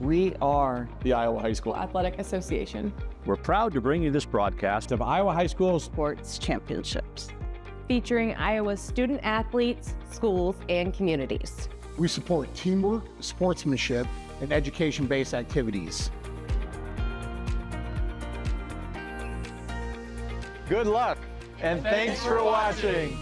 We are the Iowa High School Athletic Association. We're proud to bring you this broadcast of Iowa High School Sports Championships, featuring Iowa's student athletes, schools, and communities. We support teamwork, sportsmanship, and education-based activities. Good luck, and thanks for watching.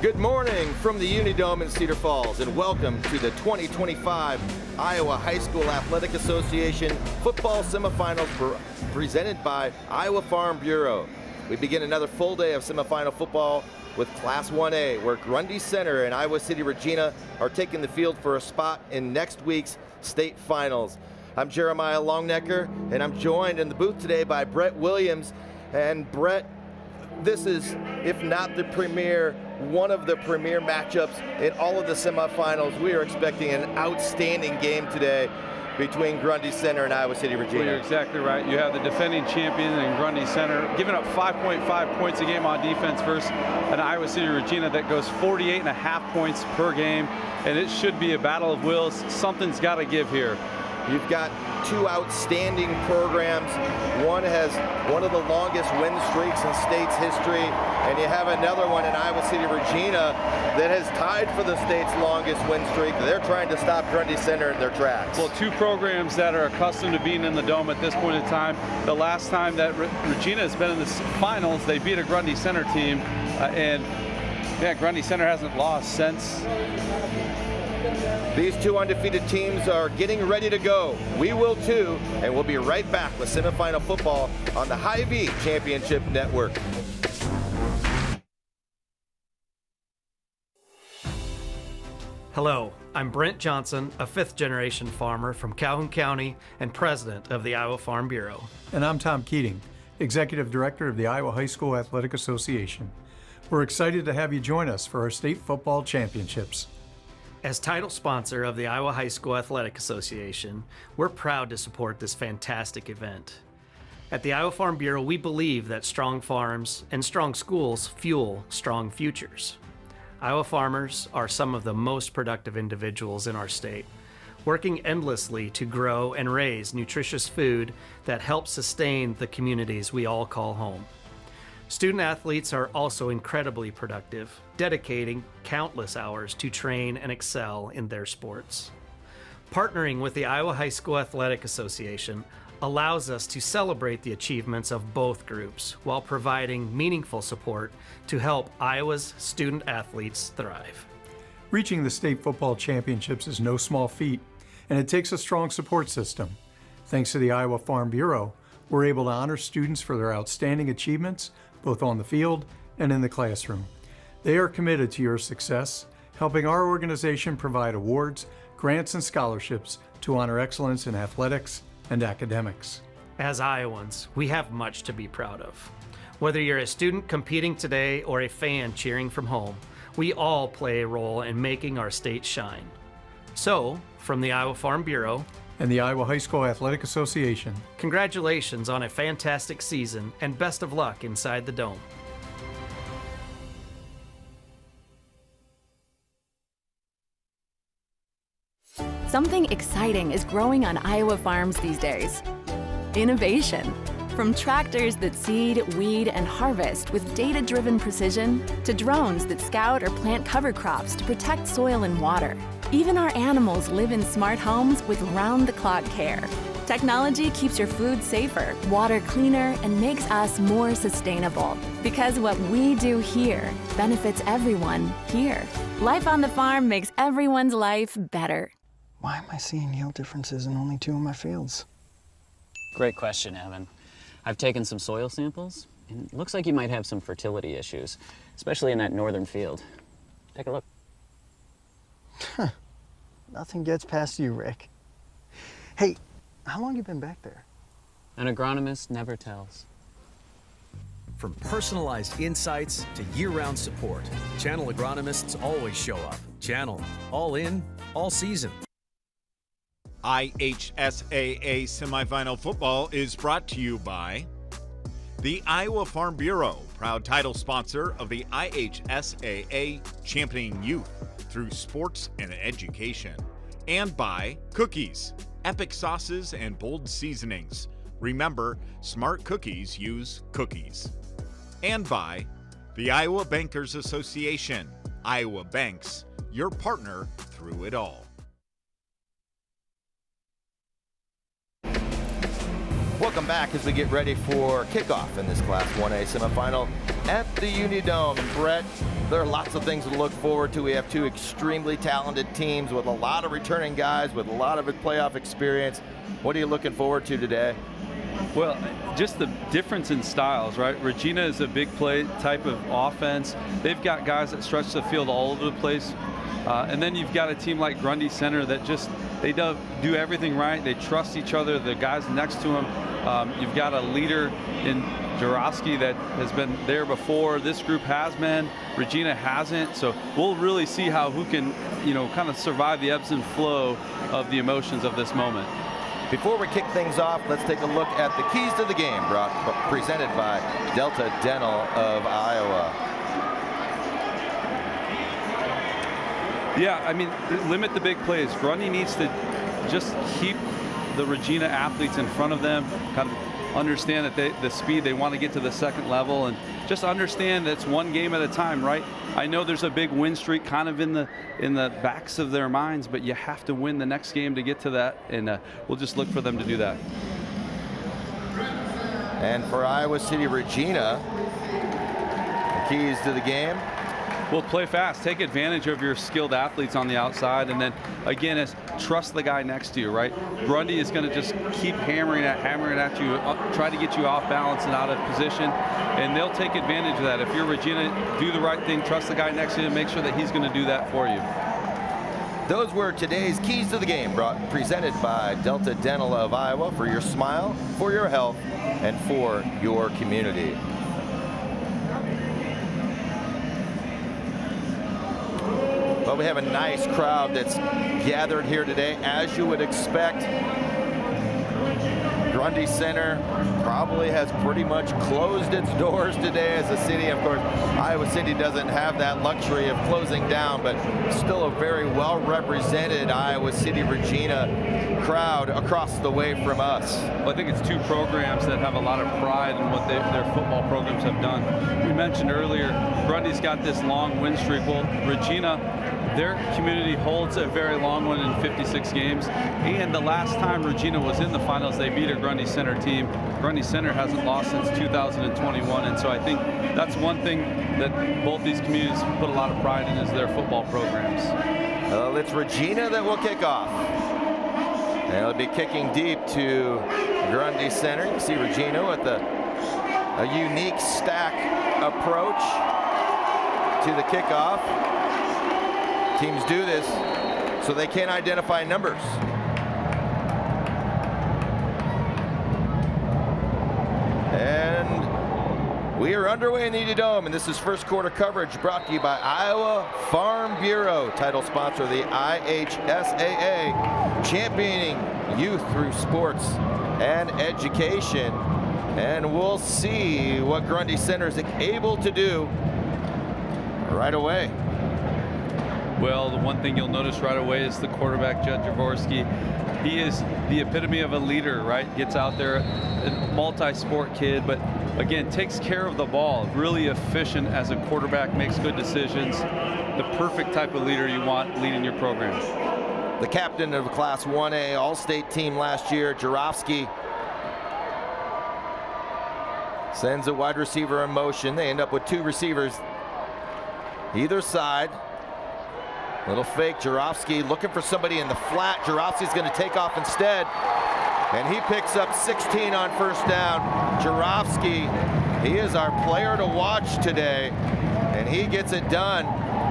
Good morning from the Unidome in Cedar Falls, and welcome to the 2025 Iowa High School Athletic Association football semifinals presented by Iowa Farm Bureau. We begin another full day of semifinal football with Class 1A, where Grundy Center and Iowa City Regina are taking the field for a spot in next week's state finals. I'm Jeremiah Longnecker, and I'm joined in the booth today by Brett Williams. And Brett, this is, if not the premier, one of the premier matchups in all of the semifinals. We are expecting an outstanding game today between Grundy Center and Iowa City Regina. Well, you're exactly right. You have the defending champion in Grundy Center giving up 5.5 points a game on defense versus an Iowa City Regina that goes 48.5 points per game, and it should be a battle of wills. Something's got to give here. You've got two outstanding programs. One has one of the longest win streaks in state's history, and you have another one in Iowa City Regina that has tied for the state's longest win streak. They're trying to stop Grundy Center in their tracks. Well, two programs that are accustomed to being in the Dome at this point in time. The last time that Regina has been in the finals, they beat a Grundy Center team, and yeah, Grundy Center hasn't lost since. These two undefeated teams are getting ready to go. We will too, and we'll be right back with semifinal football on the Hy-Vee Championship Network. Hello, I'm Brent Johnson, a fifth-generation farmer from Calhoun County and president of the Iowa Farm Bureau. And I'm Tom Keating, executive director of the Iowa High School Athletic Association. We're excited to have you join us for our state football championships. As title sponsor of the Iowa High School Athletic Association, we're proud to support this fantastic event. At the Iowa Farm Bureau, we believe that strong farms and strong schools fuel strong futures. Iowa farmers are some of the most productive individuals in our state, working endlessly to grow and raise nutritious food that helps sustain the communities we all call home. Student athletes are also incredibly productive, dedicating countless hours to train and excel in their sports. Partnering with the Iowa High School Athletic Association allows us to celebrate the achievements of both groups while providing meaningful support to help Iowa's student athletes thrive. Reaching the state football championships is no small feat, and it takes a strong support system. Thanks to the Iowa Farm Bureau, we're able to honor students for their outstanding achievements both on the field and in the classroom. They are committed to your success, helping our organization provide awards, grants, and scholarships to honor excellence in athletics and academics. As Iowans, we have much to be proud of. Whether you're a student competing today or a fan cheering from home, we all play a role in making our state shine. So, from the Iowa Farm Bureau and the Iowa High School Athletic Association, congratulations on a fantastic season and best of luck inside the Dome. Something exciting is growing on Iowa farms these days. Innovation. From tractors that seed, weed, and harvest with data-driven precision, to drones that scout or plant cover crops to protect soil and water. Even our animals live in smart homes with round-the-clock care. Technology keeps your food safer, water cleaner, and makes us more sustainable. Because what we do here benefits everyone here. Life on the farm makes everyone's life better. Why am I seeing yield differences in only 2 of my fields? Great question, Evan. I've taken some soil samples, and it looks like you might have some fertility issues, especially in that northern field. Take a look. Nothing gets past you, Rick. Hey, how long have you been back there? An agronomist never tells. From personalized insights to year-round support, Channel agronomists always show up. Channel, all in, all season. IHSAA Semifinal Football is brought to you by the Iowa Farm Bureau, proud title sponsor of the IHSAA Championing Youth. through sports and education. And by Cookies, epic sauces and bold seasonings. Remember, smart cookies use cookies. And by the Iowa Bankers Association. Iowa Banks, your partner through it all. Welcome back as we get ready for kickoff in this Class 1A semifinal at the Unidome. And Brett, there are lots of things to look forward to. We have two extremely talented teams with a lot of returning guys with a lot of playoff experience. What are you looking forward to today? Well, just the difference in styles, right? Regina is a big play type of offense. They've got guys that stretch the field all over the place. And then you've got a team like Grundy Center that just, they do everything right. They trust each other, the guys next to them. You've got a leader in Jarofsky that has been there before. This group has been. Regina hasn't. So we'll really see who can, kind of survive the ebbs and flow of the emotions of this moment. Before we kick things off, let's take a look at the keys to the game, presented by Delta Dental of Iowa. Yeah, I mean, limit the big plays. Grundy needs to just keep the Regina athletes in front of them, kind of understand that the speed, they want to get to the second level, and just understand that it's one game at a time, right? I know there's a big win streak kind of in the backs of their minds, but you have to win the next game to get to that, and we'll just look for them to do that. And for Iowa City Regina, the keys to the game. Well, play fast. Take advantage of your skilled athletes on the outside, and then again, trust the guy next to you, right? Grundy is going to just keep hammering at you, try to get you off balance and out of position, and they'll take advantage of that. If you're Regina, do the right thing, trust the guy next to you, and make sure that he's going to do that for you. Those were today's keys to the game, presented by Delta Dental of Iowa, for your smile, for your health, and for your community. Well, we have a nice crowd that's gathered here today, as you would expect. Grundy Center probably has pretty much closed its doors today as a city. Of course, Iowa City doesn't have that luxury of closing down, but still a very well-represented Iowa City Regina crowd across the way from us. Well, I think it's two programs that have a lot of pride in what their football programs have done. We mentioned earlier, Grundy's got this long win streak. Well, Regina, their community holds a very long one in 56 games. And the last time Regina was in the finals, they beat a Grundy Center team. Grundy Center hasn't lost since 2021. And so I think that's one thing that both these communities put a lot of pride in, is their football programs. Well, it's Regina that will kick off. They'll be kicking deep to Grundy Center. You can see Regina with a unique stack approach to the kickoff. Teams do this so they can't identify numbers. And we are underway in the Unidome, and this is first quarter coverage brought to you by Iowa Farm Bureau, title sponsor of the IHSAA, championing youth through sports and education. And we'll see what Grundy Center is able to do right away. Well, the one thing you'll notice right away is the quarterback, Judd Jaworski. He is the epitome of a leader, right? Gets out there, a multi-sport kid, but again, takes care of the ball. Really efficient as a quarterback, makes good decisions. The perfect type of leader you want leading your program. The captain of Class 1A All-State team last year, Jarofsky, sends a wide receiver in motion. They end up with two receivers either side. Little fake, Jarofsky looking for somebody in the flat. Jarofsky's going to take off instead, and he picks up 16 on first down. Jarofsky, he is our player to watch today, and he gets it done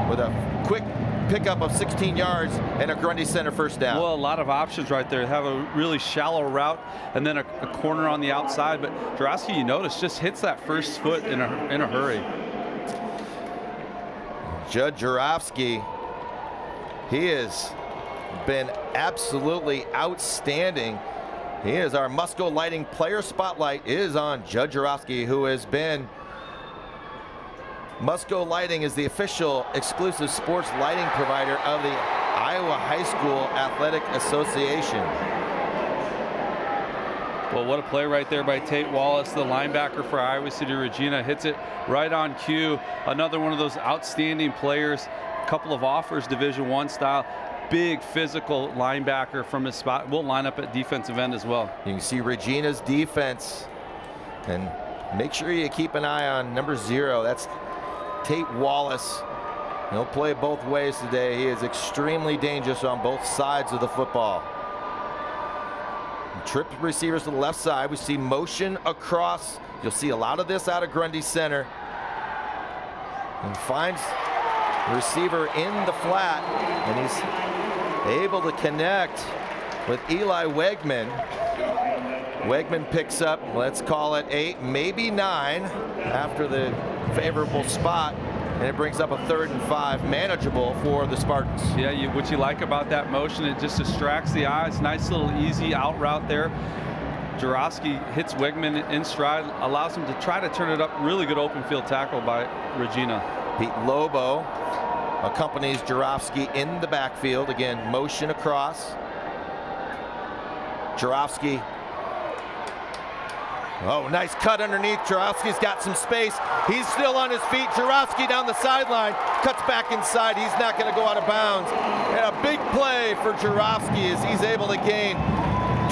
with a quick pickup of 16 yards and a Grundy Center first down. Well, a lot of options right there. Have a really shallow route and then a corner on the outside, but Jarofsky, you notice, just hits that first foot in a hurry. Judd Jarofsky, he has been absolutely outstanding. He is our Musco Lighting player spotlight is on Judd Jarofsky, who has been Musco Lighting is the official exclusive sports lighting provider of the Iowa High School Athletic Association. Well, what a play right there by Tate Wallace, the linebacker for Iowa City Regina. Hits it right on cue. Another one of those outstanding players. A couple of offers, Division I style. Big physical linebacker from his spot. Will line up at defensive end as well. You can see Regina's defense. And make sure you keep an eye on number 0. That's Tate Wallace. He'll play both ways today. He is extremely dangerous on both sides of the football. Trip receivers to the left side. We see motion across. You'll see a lot of this out of Grundy Center. And finds the receiver in the flat. And he's able to connect with Eli Wegman. Wegman picks up, let's call it 8, maybe 9 after the favorable spot. And it brings up a 3rd and 5, manageable for the Spartans. Yeah, what you like about that motion, it just distracts the eyes. Nice little easy out route there. Jarofsky hits Wegman in stride, allows him to try to turn it up. Really good open field tackle by Regina. Pete Lobo accompanies Jarofsky in the backfield. Again, motion across. Jarofsky. Oh, nice cut underneath. Jarofsky's got some space. He's still on his feet. Jarofsky down the sideline, cuts back inside. He's not going to go out of bounds. And a big play for Jarofsky as he's able to gain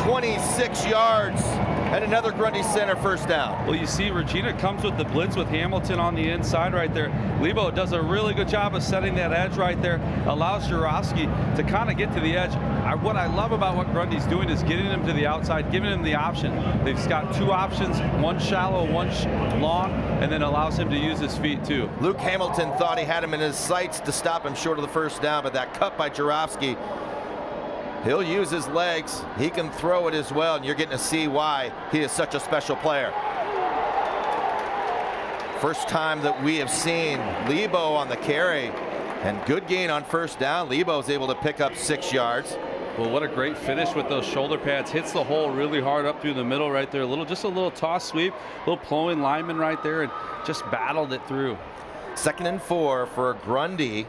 26 yards and another Grundy Center first down. Well, you see Regina comes with the blitz with Hamilton on the inside right there. Lebo does a really good job of setting that edge right there, allows Jarofsky to kind of get to the edge. What I love about what Grundy's doing is getting him to the outside, giving him the option. They've got 2 options, one shallow, one long, and then allows him to use his feet too. Luke Hamilton thought he had him in his sights to stop him short of the first down, but that cut by Jarofsky, he'll use his legs. He can throw it as well, and you're getting to see why he is such a special player. First time that we have seen Lebo on the carry, and good gain on first down. Lebo is able to pick up 6 yards. Well, what a great finish with those shoulder pads. Hits the hole really hard up through the middle right there. Just a little toss sweep, a little plowing lineman right there, and just battled it through. 2nd and 4 for Grundy.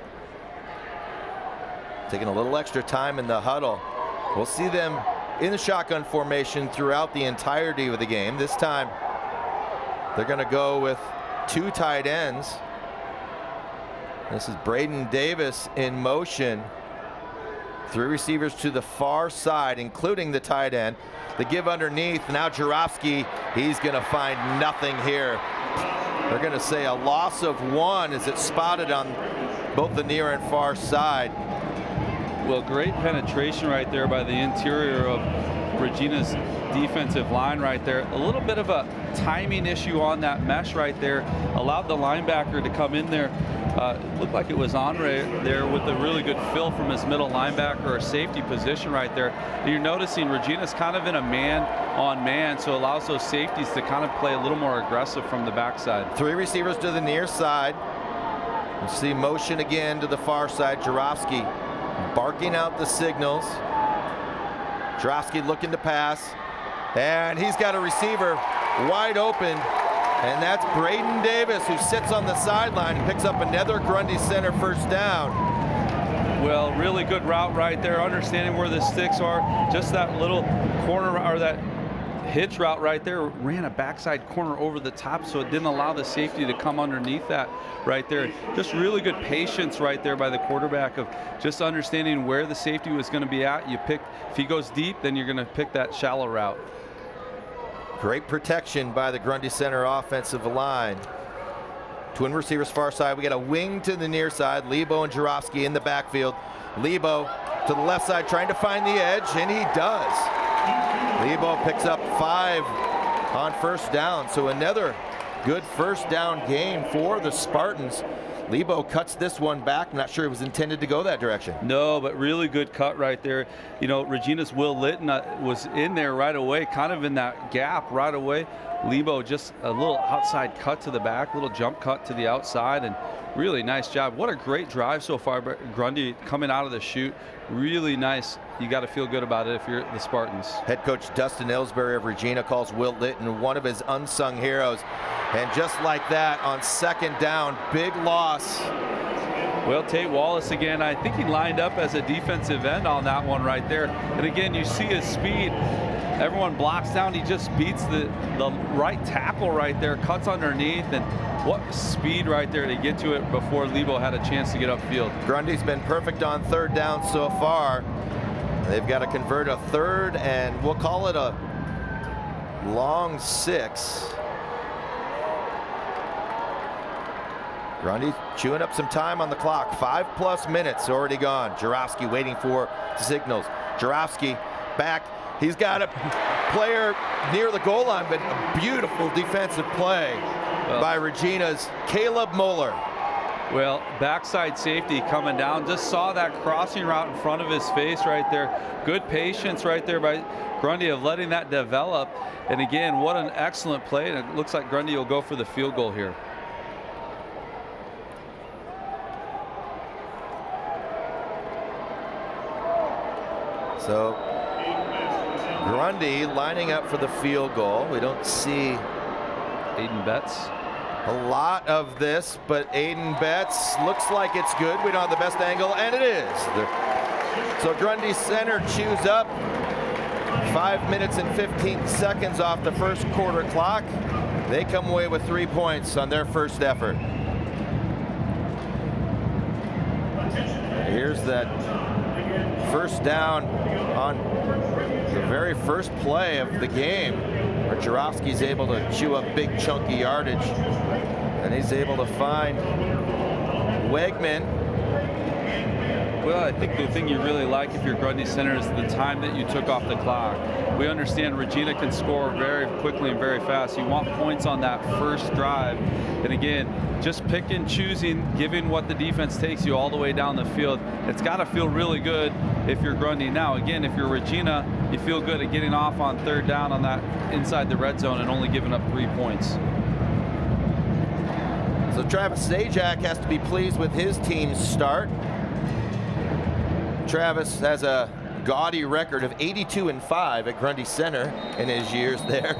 Taking a little extra time in the huddle. We'll see them in the shotgun formation throughout the entirety of the game. This time, they're going to go with 2 tight ends. This is Braden Davis in motion. 3 receivers to the far side, including the tight end. The give underneath. Now Jarofsky, he's going to find nothing here. They're going to say a loss of 1 as it's spotted on both the near and far side. Well, great penetration right there by the interior of Regina's defensive line right there. A little bit of a timing issue on that mesh right there. Allowed the linebacker to come in there. Looked like it was Andre there with a really good fill from his middle linebacker or safety position right there. And you're noticing Regina's kind of in a man-on-man, so allows those safeties to kind of play a little more aggressive from the backside. 3 receivers to the near side. You see motion again to the far side. Jarofsky barking out the signals. Jarofsky looking to pass, and he's got a receiver wide open, and that's Braden Davis, who sits on the sideline and picks up another Grundy Center first down. Well, really good route right there, understanding where the sticks are. Just that little corner, or that hitch route right there, ran a backside corner over the top, so it didn't allow the safety to come underneath that right there. Just really good patience right there by the quarterback of just understanding where the safety was going to be at. You pick, if he goes deep, then you're going to pick that shallow route. Great protection by the Grundy Center offensive line. Twin receivers far side. We got a wing to the near side. Lebo and Jarofsky in the backfield. Lebo to the left side trying to find the edge, and he does. Lebo picks up 5 on first down, so another good first down game for the Spartans. Lebo cuts this one back. I'm not sure it was intended to go that direction. No, but really good cut right there. You know, Regina's Will Litton was in there right away, kind of in that gap right away. Lebo just a little outside cut to the back, little jump cut to the outside, and really nice job. What a great drive so far. Grundy coming out of the chute, really nice. You got to feel good about it if you're the Spartans. Head coach Dustin Ellsbury of Regina calls Wilt Litton one of his unsung heroes. And just like that, on second down, big loss. Well, Tate Wallace again, I think he lined up as a defensive end on that one right there. And again, you see his speed. Everyone blocks down. He just beats the right tackle right there, cuts underneath, and what speed right there to get to it before Lebo had a chance to get upfield. Grundy's been perfect on third down so far. They've got to convert a third, and we'll call it a long 6. Grundy chewing up some time on the clock. 5+ minutes already gone. Jarofsky waiting for signals. Jarofsky back. He's got a player near the goal line, but a beautiful defensive play by Regina's Caleb Muller. Well, backside safety coming down. Just saw that crossing route in front of his face right there. Good patience right there by Grundy of letting that develop. And again, what an excellent play. And it looks like Grundy will go for the field goal here. So Grundy lining up for the field goal. We don't see Aiden Betts. A lot of this, but Aiden Betts looks like it's good. We don't have the best angle, and it is. So Grundy center chews up. 5 minutes and 15 seconds off the first quarter clock. They come away with 3 points on their first effort. Here's that first down on the very first play of the game, where Jarofsky's able to chew up big chunky yardage, and he's able to find Wegman. Well, I think the thing you really like if you're Grundy center is the time that you took off the clock. We understand Regina can score very quickly and very fast. You want points on that first drive. And again, just pick and choosing, giving what the defense takes you all the way down the field. It's got to feel really good if you're Grundy. Now, again, if you're Regina, you feel good at getting off on third down on that inside the red zone and only giving up 3 points. So Travis Zajac has to be pleased with his team's start. Travis has a gaudy record of 82-5 at Grundy Center in his years there.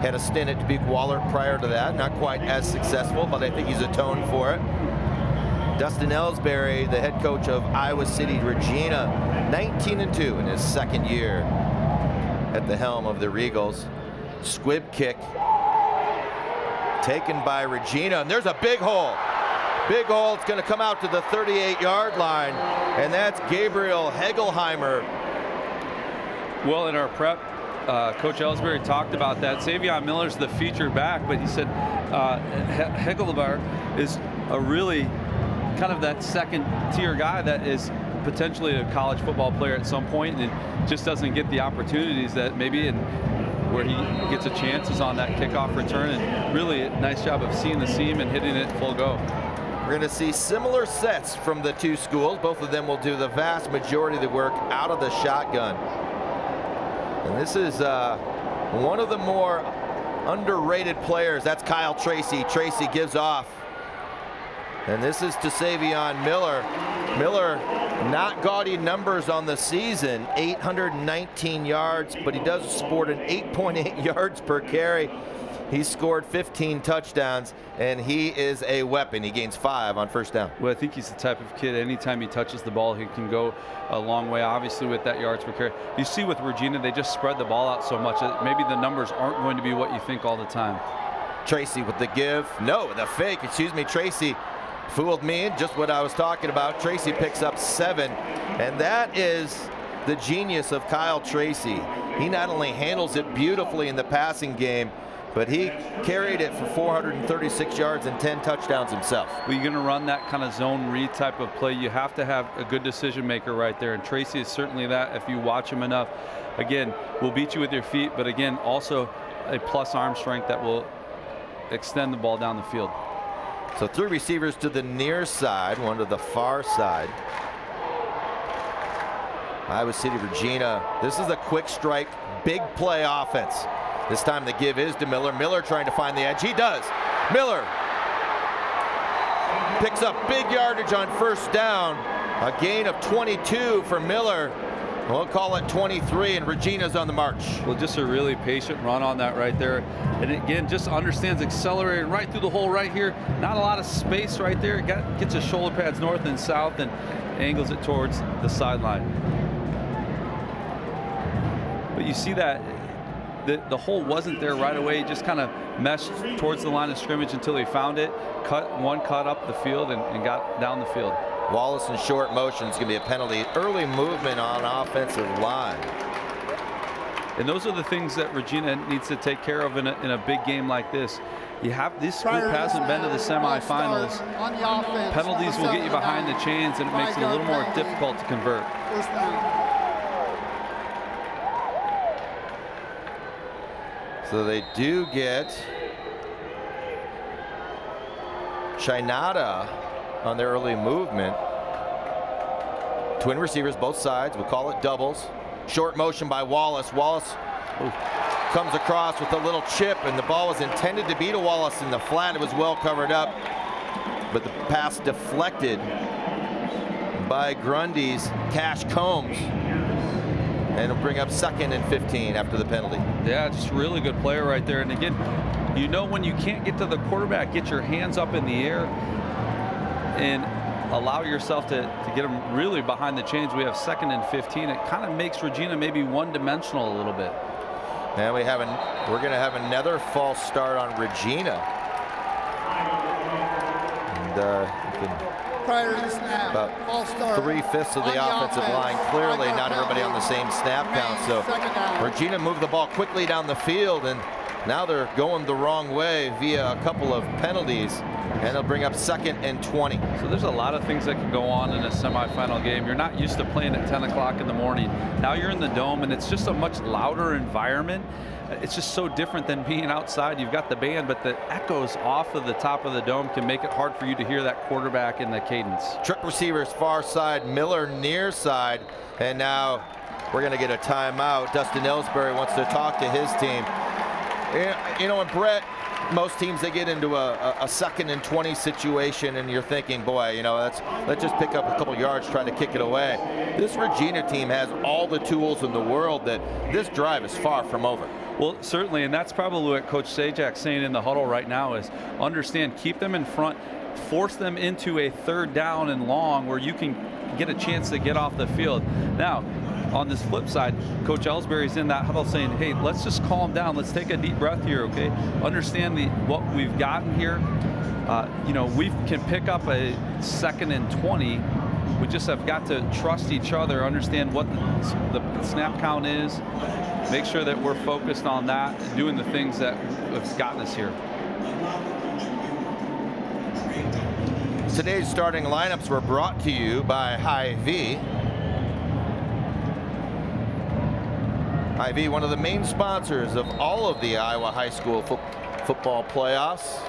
Had a stint at Dubuque Waller prior to that. Not quite as successful, but I think he's atoned for it. Dustin Ellsbury, the head coach of Iowa City Regina, 19-2 in his second year at the helm of the Regals. Squib kick taken by Regina, and there's a big hole. Big hole. It's going to come out to the 38-yard line, and that's Gabriel Hegelheimer. Well, in our prep, Coach Ellsbury talked about that. Savion Miller's the featured back, but he said Hegelheimer is a really kind of that second-tier guy that is potentially a college football player at some point and just doesn't get the opportunities that maybe where he gets a chance is on that kickoff return, and really a nice job of seeing the seam and hitting it full go. We're going to see similar sets from the two schools. Both of them will do the vast majority of the work out of the shotgun. And this is one of the more underrated players. That's Kyle Tracy. Tracy gives off. And this is to Savion Miller. Miller, not gaudy numbers on the season, 819 yards, but he does sport an 8.8 yards per carry. He's scored 15 touchdowns, and he is a weapon. He gains 5 on first down. Well, I think he's the type of kid, anytime he touches the ball, he can go a long way, obviously, with that yards per carry. You see with Regina, they just spread the ball out so much that maybe the numbers aren't going to be what you think all the time. Tracy with the give. No, the fake, excuse me. Tracy fooled me, just what I was talking about. Tracy picks up 7, and that is the genius of Kyle Tracy. He not only handles it beautifully in the passing game, but he carried it for 436 yards and 10 touchdowns himself. Well, you're going to run that kind of zone read type of play. You have to have a good decision maker right there, and Tracy is certainly that if you watch him enough. Again, will beat you with your feet, but again, also a plus arm strength that will extend the ball down the field. So 3 receivers to the near side, 1 to the far side. Iowa City, Regina. This is a quick strike, big play offense. This time the give is to Miller. Miller trying to find the edge. He does. Miller picks up big yardage on first down. A gain of 22 for Miller. We'll call it 23, and Regina's on the march. Well, just a really patient run on that right there. And again, just understands accelerating right through the hole right here. Not a lot of space right there. Gets his shoulder pads north and south and angles it towards the sideline. But you see that the hole wasn't there right away. He just kind of meshed towards the line of scrimmage until he found it. Cut up the field and got down the field. Wallace in short motion is going to be a penalty. Early movement on offensive line. And those are the things that Regina needs to take care of in a big game like this. You have this group hasn't been to the semifinals. Penalties will get you behind the chains, and it makes it a little more difficult to convert. So they do get Chinata on their early movement. Twin receivers, both sides. We'll call it doubles. Short motion by Wallace. Wallace comes across with a little chip, and the ball was intended to be to Wallace in the flat. It was well covered up, but the pass deflected by Grundy's Cash Combs. And it'll bring up 2nd and 15 after the penalty. Yeah, just really good player right there. And again, you know when you can't get to the quarterback, get your hands up in the air and allow yourself to get them really behind the chains. We have 2nd and 15. It kind of makes Regina maybe one-dimensional a little bit. And we're going to have another false start on Regina. And prior to the snap, about false start 3/5 of the offensive line. Clearly not everybody on the same snap count. So Regina moved the ball quickly down the field, and now they're going the wrong way via a couple of penalties, and they'll bring up 2nd and 20. So there's a lot of things that can go on in a semifinal game. You're not used to playing at 10 o'clock in the morning. Now you're in the dome, and it's just a much louder environment. It's just so different than being outside. You've got the band, but the echoes off of the top of the dome can make it hard for you to hear that quarterback in the cadence. Trick receivers far side, Miller near side, and now we're going to get a timeout. Dustin Ellsbury wants to talk to his team. You know, and Brett, most teams, they get into a 2nd and 20 situation, and you're thinking, boy, you know, let's just pick up a couple yards trying to kick it away. This Regina team has all the tools in the world that this drive is far from over. Well, certainly, and that's probably what Coach Sajak's saying in the huddle right now is understand, keep them in front, force them into a 3rd down and long where you can get a chance to get off the field. Now, on this flip side, Coach Ellsbury's in that huddle saying, hey, let's just calm down. Let's take a deep breath here, okay? Understand what we've gotten here. You know, we can pick up a 2nd and 20. We just have got to trust each other, understand what the snap count is, make sure that we're focused on that, doing the things that have gotten us here. Today's starting lineups were brought to you by Hy-Vee. Hy-Vee, one of the main sponsors of all of the Iowa high school football playoffs.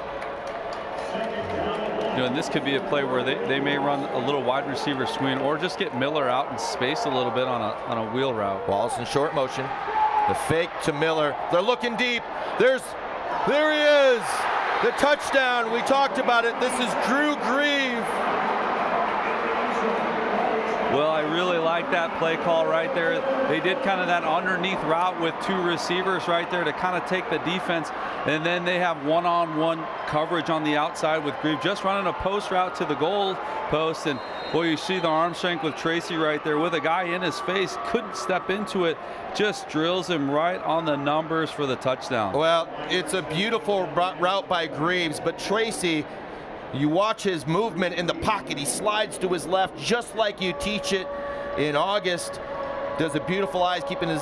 You know, and this could be a play where they may run a little wide receiver screen or just get Miller out in space a little bit on a wheel route. Wallace in short motion. The fake to Miller. They're looking deep. There he is. The touchdown. We talked about it. This is Drew Grieve. Well, I really like that play call right there. They did kind of that underneath route with 2 receivers right there to kind of take the defense, and then they have one-on-one coverage on the outside with Grieve just running a post route to the goal post, and boy, you see the arm strength with Tracy right there with a guy in his face, couldn't step into it, just drills him right on the numbers for the touchdown. Well, it's a beautiful route by Greaves, but Tracy, you watch his movement in the pocket. He slides to his left just like you teach it in August. Does a beautiful job keeping his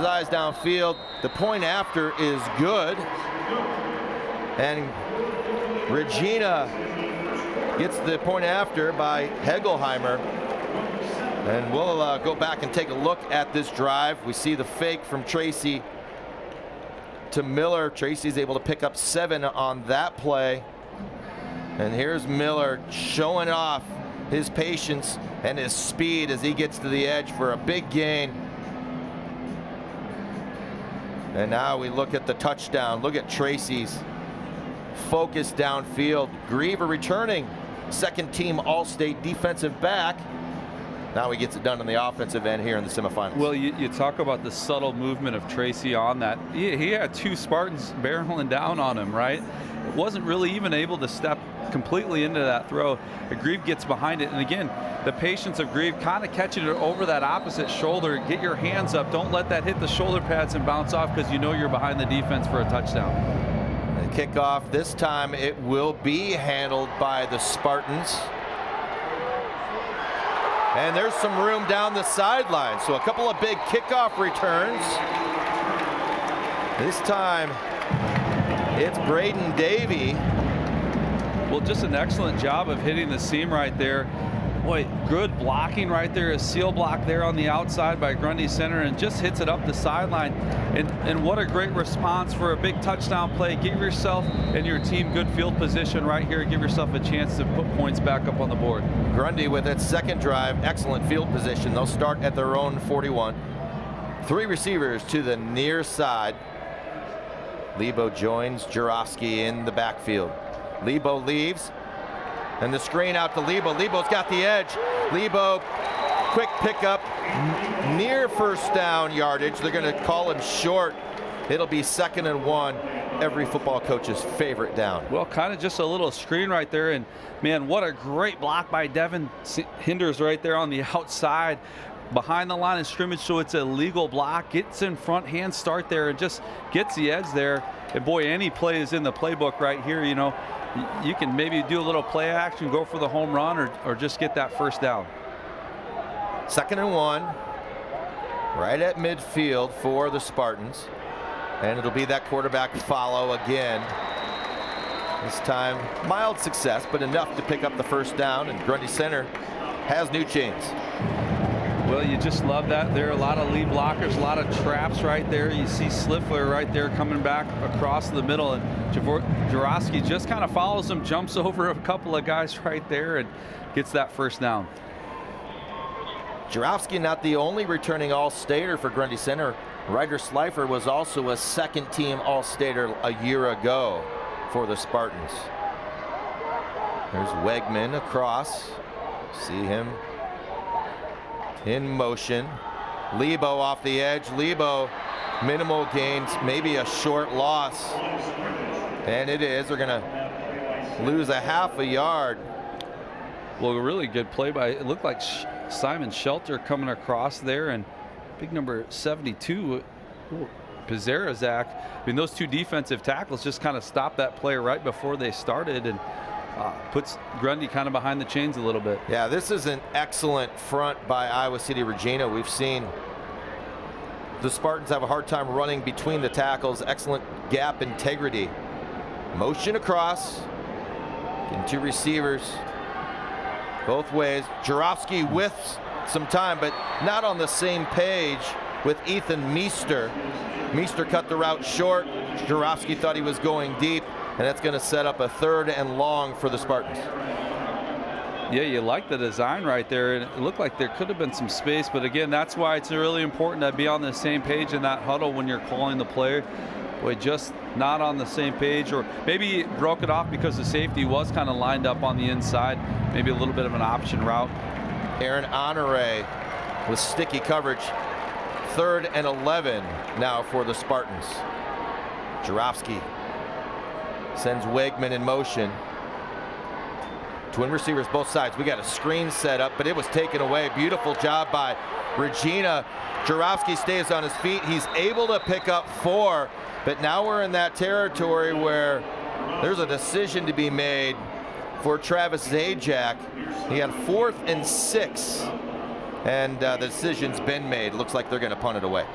eyes downfield. The point after is good. And Regina gets the point after by Hegelheimer. And we'll go back and take a look at this drive. We see the fake from Tracy to Miller. Tracy's able to pick up 7 on that play. And here's Miller showing off his patience and his speed as he gets to the edge for a big gain. And now we look at the touchdown. Look at Tracy's focus downfield. Griever returning, second team All-State defensive back. Now he gets it done on the offensive end here in the semifinals. Well, you talk about the subtle movement of Tracy on that. He had two Spartans barreling down on him, right? Wasn't really even able to step completely into that throw. Grieve gets behind it, and again, the patience of Grieve kind of catching it over that opposite shoulder. Get your hands up. Don't let that hit the shoulder pads and bounce off, because you know you're behind the defense for a touchdown. The kickoff, this time it will be handled by the Spartans. And there's some room down the sideline. So a couple of big kickoff returns. This time it's Braden Davey. Well, just an excellent job of hitting the seam right there. Boy, good blocking right there. A seal block there on the outside by Grundy center, and just hits it up the sideline. And what a great response for a big touchdown play. Give yourself and your team good field position right here. Give yourself a chance to put points back up on the board. Grundy with its second drive, excellent field position. They'll start at their own 41. Three receivers to the near side. Lebo joins Jurovsky in the backfield. Lebo leaves. And the screen out to Lebo. Lebo's got the edge. Lebo, quick pickup, near first down yardage. They're going to call him short. It'll be 2nd and 1. Every football coach's favorite down. Well, kind of just a little screen right there. And man, what a great block by Devin Hinders right there on the outside behind the line of scrimmage. So it's a legal block. Gets in front, hand start there, and just gets the edge there. And boy, any play is in the playbook right here. You know, you can maybe do a little play action, go for the home run, or just get that first down. 2nd and 1, right at midfield for the Spartans. And it'll be that quarterback follow again. This time, mild success, but enough to pick up the first down, and Grundy Center has new chains. Well, you just love that. There are a lot of lead blockers, a lot of traps right there. You see Sliffler right there coming back across the middle, and Jurovsky just kind of follows him, jumps over a couple of guys right there, and gets that first down. Jurovsky not the only returning All-Stater for Grundy Center. Ryder Slifer was also a second-team All-Stater a year ago for the Spartans. There's Wegman across. See him in motion. Lebo off the edge. Lebo, minimal gains, maybe a short loss. And it is. They're going to lose a half a yard. Well, a really good play by, it looked like Simon Shelter coming across there, and big number 72, Pizarrazak. I mean, those two defensive tackles just kind of stopped that play right before they started, and puts Grundy kind of behind the chains a little bit. Yeah, this is an excellent front by Iowa City Regina. We've seen the Spartans have a hard time running between the tackles. Excellent gap integrity. Motion across. Getting two receivers both ways. Jurovsky with some time, but not on the same page with Ethan Meester. Meester cut the route short. Jurovsky thought he was going deep, and that's going to set up a 3rd and long for the Spartans. Yeah, you like the design right there, and it looked like there could have been some space, but again, that's why it's really important to be on the same page in that huddle when you're calling the play. Boy, just not on the same page, or maybe broke it off because the safety was kind of lined up on the inside. Maybe a little bit of an option route. Aaron Honore with sticky coverage. 3rd and 11 now for the Spartans. Jurovsky sends Wegman in motion. Twin receivers both sides. We got a screen set up, but it was taken away. Beautiful job by Regina. Jurovsky stays on his feet. He's able to pick up 4, but now we're in that territory where there's a decision to be made for Travis Zajac. He had 4th and 6, and the decision's been made. Looks like they're going to punt it away.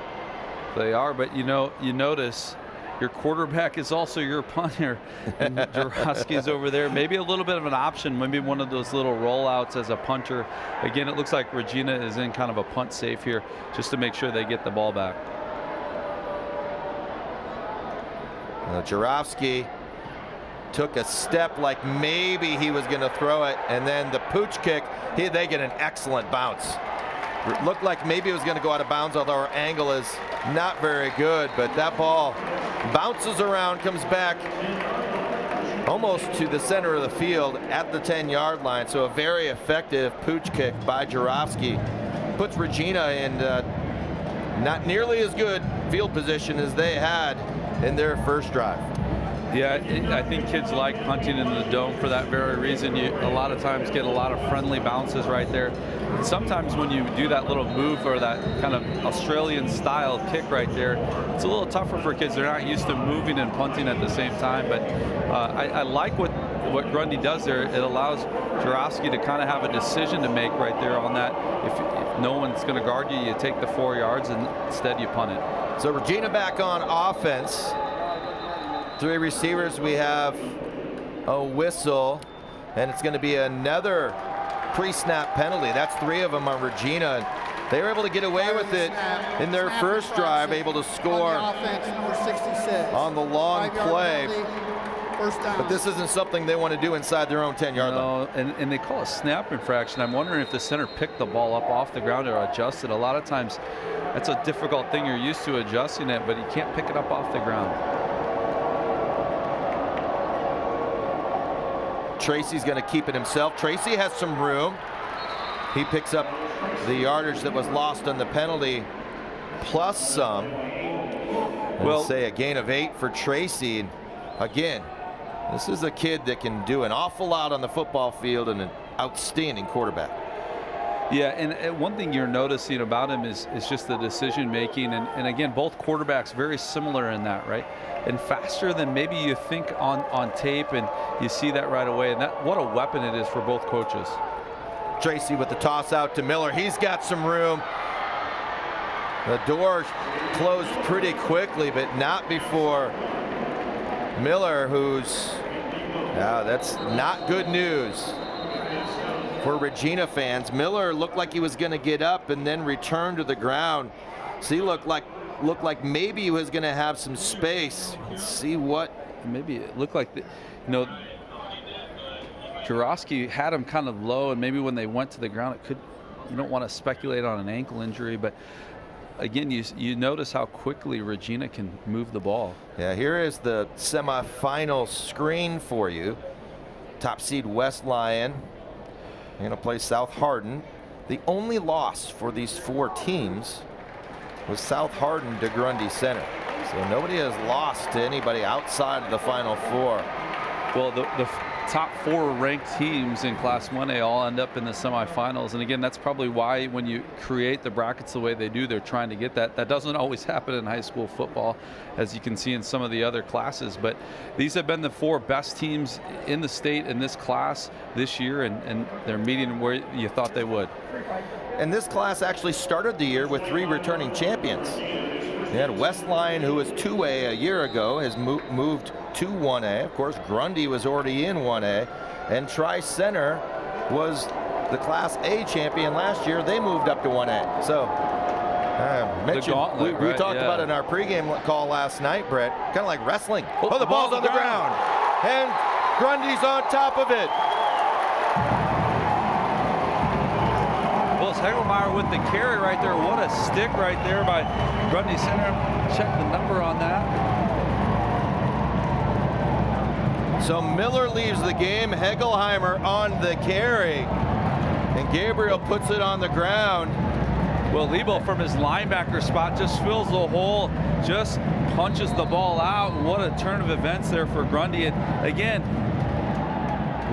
They are, but you notice your quarterback is also your punter, and Jurovsky's over there. Maybe a little bit of an option, maybe one of those little rollouts as a punter. Again, it looks like Regina is in kind of a punt safe here just to make sure they get the ball back. Jurovsky took a step like maybe he was going to throw it, and then the pooch kick, they get an excellent bounce. It looked like maybe it was going to go out of bounds, although our angle is not very good. But that ball bounces around, comes back almost to the center of the field at the 10-yard line. So a very effective pooch kick by Jarofsky. Puts Regina in not nearly as good field position as they had in their first drive. Yeah, I think kids like punting in the dome for that very reason. You a lot of times get a lot of friendly bounces right there. And sometimes when you do that little move or that kind of Australian style kick right there, it's a little tougher for kids. They're not used to moving and punting at the same time. But I like what Grundy does there. It allows Jarofsky to kind of have a decision to make right there on that. If no one's going to guard you, you take the 4 yards and instead you punt it. So Regina back on offense. 3 receivers, we have a whistle, and it's going to be another pre-snap penalty. That's 3 of them on Regina. They were able to get away with it in their first drive, able to score on the long play. But this isn't something they want to do inside their own 10-yard line. And they call a snap infraction. I'm wondering if the center picked the ball up off the ground or adjusted. A lot of times, that's a difficult thing. You're used to adjusting it, but you can't pick it up off the ground. Tracy's going to keep it himself. Tracy has some room. He picks up the yardage that was lost on the penalty, plus some. Well, say a gain of 8 for Tracy. And again, this is a kid that can do an awful lot on the football field and an outstanding quarterback. Yeah, and one thing you're noticing about him is just the decision making, and again, both quarterbacks very similar in that, right? And faster than maybe you think on tape, and you see that right away. And that, what a weapon it is for both coaches. Tracy with the toss out to Miller. He's got some room. The door closed pretty quickly, but not before Miller, who's, that's not good news for Regina fans. Miller looked like he was going to get up and then return to the ground. So he looked like maybe he was going to have some space. Let's see what. Maybe it looked like, Jarofsky had him kind of low, and maybe when they went to the ground, it could. You don't want to speculate on an ankle injury, but again, you notice how quickly Regina can move the ball. Yeah, here is the semifinal screen for you. Top seed West Lyon. They're going to play South Hardin. The only loss for these 4 teams was South Hardin to Grundy Center. So nobody has lost to anybody outside of the Final 4. Well, the top 4 ranked teams in Class 1A all end up in the semifinals. And again, that's probably why when you create the brackets the way they do, they're trying to get that. That doesn't always happen in high school football, as you can see in some of the other classes. But these have been the 4 best teams in the state in this class this year, and they're meeting where you thought they would. And this class actually started the year with 3 returning champions. They had West Lyon, who was 2A a year ago, has moved to 1A. Of course, Grundy was already in 1A. And Tri-Center was the Class A champion last year. They moved up to 1A. So, we talked about it in our pregame call last night, Brett. Kind of like wrestling. Oh, the ball's on the ground. And Grundy's on top of it. Hegelmeyer with the carry right there. What a stick right there by Grundy Center. Check the number on that. So Miller leaves the game. Hegelheimer on the carry. And Gabriel puts it on the ground. Well, Lebo from his linebacker spot just fills the hole, just punches the ball out. What a turn of events there for Grundy. And again,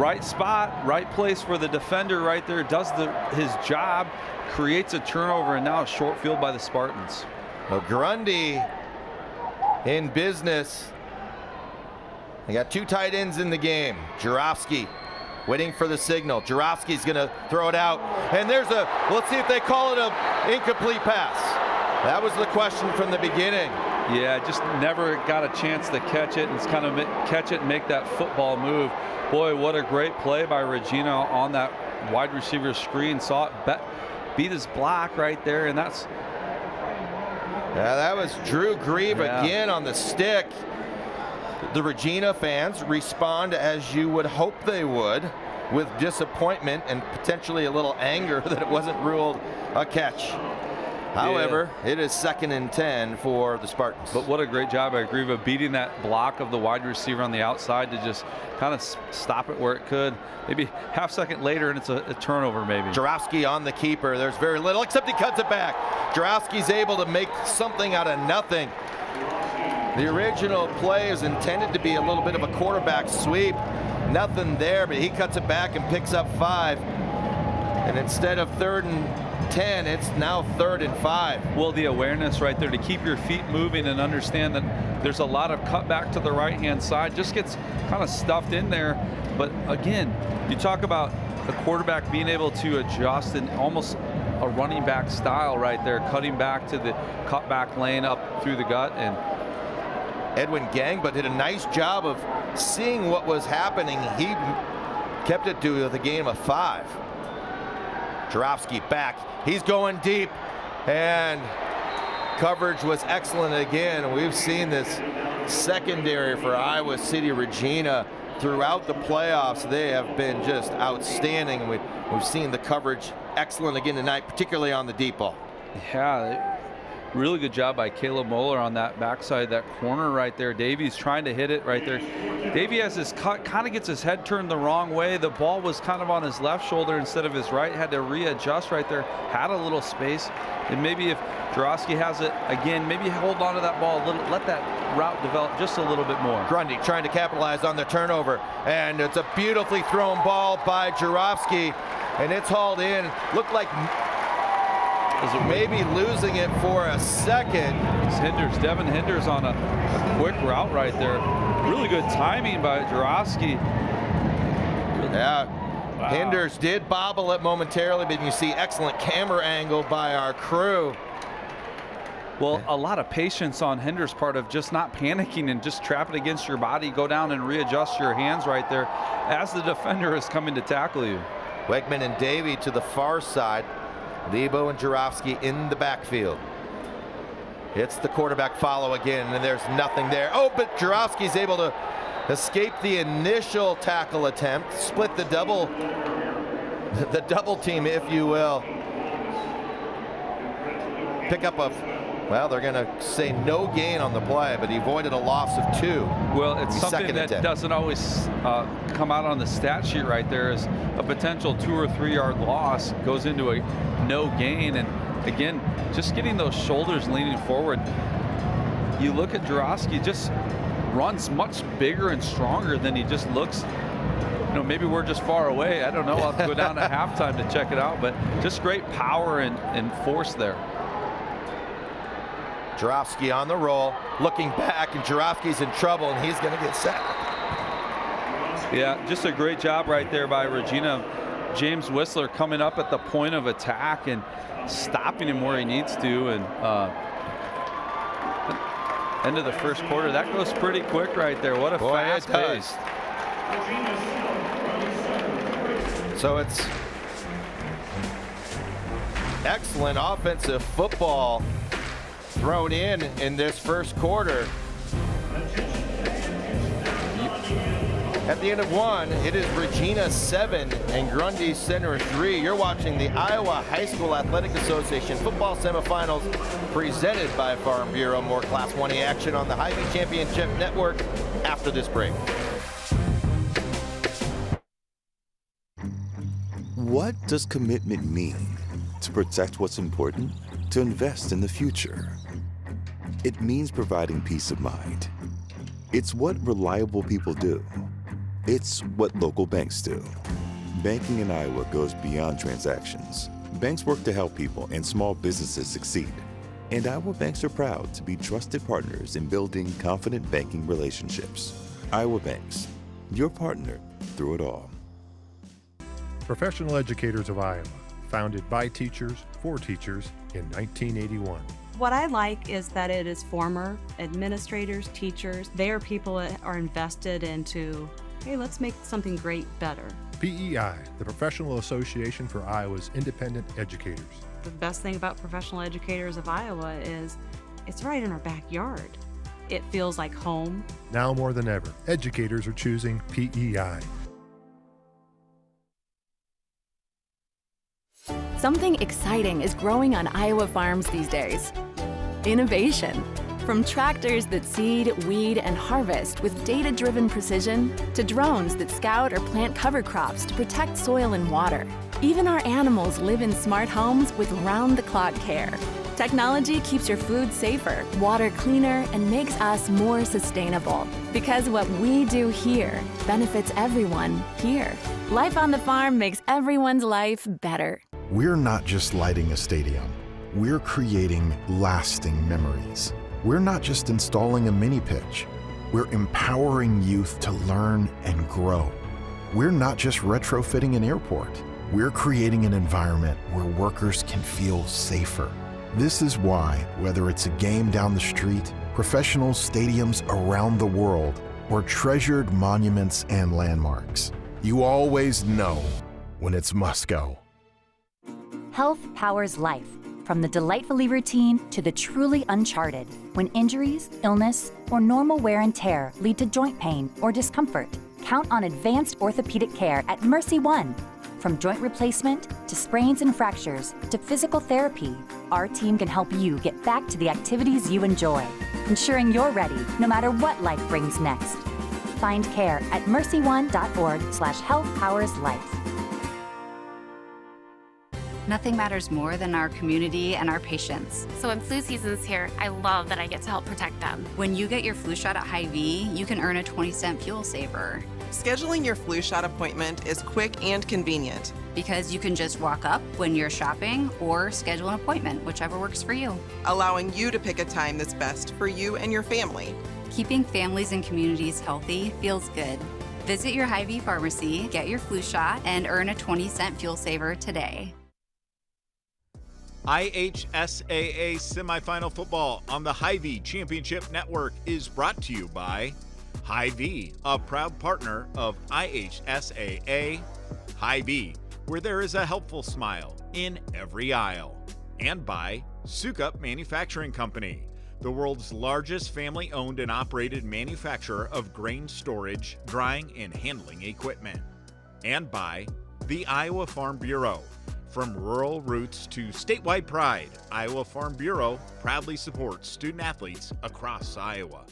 right spot, right place for the defender right there, does his job, creates a turnover, and now a short field by the Spartans. Well, Grundy in business. They got 2 tight ends in the game. Jarofsky waiting for the signal. Jarofsky's going to throw it out. And there's let's see if they call it an incomplete pass. That was the question from the beginning. Yeah, just never got a chance to catch it, and it's kind of catch it and make that football move. Boy, what a great play by Regina on that wide receiver screen. Saw it beat his block right there, and that's. Yeah, that was Drew Grieve again on the stick. The Regina fans respond as you would hope they would. with disappointment and potentially a little anger that it wasn't ruled a catch. However, it is 2nd and 10 for the Spartans. But what a great job by Grieva beating that block of the wide receiver on the outside to just kind of stop it where it could. Maybe half second later and it's a turnover maybe. Jarowski on the keeper. There's very little, except he cuts it back. Jarowski's able to make something out of nothing. The original play is intended to be a little bit of a quarterback sweep. Nothing there, but he cuts it back and picks up 5. And instead of 3rd and 10, it's now 3rd and 5. Well, the awareness right there to keep your feet moving and understand that there's a lot of cutback to the right-hand side. Just gets kind of stuffed in there. But again, you talk about the quarterback being able to adjust in almost a running back style right there, cutting back to the cutback lane up through the gut. And Edwin Gangba did a nice job of seeing what was happening. He kept it to the game of 5. Jarowski back. He's going deep, and coverage was excellent again. We've seen this secondary for Iowa City Regina throughout the playoffs. They have been just outstanding. We've seen the coverage excellent again tonight, particularly on the deep ball. Yeah, really good job by Caleb Moeller on that backside, that corner right there. Davies trying to hit it right there. Davey has his cut, kind of gets his head turned the wrong way. The ball was kind of on his left shoulder instead of his right. Had to readjust right there. Had a little space. And maybe if Jarowski has it again, maybe hold on to that ball a little, let that route develop just a little bit more. Grundy trying to capitalize on the turnover. And it's a beautifully thrown ball by Jarowski. And it's hauled in. Looked like maybe losing it for a second. It's Devin Hinders on a quick route right there. Really good timing by Jarowski. Yeah, wow. Hinders did bobble it momentarily, but you see excellent camera angle by our crew. Well, a lot of patience on Hinders' part of just not panicking and just trap it against your body, go down and readjust your hands right there as the defender is coming to tackle you. Wegman and Davey to the far side. Lebo and Jarowski in the backfield. It's the quarterback follow again, and there's nothing there. Oh, but Jarowski's able to escape the initial tackle attempt, split the double team, if you will. Pick up a, well, they're going to say no gain on the play, but he avoided a loss of 2. Well, it's something that doesn't always come out on the stat sheet right there. Is a potential 2 or 3 yard loss goes into a no gain. And again, just getting those shoulders leaning forward. You look at Jarowski, just runs much bigger and stronger than he just looks. You know, maybe we're just far away. I don't know. I'll have to go down to halftime to check it out, but just great power and force there. Jarowski on the roll, looking back, and Jarowski's in trouble, and he's going to get sacked. Yeah, just a great job right there by Regina. James Whistler coming up at the point of attack and stopping him where he needs to. And end of the first quarter, that goes pretty quick right there. What a fast pace. So it's excellent offensive football thrown in this first quarter. At the end of 1, it is Regina 7 and Grundy Center 3. You're watching the Iowa High School Athletic Association football semifinals presented by Farm Bureau. More Class 1A action on the Hy-Vee Championship Network after this break. What does commitment mean? To protect what's important? To invest in the future? It means providing peace of mind. It's what reliable people do. It's what local banks do. Banking in Iowa goes beyond transactions. Banks work to help people and small businesses succeed. And Iowa banks are proud to be trusted partners in building confident banking relationships. Iowa Banks, your partner through it all. Professional Educators of Iowa, founded by teachers for teachers in 1981. What I like is that it is former administrators, teachers. They are people that are invested into, hey, let's make something great better. PEI, the Professional Association for Iowa's Independent Educators. The best thing about Professional Educators of Iowa is it's right in our backyard. It feels like home. Now more than ever, educators are choosing PEI. Something exciting is growing on Iowa farms these days. Innovation. From tractors that seed, weed, and harvest with data-driven precision, to drones that scout or plant cover crops to protect soil and water. Even our animals live in smart homes with round-the-clock care. Technology keeps your food safer, water cleaner, and makes us more sustainable. Because what we do here benefits everyone here. Life on the farm makes everyone's life better. We're not just lighting a stadium. We're creating lasting memories. We're not just installing a mini pitch. We're empowering youth to learn and grow. We're not just retrofitting an airport. We're creating an environment where workers can feel safer. This is why, whether it's a game down the street, professional stadiums around the world, or treasured monuments and landmarks, you always know when it's must go. Health powers life, from the delightfully routine to the truly uncharted. When injuries, illness, or normal wear and tear lead to joint pain or discomfort, count on advanced orthopedic care at Mercy One. From joint replacement to sprains and fractures to physical therapy, our team can help you get back to the activities you enjoy, ensuring you're ready no matter what life brings next. Find care at mercyone.org/healthpowerslife. Nothing matters more than our community and our patients. So when flu season's here, I love that I get to help protect them. When you get your flu shot at Hy-Vee, you can earn a 20-cent fuel saver. Scheduling your flu shot appointment is quick and convenient. Because you can just walk up when you're shopping or schedule an appointment, whichever works for you. Allowing you to pick a time that's best for you and your family. Keeping families and communities healthy feels good. Visit your Hy-Vee pharmacy, get your flu shot, and earn a 20-cent fuel saver today. IHSAA Semifinal Football on the Hy-Vee Championship Network is brought to you by Hy-Vee, a proud partner of IHSAA. Hy-Vee, where there is a helpful smile in every aisle. And by Sukup Manufacturing Company, the world's largest family-owned and operated manufacturer of grain storage, drying, and handling equipment. And by the Iowa Farm Bureau. From rural roots to statewide pride, Iowa Farm Bureau proudly supports student athletes across Iowa.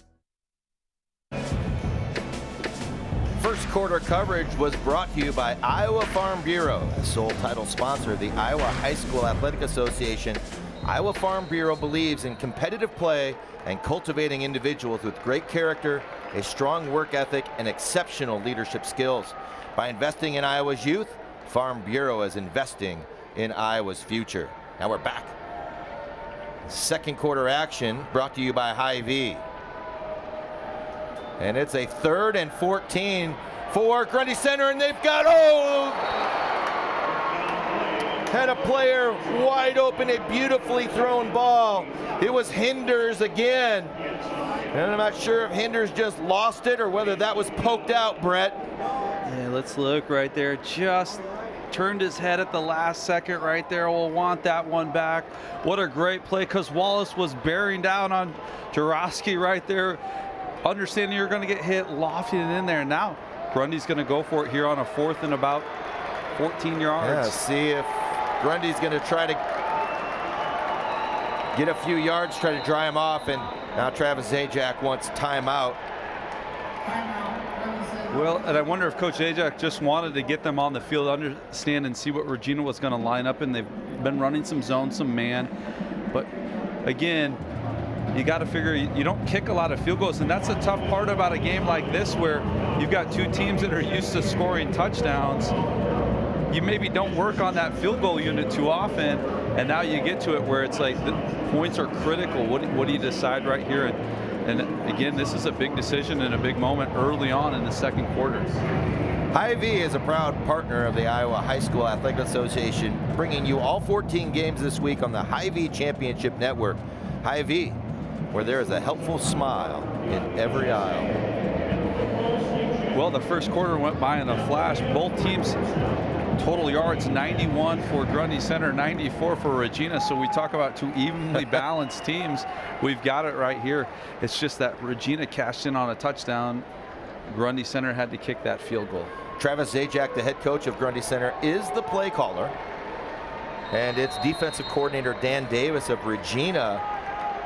First quarter coverage was brought to you by Iowa Farm Bureau, the sole title sponsor of the Iowa High School Athletic Association. Iowa Farm Bureau believes in competitive play and cultivating individuals with great character, a strong work ethic, and exceptional leadership skills. By investing in Iowa's youth, Farm Bureau is investing in Iowa's future. Now we're back. Second quarter action brought to you by Hy-Vee. And it's a 3rd and 14 for Grundy Center, and they've got, had a player wide open, a beautifully thrown ball. It was Hinders again. And I'm not sure if Hinders just lost it or whether that was poked out, Brett. Yeah, let's look right there. Just turned his head at the last second right there. We'll want that one back. What a great play, because Wallace was bearing down on Jarosky right there. Understanding you're going to get hit, lofting it in there. Now Grundy's going to go for it here on a 4th and about 14 yards. Yeah, see if Grundy's going to try to get a few yards, try to dry him off, and now Travis Zajac wants timeout. Well, and I wonder if Coach Zajac just wanted to get them on the field, understand and see what Regina was going to line up, and they've been running some zone, some man. But again, you got to figure you don't kick a lot of field goals, and that's the tough part about a game like this where you've got two teams that are used to scoring touchdowns. You maybe don't work on that field goal unit too often, and now you get to it where it's like the points are critical. What do you decide right here? And again, this is a big decision and a big moment early on in the second quarter. Hy-Vee is a proud partner of the Iowa High School Athletic Association, bringing you all 14 games this week on the Hy-Vee Championship Network. Hy-Vee, where there is a helpful smile in every aisle. Well, the first quarter went by in a flash. Both teams total yards, 91 for Grundy Center, 94 for Regina. So we talk about two evenly balanced teams. We've got it right here. It's just that Regina cashed in on a touchdown. Grundy Center had to kick that field goal. Travis Zajac, the head coach of Grundy Center, is the play caller. And it's defensive coordinator Dan Davis of Regina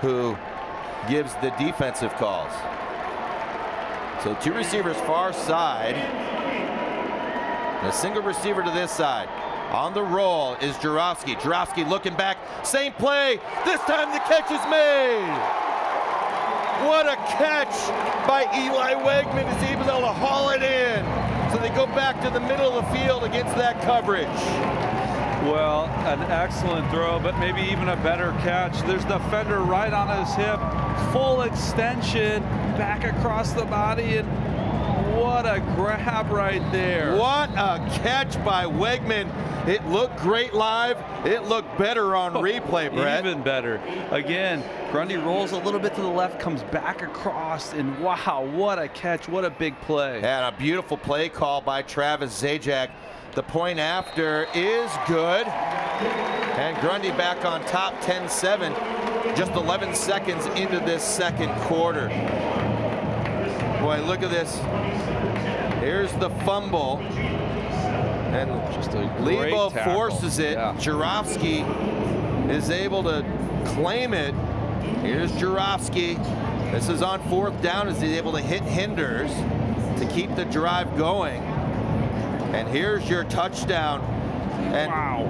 who gives the defensive calls. So 2 receivers far side. And a single receiver to this side. On the roll is Jarofsky. Jarofsky looking back. Same play. This time the catch is made. What a catch by Eli Wegman. He's able to haul it in. So they go back to the middle of the field against that coverage. Well, an excellent throw, but maybe even a better catch. There's the defender right on his hip. Full extension, back across the body, and what a grab right there. What a catch by Wegman. It looked great live. It looked better on replay, Brett. Even better. Again, Grundy rolls a little bit to the left, comes back across, and wow, what a catch, what a big play. And a beautiful play call by Travis Zajac. The point after is good. And Grundy back on top, 10-7, just 11 seconds into this second quarter. Boy, look at this. Here's the fumble. And just a Lebo tackle. forces it. Yeah. Jarofsky is able to claim it. Here's Jarofsky. This is on 4th down as he's able to hit Hinders to keep the drive going. And here's your touchdown. And wow.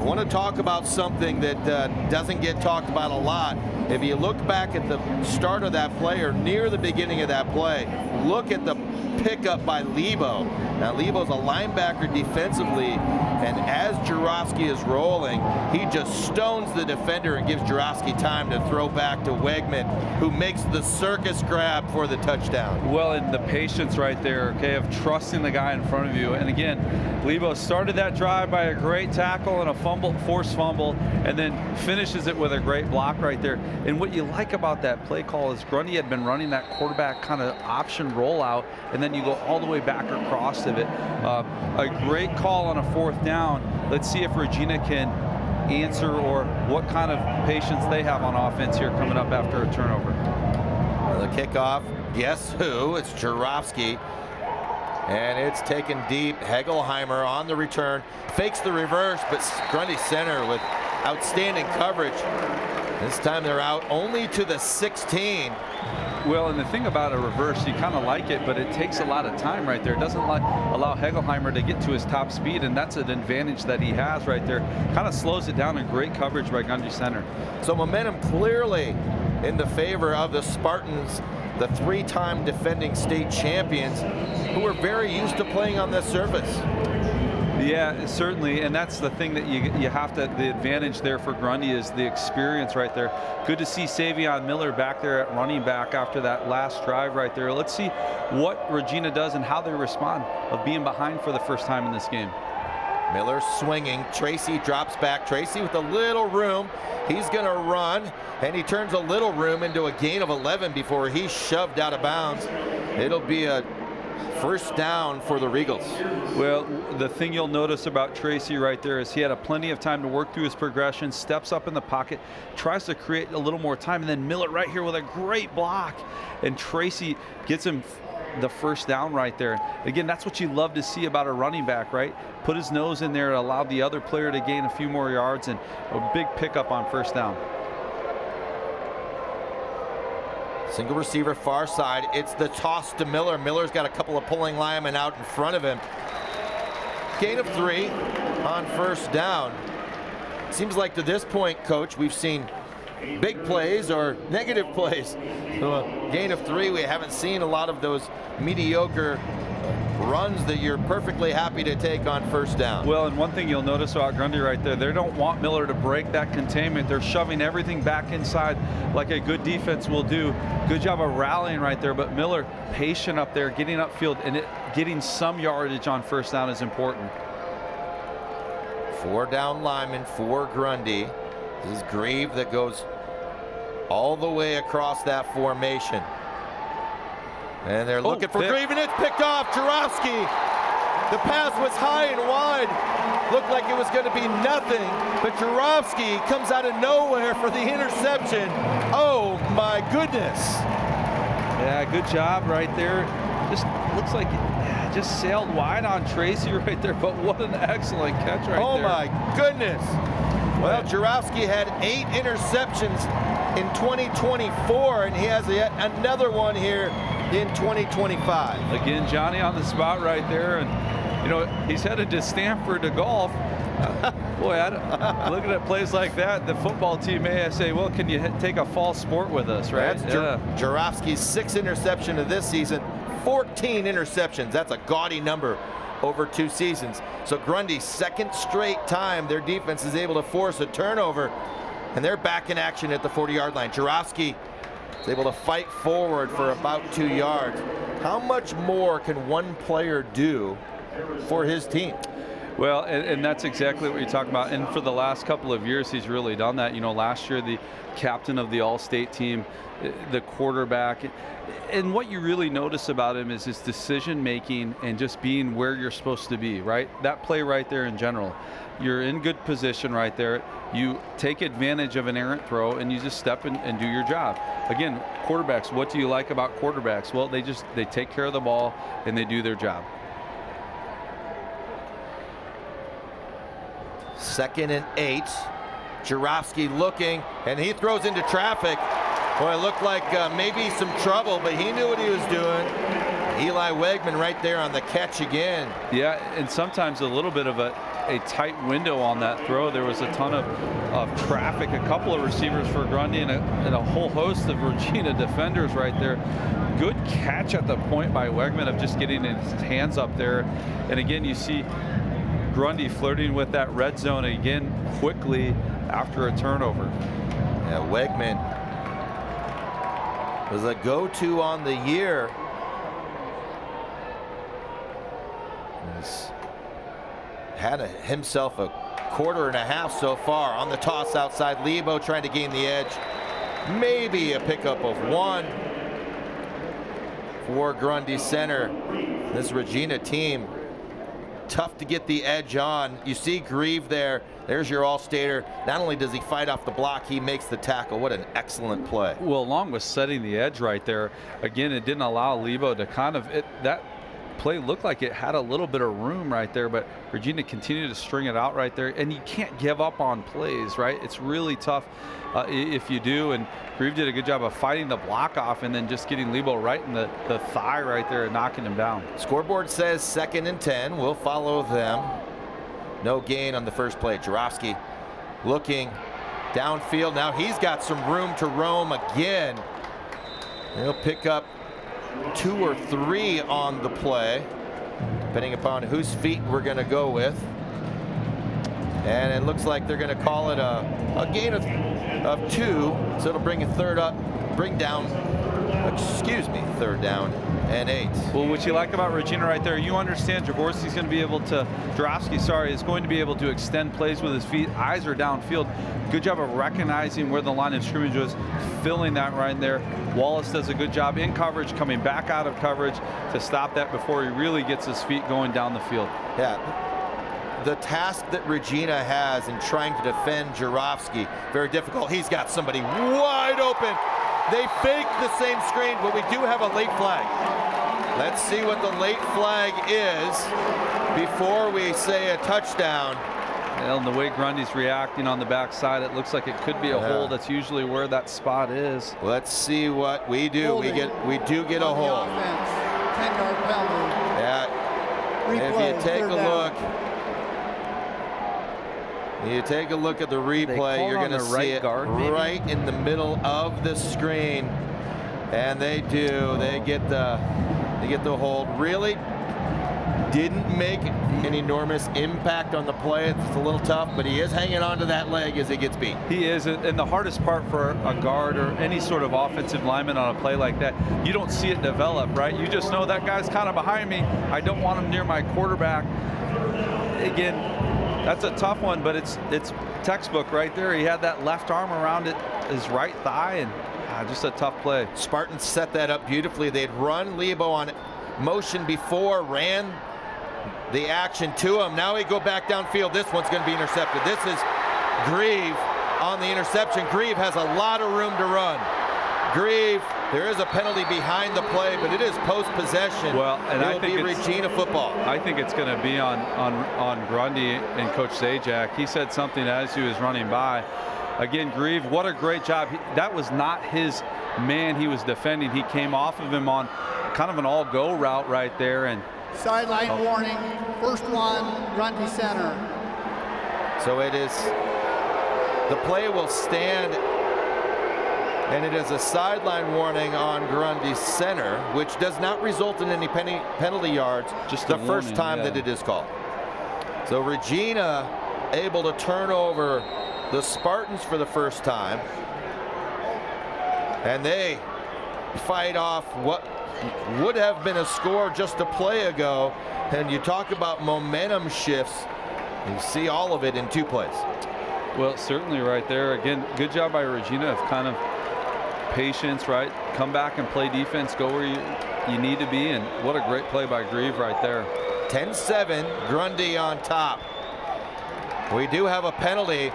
I want to talk about something that doesn't get talked about a lot. If you look back at the start of that play or near the beginning of that play, look at the pickup by Lebo. Now Lebo's a linebacker defensively, and as Jarofsky is rolling, he just stones the defender and gives Jarofsky time to throw back to Wegman, who makes the circus grab for the touchdown. Well, and the patience right there, okay, of trusting the guy in front of you. And again, Lebo started that drive by a great tackle and a fumble, forced fumble, and then finishes it with a great block right there. And what you like about that play call is Grundy had been running that quarterback kind of option rollout, and then you go all the way back across of it. A great call on a 4th down. Let's see if Regina can answer or what kind of patience they have on offense here coming up after a turnover. The kickoff, guess who? It's Jarofsky. And it's taken deep. Hegelheimer on the return. Fakes the reverse, but Grundy center with outstanding coverage. This time they're out only to the 16. Well, and the thing about a reverse, you kind of like it, but it takes a lot of time right there. It doesn't allow Hegelheimer to get to his top speed, and that's an advantage that he has right there. Kind of slows it down, and great coverage by Grundy center. So momentum clearly in the favor of the Spartans, the 3-time defending state champions, who are very used to playing on this surface. Yeah, certainly, and that's the thing that you have to, the advantage there for Grundy is the experience right there. Good to see Savion Miller back there at running back after that last drive right there. Let's see what Regina does and how they respond of being behind for the first time in this game. Miller swinging, Tracy drops back. Tracy with a little room. He's gonna run, and he turns a little room into a gain of 11 before he's shoved out of bounds. It'll be a first down for the Regals. Well, the thing you'll notice about Tracy right there is he had plenty of time to work through his progression, steps up in the pocket, tries to create a little more time, and then Miller right here with a great block. And Tracy gets him the first down right there. Again, that's what you love to see about a running back, right? Put his nose in there, allow the other player to gain a few more yards, and a big pickup on first down. Single receiver far side. It's the toss to Miller. Miller's got a couple of pulling linemen out in front of him. Gain of 3 on first down. Seems like to this point, Coach, we've seen big plays or negative plays. Gain of 3, we haven't seen a lot of those mediocre runs that you're perfectly happy to take on first down. Well, and one thing you'll notice about Grundy right there, they don't want Miller to break that containment. They're shoving everything back inside like a good defense will do. Good job of rallying right there, but Miller patient up there, getting upfield, and getting some yardage on first down is important. 4 down linemen for Grundy. This is Grieve that goes all the way across that formation. And they're looking for Grieve, and it's picked off. Jarofsky. The pass was high and wide. Looked like it was going to be nothing, but Jarofsky comes out of nowhere for the interception. Oh my goodness. Yeah, good job right there. Just looks like just sailed wide on Tracy right there, but what an excellent catch right there. Oh my goodness. Well, Jarowski had 8 interceptions in 2024, and he has yet another one here in 2025. Again, Johnny on the spot right there, and you know, he's headed to Stanford to golf. Boy, looking at plays like that, the football team may say, well, can you take a fall sport with us, right? That's Jarowski's 6th interception of this season, 14 interceptions. That's a gaudy number over 2 seasons. So Grundy, second straight time their defense is able to force a turnover, and they're back in action at the 40-yard line. Jarowski is able to fight forward for about 2 yards. How much more can one player do for his team? Well, and that's exactly what you're talking about. And for the last couple of years, he's really done that. You know, last year, the captain of the All-State team, the quarterback. And what you really notice about him is his decision-making and just being where you're supposed to be, right? That play right there in general. You're in good position right there. You take advantage of an errant throw, and you just step in and do your job. Again, quarterbacks, what do you like about quarterbacks? Well, they take care of the ball, and they do their job. 2nd and 8. Jarowski looking, and he throws into traffic. Boy, it looked like maybe some trouble, but he knew what he was doing. Eli Wegman right there on the catch again. Yeah, and sometimes a little bit of a tight window on that throw. There was a ton of traffic, a couple of receivers for Grundy, and a whole host of Regina defenders right there. Good catch at the point by Wegman of just getting his hands up there. And again, you see Grundy flirting with that red zone again quickly after a turnover. Yeah, Wegman was a go-to on the year. He's had himself a 1.5 so far. On the toss outside, Lebo trying to gain the edge. Maybe a pickup of 1 for Grundy Center. This Regina team, tough to get the edge on. You see Grieve there. There's your All-Stater. Not only does he fight off the block, he makes the tackle. What an excellent play. Well, along with setting the edge right there, again, it didn't allow Lebo to that play looked like it had a little bit of room right there, but Regina continued to string it out right there, and you can't give up on plays, right? It's really tough if you do, and Grieve did a good job of fighting the block off and then just getting Lebo right in the thigh right there and knocking him down. Scoreboard says 2nd and 10. We'll follow them. No gain on the first play. Jarowski looking downfield. Now he's got some room to roam again. He'll pick up 2 or 3 on the play, depending upon whose feet we're going to go with. And it looks like they're going to call it a gain of 2, so it'll bring third down and 8. Well, what you like about Regina right there, you understand Jaworski's going to be able to, Jarowski, is going to be able to extend plays with his feet. Eyes are downfield. Good job of recognizing where the line of scrimmage was, filling that right there. Wallace does a good job in coverage, coming back out of coverage to stop that before he really gets his feet going down the field. Yeah. The task that Regina has in trying to defend Jarowski, very difficult. He's got somebody wide open. They fake the same screen, but we do have a late flag. Let's see what the late flag is before we say a touchdown. Well, and the way Grundy's reacting on the backside, it looks like it could be a hold. That's usually where that spot is. Let's see what we do. We do get a hold. 10-yard penalty. Yeah. If you take a look at the replay, you're going to see it right in the middle of the screen, and they do. They get the hold. Really didn't make an enormous impact on the play. It's a little tough, but he is hanging on to that leg as he gets beat. He is, and the hardest part for a guard or any sort of offensive lineman on a play like that, you don't see it develop, right? You just know that guy's kind of behind me. I don't want him near my quarterback. Again, that's a tough one, but it's textbook right there. He had that left arm around his right thigh, and just a tough play. Spartans set that up beautifully. They'd run Lebo on motion before, ran the action to him. Now he go back downfield. This one's going to be intercepted. This is Grieve on the interception. Grieve has a lot of room to run. Grieve There is a penalty behind the play, but it is post-possession. Well, and I think it's Regina football. I think it's going to be on Grundy and Coach Zajac. He said something as he was running by. Again, Grieve, what a great job. That was not his man he was defending. He came off of him on kind of an all-go route right there. And sideline warning, first one, Grundy center. So it is, the play will stand, and it is a sideline warning on Grundy center, which does not result in any penalty yards, just the first time that it is called. So Regina able to turn over the Spartans for the first time, and they fight off what would have been a score just a play ago. And you talk about momentum shifts, you see all of it in 2 plays. Well, certainly right there. Again, good job by Regina of kind of patience, right? Come back and play defense, go where you need to be, and what a great play by Grieve right there. 10-7, Grundy on top. We do have a penalty.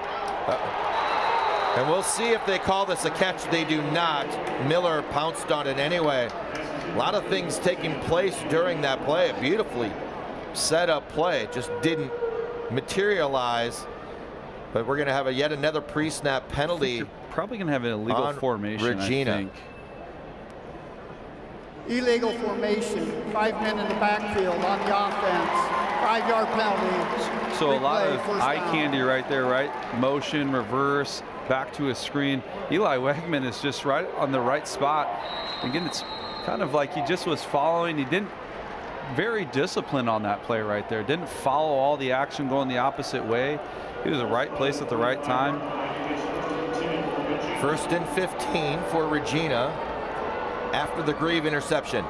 And we'll see if they call this a catch. They do not. Miller pounced on it anyway. A lot of things taking place during that play. A beautifully set up play. It just didn't materialize. But we're going to have yet another pre-snap penalty. Probably going to have an illegal formation, Regina. I think. Illegal formation, 5 men in the backfield on the offense. 5-yard penalty. So a lot of eye candy right there, right? Motion, reverse, back to a screen. Eli Wegman is just right on the right spot. Again, it's kind of like he just was following. He didn't, very disciplined on that play right there. Didn't follow all the action going the opposite way. He was in the right place at the right time. 1st and 15 for Regina after the Grieve interception.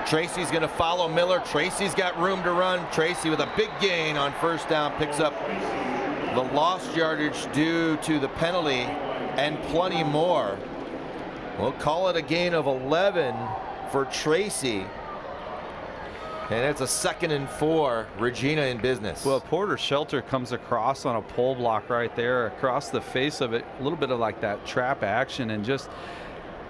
Tracy's going to follow Miller. Tracy's got room to run. Tracy with a big gain on 1st down picks up the lost yardage due to the penalty and plenty more. We'll call it a gain of 11 for Tracy. And it's a 2nd and 4, Regina in business. Well, Porter Shelter comes across on a pull block right there across the face of it. A little bit of like that trap action and just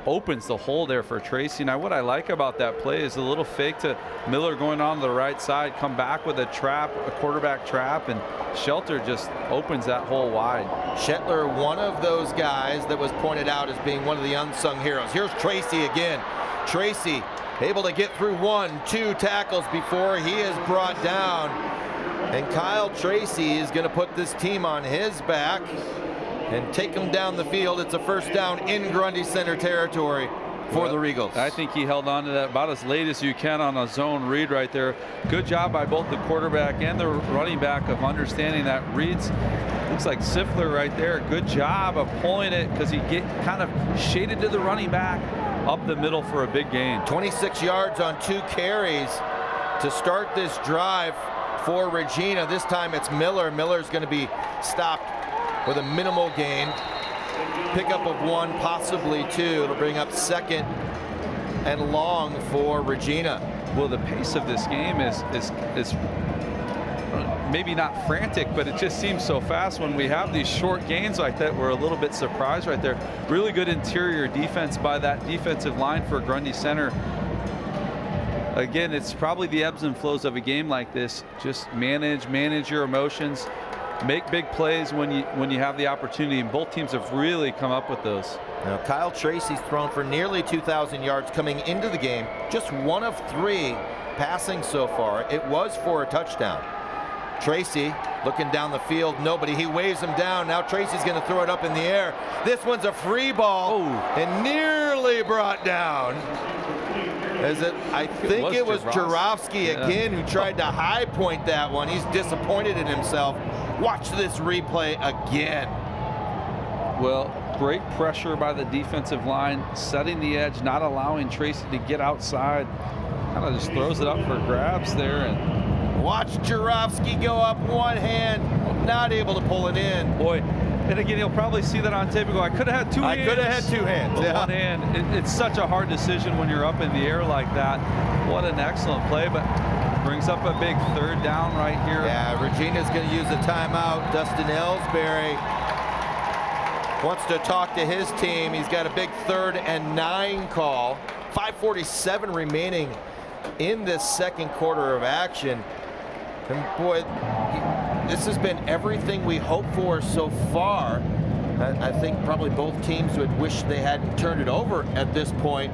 opens the hole there for Tracy. Now what I like about that play is a little fake to Miller going on the right side, come back with a trap, a quarterback trap, and Shelter just opens that hole wide. Shetler, one of those guys that was pointed out as being one of the unsung heroes. Here's Tracy again. Tracy able to get through 1-2 tackles before he is brought down. And Kyle Tracy is going to put this team on his back and take them down the field. It's a 1st down in Grundy Center territory for the Regals. I think he held on to that about as late as you can on a zone read right there. Good job by both the quarterback and the running back of understanding that reads. Looks like Siffler right there. Good job of pulling it because he kind of shaded to the running back up the middle for a big gain. 26 yards on 2 carries to start this drive for Regina. This time it's Miller. Miller's going to be stopped with a minimal gain. Pickup of 1, possibly 2. It'll bring up 2nd and long for Regina. Well, the pace of this game is maybe not frantic, but it just seems so fast when we have these short gains like that. We're a little bit surprised right there. Really good interior defense by that defensive line for Grundy Center. Again, it's probably the ebbs and flows of a game like this. Just manage your emotions. Make big plays when you have the opportunity, and both teams have really come up with those. Now Kyle Tracy's thrown for nearly 2,000 yards coming into the game. Just 1 of 3 passing so far. It was for a touchdown. Tracy looking down the field, nobody. He waves him down. Now Tracy's going to throw it up in the air. This one's a free ball and nearly brought down. I think it was Jarofsky again who tried to high point that one. He's disappointed in himself. Watch this replay again. Well, great pressure by the defensive line, setting the edge, not allowing Tracy to get outside. Kind of just throws it up for grabs there. And watch Jarofsky go up one hand, not able to pull it in. Boy, and again, he'll probably see that on tape and go, I could have had 2 hands. I could have had 2 hands. Yeah. One hand. It's such a hard decision when you're up in the air like that. What an excellent play, but brings up a big 3rd down right here. Yeah, Regina's going to use a timeout. Dustin Ellsbury wants to talk to his team. He's got a big 3rd and 9 call. 5:47 remaining in this second quarter of action. And boy, this has been everything we hoped for so far. I think probably both teams would wish they hadn't turned it over at this point.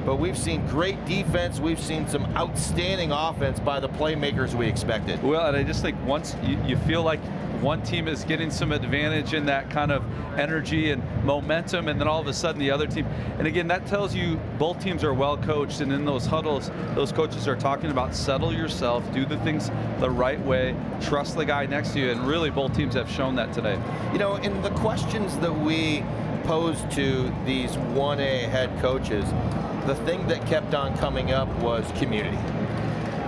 But we've seen great defense. We've seen some outstanding offense by the playmakers we expected. Well, and I just think once you feel like one team is getting some advantage in that kind of energy and momentum, and then all of a sudden the other team, and again, that tells you both teams are well coached, and in those huddles, those coaches are talking about settle yourself, do the things the right way, trust the guy next to you, and really both teams have shown that today. You know, in the questions that we posed to these 1A head coaches, the thing that kept on coming up was community.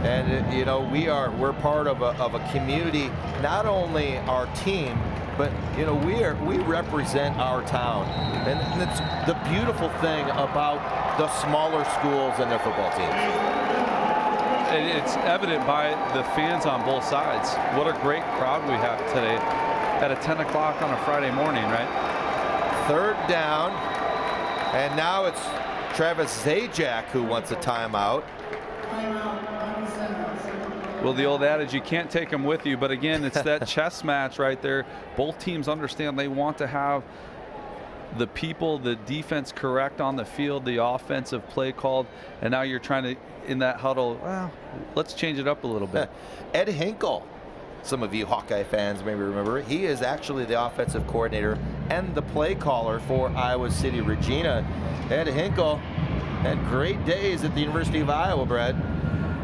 And you know, we're part of a community, not only our team, but you know, we represent our town. And it's the beautiful thing about the smaller schools and their football teams. And it's evident by the fans on both sides. What a great crowd we have today at a 10 o'clock on a Friday morning, right? 3rd down, and now it's Travis Zajac who wants a timeout. Well, the old adage, you can't take them with you, but again, it's that chess match right there. Both teams understand they want to have the people, the defense correct on the field, the offensive play called, and now you're trying to, in that huddle, well, let's change it up a little bit. Ed Hinkle, some of you Hawkeye fans maybe remember, he is actually the offensive coordinator and the play caller for Iowa City Regina. Ed Hinkle had great days at the University of Iowa, Brad.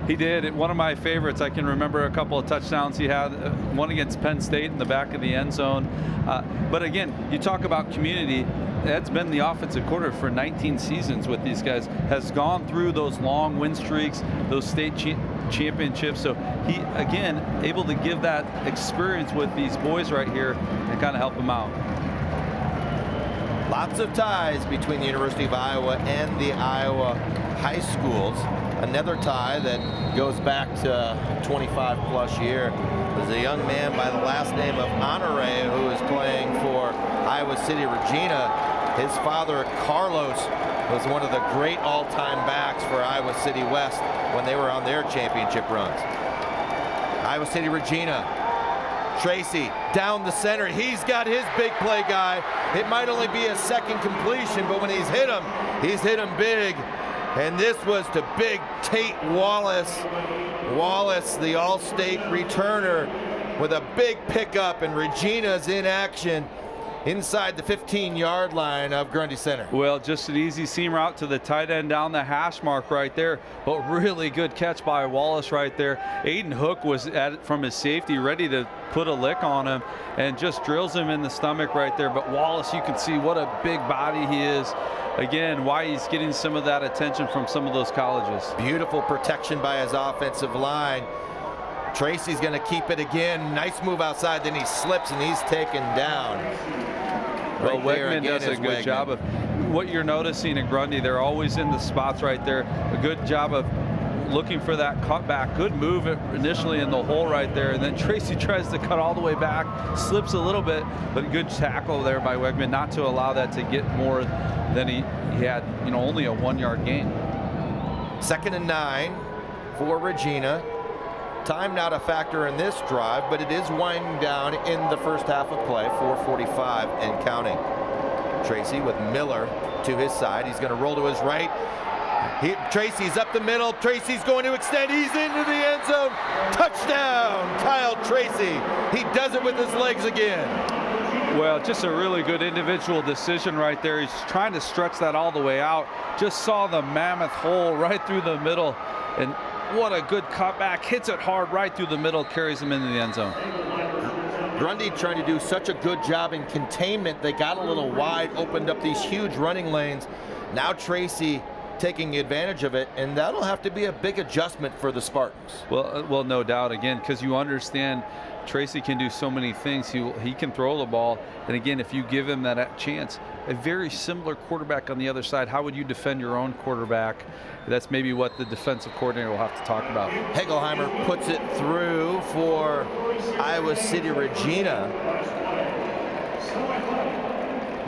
He did. One of my favorites. I can remember a couple of touchdowns he had, one against Penn State in the back of the end zone. But again, you talk about community. Ed's been the offensive coordinator for 19 seasons with these guys, has gone through those long win streaks, those state championships. So he, again, able to give that experience with these boys right here and kind of help them out. Lots of ties between the University of Iowa and the Iowa high schools. Another tie that goes back to 25 plus year. There's a young man by the last name of Honore who is playing for Iowa City Regina. His father, Carlos, was one of the great all-time backs for Iowa City West when they were on their championship runs. Iowa City Regina. Tracy down the center. He's got his big play guy. It might only be a second completion, but when he's hit him big. And this was to big Tate Wallace. Wallace, the all-state returner, with a big pickup, and Regina's in action inside the 15-yard line of Grundy Center. Well, just an easy seam route to the tight end down the hash mark right there, but really good catch by Wallace right there. Aiden Hook was at it from his safety, ready to put a lick on him, and just drills him in the stomach right there. But Wallace, you can see what a big body he is. Again, why he's getting some of that attention from some of those colleges. Beautiful protection by his offensive line. Tracy's going to keep it again. Nice move outside, then he slips and he's taken down. Well, Wegman does a good job of what you're noticing at Grundy. They're always in the spots right there. A good job of looking for that cutback. Good move initially in the hole right there, and then Tracy tries to cut all the way back, slips a little bit, but good tackle there by Wegman not to allow that to get more than he had, you know, only a 1-yard gain. 2nd and 9 for Regina. Time not a factor in this drive, but it is winding down in the first half of play, 4:45 and counting. Tracy with Miller to his side. He's going to roll to his right. Tracy's up the middle. Tracy's going to extend. He's into the end zone. Touchdown, Kyle Tracy. He does it with his legs again. Well, just a really good individual decision right there. He's trying to stretch that all the way out. Just saw the mammoth hole right through the middle. And what a good cutback. Hits it hard right through the middle, carries him into the end zone. Grundy trying to do such a good job in containment. They got a little wide, opened up these huge running lanes. Now Tracy taking advantage of it, and that'll have to be a big adjustment for the Spartans. Well, no doubt, again, because you understand Tracy can do so many things. He can throw the ball, and again, if you give him that chance, a very similar quarterback on the other side, how would you defend your own quarterback? That's maybe what the defensive coordinator will have to talk about. Hegelheimer puts it through for Iowa City Regina.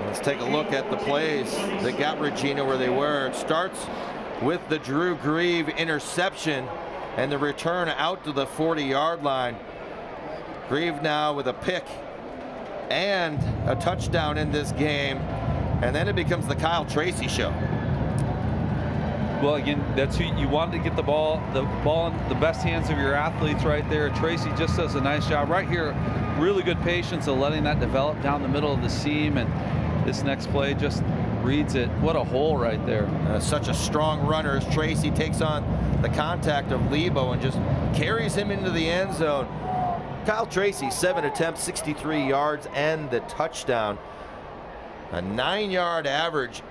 Let's take a look at the plays that got Regina where they were. It starts with the Drew Grieve interception and the return out to the 40-yard line. Grieve now with a pick and a touchdown in this game. And then it becomes the Kyle Tracy show. Well, again, that's who you want to get the ball in the best hands of your athletes right there. Tracy just does a nice job right here. Really good patience of letting that develop down the middle of the seam, and this next play just reads it. What a hole right there. Such a strong runner as Tracy takes on the contact of Lebo and just carries him into the end zone. Kyle Tracy, 7 attempts, 63 yards, and the touchdown. A 9-yard average.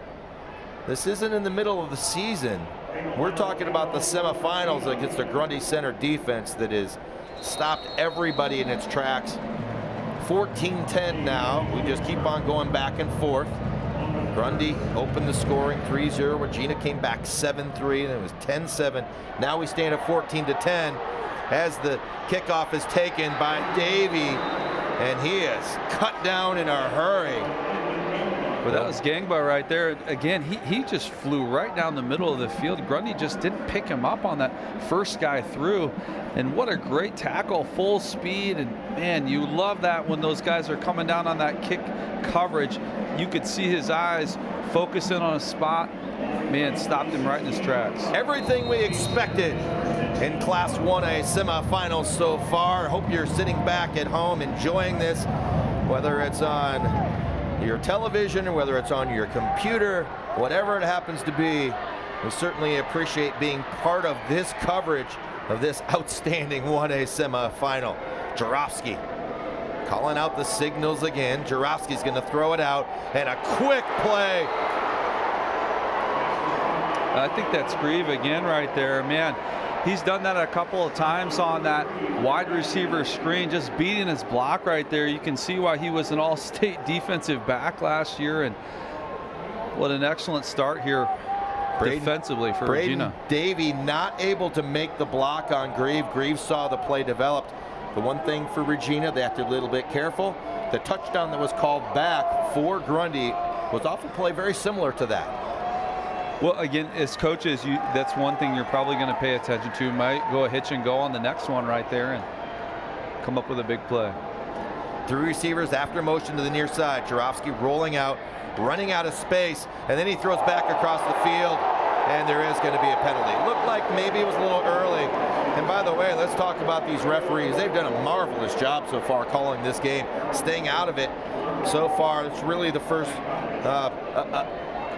This isn't in the middle of the season. We're talking about the semifinals against the Grundy Center defense that has stopped everybody in its tracks. 14-10 now. We just keep on going back and forth. Grundy opened the scoring 3-0. Regina came back 7-3, and it was 10-7. Now we stand at 14-10 as the kickoff is taken by Davey, and he is cut down in a hurry. Well, that was Gangba right there. Again, he just flew right down the middle of the field. Grundy just didn't pick him up on that first guy through. And what a great tackle, full speed. And man, you love that when those guys are coming down on that kick coverage. You could see his eyes focus in on a spot. Man, stopped him right in his tracks. Everything we expected in Class 1A semifinals so far. Hope you're sitting back at home enjoying this, whether it's on your television or whether it's on your computer, whatever it happens to be. We certainly appreciate being part of this coverage of this outstanding 1A semifinal. Jarofsky calling out the signals again. Jarofsky's going to throw it out, and a quick play. I think that's Grieve again right there. Man, he's done that a couple of times on that wide receiver screen, just beating his block right there. You can see why he was an all-state defensive back last year, and what an excellent start here defensively for Regina. Davey not able to make the block on Grieve. Grieve saw the play developed. The one thing for Regina, they have to be a little bit careful. The touchdown that was called back for Grundy was off a play very similar to that. Well, again, as coaches, that's one thing you're probably going to pay attention to. Might go a hitch and go on the next one right there and come up with a big play. 3 receivers after motion to the near side. Jarofsky rolling out, running out of space, and then he throws back across the field, and there is going to be a penalty. Looked like maybe it was a little early. And by the way, let's talk about these referees. They've done a marvelous job so far calling this game, staying out of it so far. It's really the first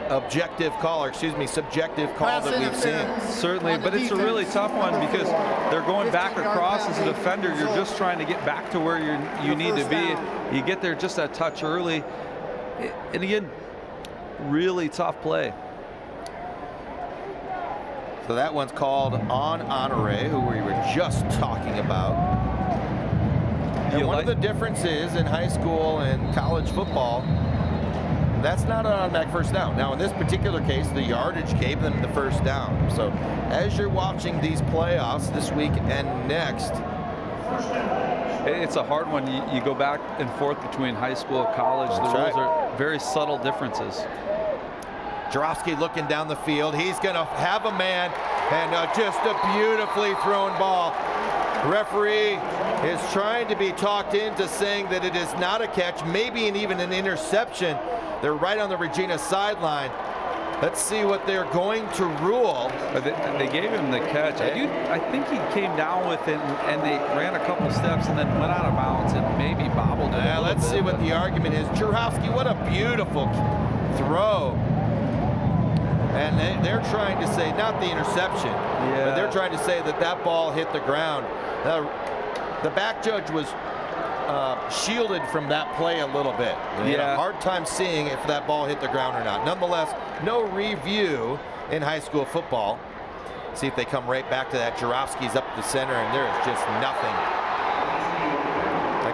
subjective call that we've seen. Certainly, but it's a really tough one because they're going back across as a defender. You're just trying to get back to where you need to be. You get there just a touch early. And again, really tough play. So that one's called on Honore, who we were just talking about. And one of the differences in high school and college football, that's not an automatic first down. Now, in this particular case, the yardage gave them the first down. So as you're watching these playoffs this week and next, it's a hard one. You go back and forth between high school and college. The rules are very subtle differences. Jarofsky looking down the field. He's going to have a man, and just a beautifully thrown ball. Referee is trying to be talked into saying that it is not a catch, maybe even an interception. They're right on the Regina sideline. Let's see what they're going to rule. They gave him the catch. I think he came down with it, and they ran a couple steps and then went out of bounds and maybe bobbled it. Let's see what the argument is. Jarofsky, what a beautiful throw. And they're trying to say, not the interception, but they're trying to say that that ball hit the ground. The back judge was shielded from that play a little bit. He had a hard time seeing if that ball hit the ground or not. Nonetheless, no review in high school football. See if they come right back to that. Jarofsky's up the center, and there is just nothing.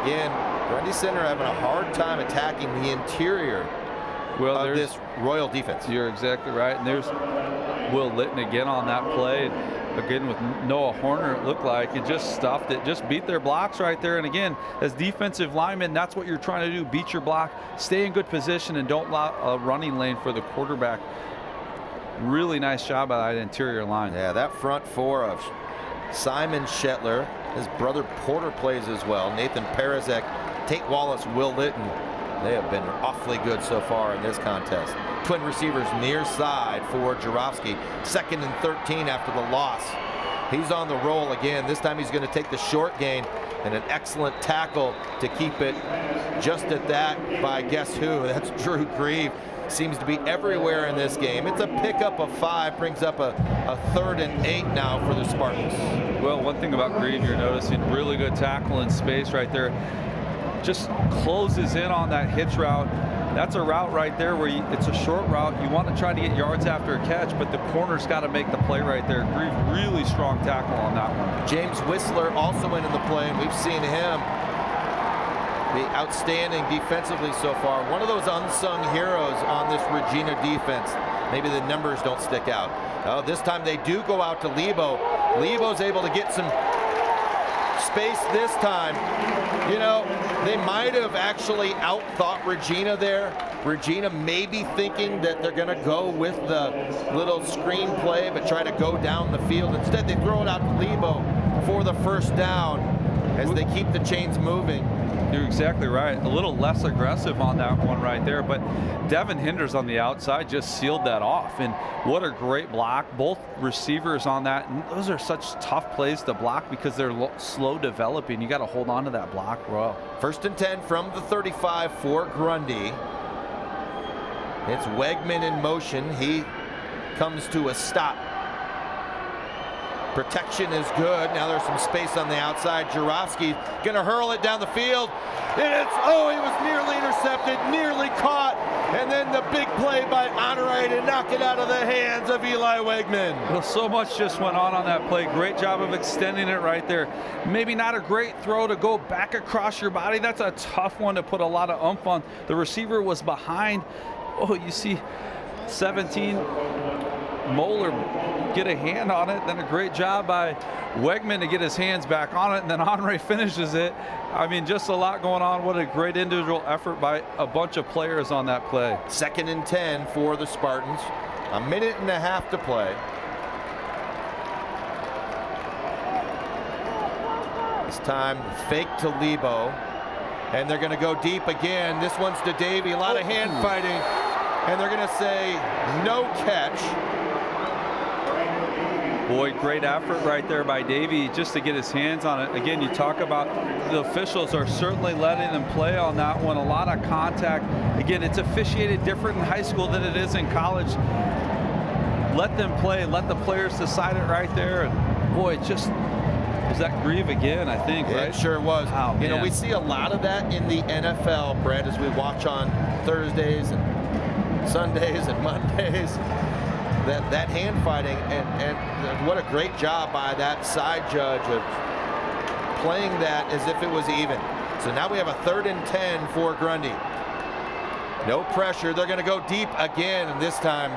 Again, Grundy Center having a hard time attacking the interior of this Royal defense. You're exactly right. And there's Will Litton again on that play. again with Noah Horner, it looked like it just stuffed it, just beat their blocks right there. And again, as defensive linemen, that's what you're trying to do, beat your block, stay in good position, and don't allow a running lane for the quarterback. Really nice job by that interior line. Yeah, that front four of Simon Shetler, his brother Porter plays as well, Nathan Parazek, Tate Wallace, Will Litton. They have been awfully good so far in this contest. Twin receivers near side for Jarofsky. 2nd and 13 after the loss. He's on the roll again. This time he's going to take the short gain, and an excellent tackle to keep it just at that by guess who? That's Drew Grieve. Seems to be everywhere in this game. It's a pickup of 5, brings up a 3rd and 8 now for the Spartans. Well, one thing about Grieve, you're noticing really good tackle in space right there. Just closes in on that hitch route. That's a route right there where it's a short route. You want to try to get yards after a catch, but the corner's got to make the play right there. Grieve, really strong tackle on that one. James Whistler also into the play, and we've seen him be outstanding defensively so far. One of those unsung heroes on this Regina defense. Maybe the numbers don't stick out. Oh, this time they do go out to Lebo. Lebo's able to get some space this time. You know, they might have actually outthought Regina there. Regina may be thinking that they're going to go with the little screen play, but try to go down the field. Instead, they throw it out to Lebo for the first down as they keep the chains moving. You're exactly right. A little less aggressive on that one right there, but Devin Hinders on the outside just sealed that off. And what a great block. Both receivers on that. And those are such tough plays to block because they're slow developing. You got to hold on to that block well. 1st and 10 from the 35 for Grundy. It's Wegman in motion. He comes to a stop. Protection is good. Now there's some space on the outside. Jarofsky gonna hurl it down the field. It's, oh, he was nearly intercepted, nearly caught. And then the big play by Honoré to knock it out of the hands of Eli Wegman. Well, so much just went on that play. Great job of extending it right there. Maybe not a great throw to go back across your body. That's a tough one to put a lot of oomph on. The receiver was behind. Oh, you see 17 Moeller get a hand on it, then a great job by Wegman to get his hands back on it, and then Honoré finishes it. I mean, just a lot going on. What a great individual effort by a bunch of players on that play. 2nd and 10 for the Spartans. 1.5 minutes to play. This time, fake to Lebo, and they're going to go deep again. This one's to Davey. A lot of hand fighting, and they're going to say no catch. Boy, great effort right there by Davey just to get his hands on it. Again, you talk about the officials are certainly letting them play on that one. A lot of contact. Again, it's officiated different in high school than it is in college. Let them play. Let the players decide it right there. And boy, just was that Grieve again, I think, right? It sure was. Oh, you know, we see a lot of that in the NFL, Brett, as we watch on Thursdays and Sundays and Mondays. That hand fighting, and what a great job by that side judge of playing that as if it was even. So now we have a 3rd and 10 for Grundy. No pressure. They're going to go deep again, and this time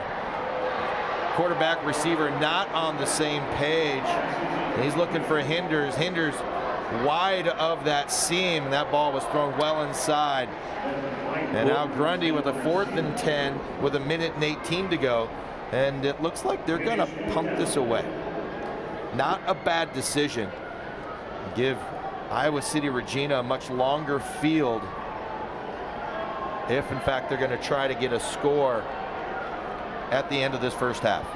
quarterback receiver not on the same page. He's looking for Hinders. Hinders wide of that seam. That ball was thrown well inside. And now Grundy with a 4th and 10 with 1 minute and 18 to go. And it looks like they're going to pump this away. Not a bad decision. Give Iowa City Regina a much longer field if, in fact, they're going to try to get a score at the end of this first half.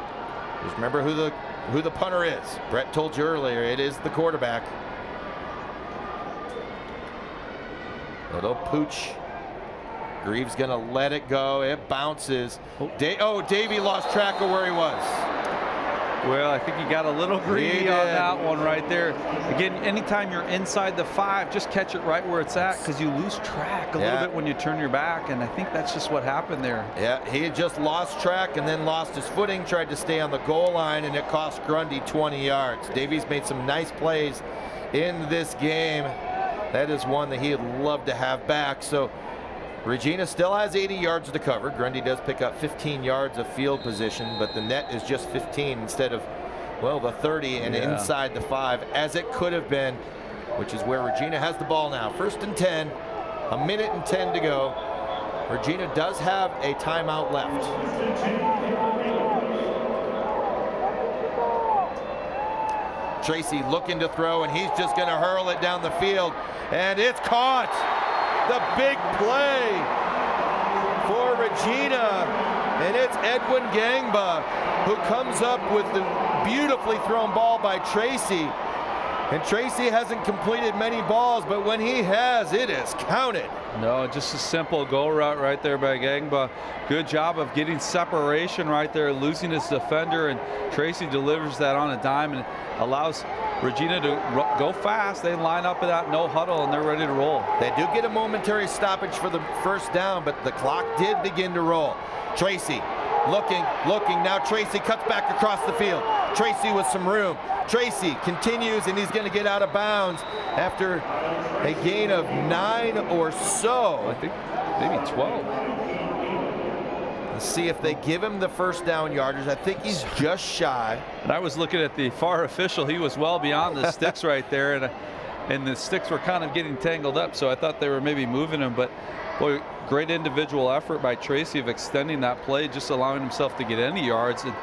Just remember who the punter is. Brett told you earlier, it is the quarterback. Little pooch. Grieve's gonna let it go. It bounces. Davey lost track of where he was. Well, I think he got a little greedy on that one right there. Again, anytime you're inside the 5, just catch it right where it's at, because you lose track a little bit when you turn your back, and I think that's just what happened there. Yeah, he had just lost track and then lost his footing, tried to stay on the goal line, and it cost Grundy 20 yards. Davey's made some nice plays in this game. That is one that he'd love to have back. So Regina still has 80 yards to cover. Grundy does pick up 15 yards of field position, but the net is just 15 instead of well, the 30 and inside the 5, as it could have been, which is where Regina has the ball now. 1st and 10, 1:10 to go. Regina does have a timeout left. Tracy looking to throw, and he's just going to hurl it down the field, and it's caught. The big play for Regina, and it's Edwin Gangba who comes up with the beautifully thrown ball by Tracy. And Tracy hasn't completed many balls, but when he has, it is counted. No, just a simple go route right there by Gangba. Good job of getting separation right there, losing his defender, and Tracy delivers that on a dime and allows Regina to go fast. They line up in that no huddle and they're ready to roll. They do get a momentary stoppage for the 1st down, but the clock did begin to roll. Tracy looking, now Tracy cuts back across the field. Tracy with some room. Tracy continues, and he's going to get out of bounds after a gain of 9 or so. I think maybe 12. Let's see if they give him the 1st down yardage. I think he's just shy. And I was looking at the far official. He was well beyond the sticks right there, and the sticks were kind of getting tangled up, so I thought they were maybe moving him. But boy, great individual effort by Tracy of extending that play, just allowing himself to get any yards, and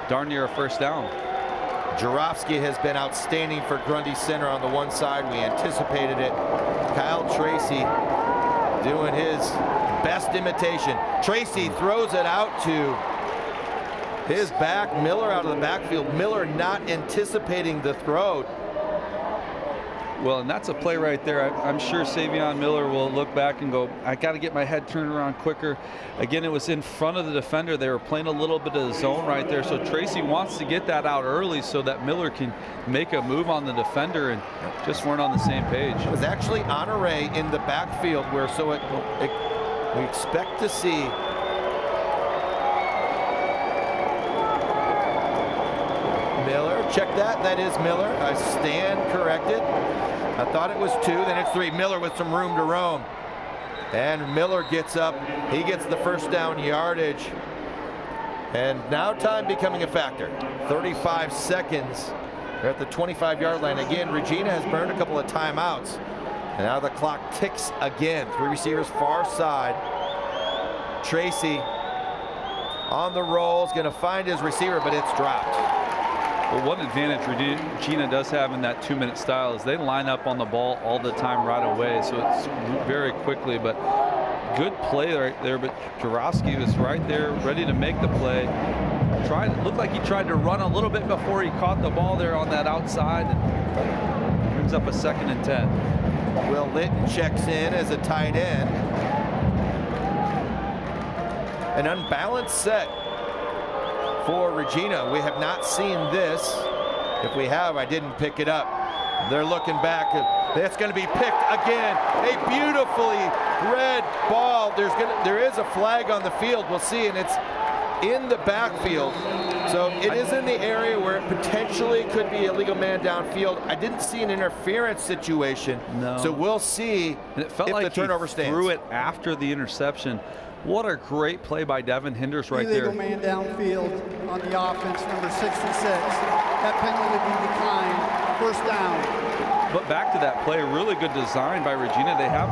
darn near a 1st down. Jarofsky has been outstanding for Grundy Center on the one side. We anticipated it. Kyle Tracy doing his best imitation. Tracy throws it out to his back. Miller out of the backfield. Miller not anticipating the throw. Well, and that's a play right there. I'm sure Savion Miller will look back and go, I got to get my head turned around quicker. Again, it was in front of the defender. They were playing a little bit of the zone right there. So Tracy wants to get that out early so that Miller can make a move on the defender, and just weren't on the same page. It was actually Honore in the backfield where we expect to see Miller. Check that. That is Miller. I stand corrected. I thought it was 2, then it's 3. Miller with some room to roam. And Miller gets up. He gets the 1st down yardage. And now time becoming a factor. 35 seconds. They're at the 25-yard line. Again, Regina has burned a couple of timeouts. And now the clock ticks again. 3 receivers far side. Tracy on the roll. Is going to find his receiver, but it's dropped. Well, one advantage Regina does have in that 2-minute style is they line up on the ball all the time right away, so it's very quickly, but good play right there. But Jarofsky was right there ready to make the play. Looked like he tried to run a little bit before he caught the ball there on that outside, and brings up a 2nd and 10. Will Litton checks in as a tight end. An unbalanced set for Regina. We have not seen this. If we have, I didn't pick it up. They're looking back. It's going to be picked again. A beautifully red ball. There is a flag on the field. We'll see, and it's in the backfield. So it is in the area where it potentially could be a legal man downfield. I didn't see an interference situation. No. So we'll see and it felt if like the turnover stands. Threw it after the interception. What a great play by Devin Hinders right there. Illegal man downfield on the offense, number 66. That penalty be declined. 1st down. But back to that play, really good design by Regina. They have,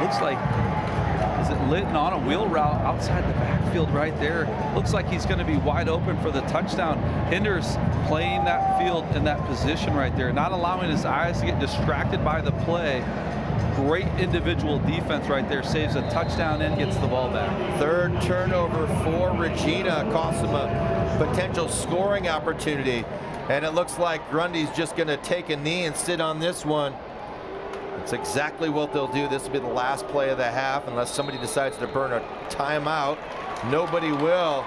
looks like, is it Litton on a wheel route outside the backfield right there. Looks like he's going to be wide open for the touchdown. Hinders playing that field in that position right there, not allowing his eyes to get distracted by the play. Great individual defense right there, saves a touchdown and gets the ball back. 3rd turnover for Regina, costs them a potential scoring opportunity. And it looks like Grundy's just going to take a knee and sit on this one. It's exactly what they'll do. This will be the last play of the half unless somebody decides to burn a timeout. Nobody will.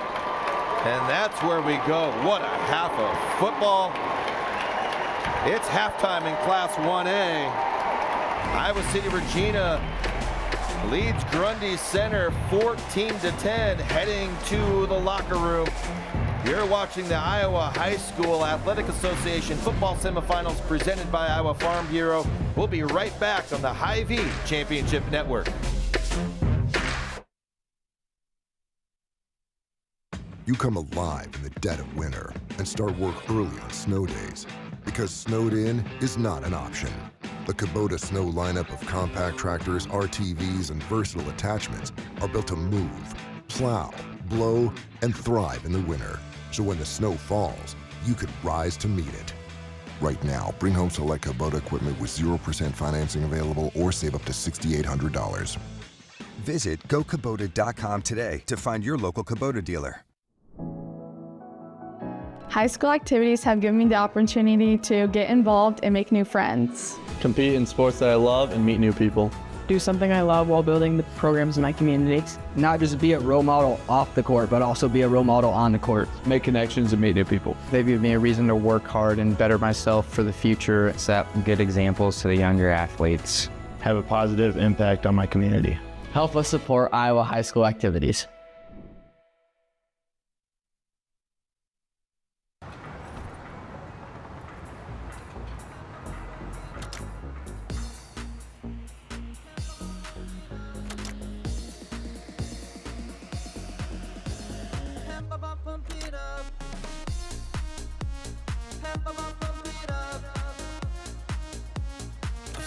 And that's where we go. What a half of football. It's halftime in Class 1A. Iowa City Regina leads Grundy Center 14-10, heading to the locker room. You're watching the Iowa High School Athletic Association football semifinals presented by Iowa Farm Bureau. We'll be right back on the Hy-Vee Championship Network. You come alive in the dead of winter and start work early on snow days, because snowed in is not an option. The Kubota Snow lineup of compact tractors, RTVs, and versatile attachments are built to move, plow, blow, and thrive in the winter. So when the snow falls, you can rise to meet it. Right now, bring home select Kubota equipment with 0% financing available or save up to $6,800. Visit gokubota.com today to find your local Kubota dealer. High school activities have given me the opportunity to get involved and make new friends. Compete in sports that I love and meet new people. Do something I love while building the programs in my community. Not just be a role model off the court, but also be a role model on the court. Make connections and meet new people. They give me a reason to work hard and better myself for the future. Set good examples to the younger athletes. Have a positive impact on my community. Help us support Iowa high school activities.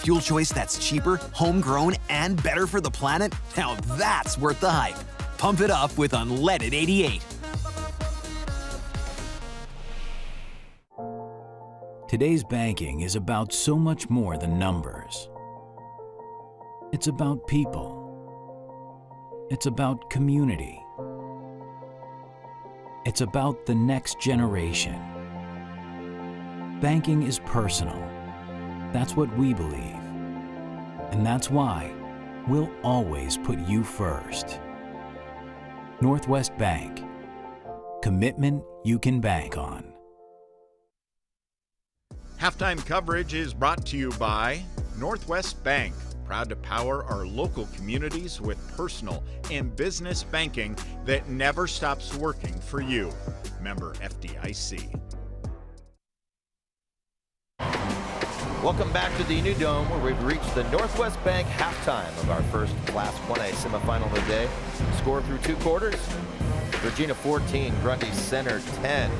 Fuel choice that's cheaper, homegrown, and better for the planet? Now that's worth the hype. Pump it up with unleaded 88. Today's banking is about so much more than numbers. It's about people. It's about community. It's about the next generation. Banking is personal. That's what we believe. And that's why we'll always put you first. Northwest Bank. Commitment you can bank on. Halftime coverage is brought to you by Northwest Bank, proud to power our local communities with personal and business banking that never stops working for you. Member FDIC. Welcome back to the New Dome, where we've reached the Northwest Bank halftime of our first Class 1A semifinal of the day. Score through 2 quarters, Regina 14, Grundy Center 10.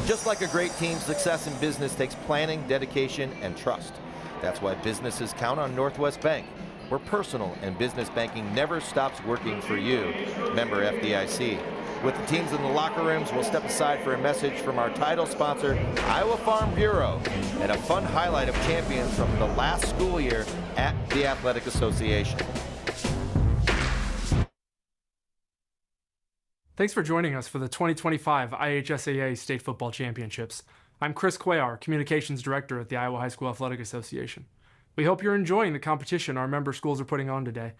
Just like a great team, success in business takes planning, dedication, and trust. That's why businesses count on Northwest Bank, where personal and business banking never stops working for you. Member FDIC. With the teams in the locker rooms, we'll step aside for a message from our title sponsor, Iowa Farm Bureau, and a fun highlight of champions from the last school year at the Athletic Association. Thanks for joining us for the 2025 IHSAA State Football Championships. I'm Chris Cuellar, Communications Director at the Iowa High School Athletic Association. We hope you're enjoying the competition our member schools are putting on today.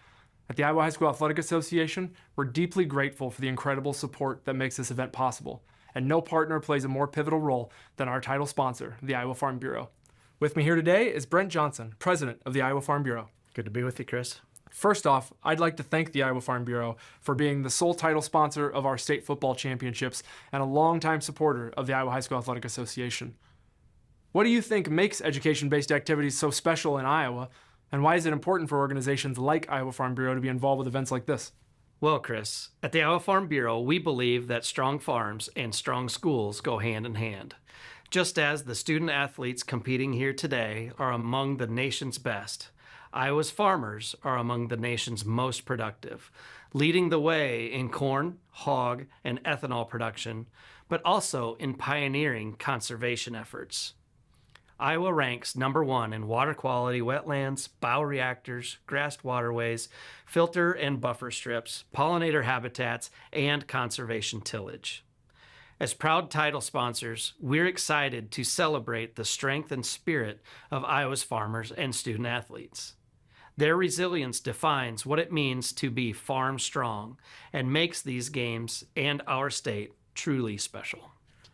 At the Iowa High School Athletic Association, we're deeply grateful for the incredible support that makes this event possible, and no partner plays a more pivotal role than our title sponsor, the Iowa Farm Bureau. With me here today is Brent Johnson, President of the Iowa Farm Bureau. Good to be with you, Chris. First off, I'd like to thank the Iowa Farm Bureau for being the sole title sponsor of our state football championships and a longtime supporter of the Iowa High School Athletic Association. What do you think makes education-based activities so special in Iowa? And why is it important for organizations like Iowa Farm Bureau to be involved with events like this? Well, Chris, at the Iowa Farm Bureau, we believe that strong farms and strong schools go hand in hand. Just as the student athletes competing here today are among the nation's best, Iowa's farmers are among the nation's most productive, leading the way in corn, hog, and ethanol production, but also in pioneering conservation efforts. Iowa ranks #1 in water quality, wetlands, bioreactors, grassed waterways, filter and buffer strips, pollinator habitats, and conservation tillage. As proud title sponsors, we're excited to celebrate the strength and spirit of Iowa's farmers and student athletes. Their resilience defines what it means to be farm strong and makes these games and our state truly special.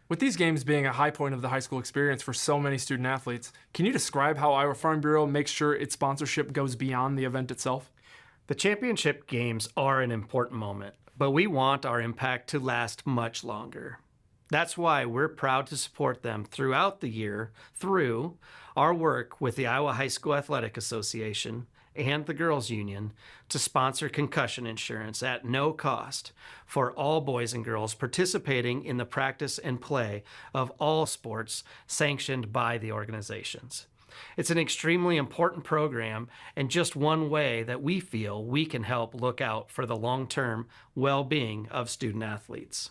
With these games being a high point of the high school experience for so many student athletes, can you describe how Iowa Farm Bureau makes sure its sponsorship goes beyond the event itself? The championship games are an important moment, but we want our impact to last much longer. That's why we're proud to support them throughout the year through our work with the Iowa High School Athletic Association and the Girls Union to sponsor concussion insurance at no cost for all boys and girls participating in the practice and play of all sports sanctioned by the organizations. It's an extremely important program and just one way that we feel we can help look out for the long-term well-being of student athletes.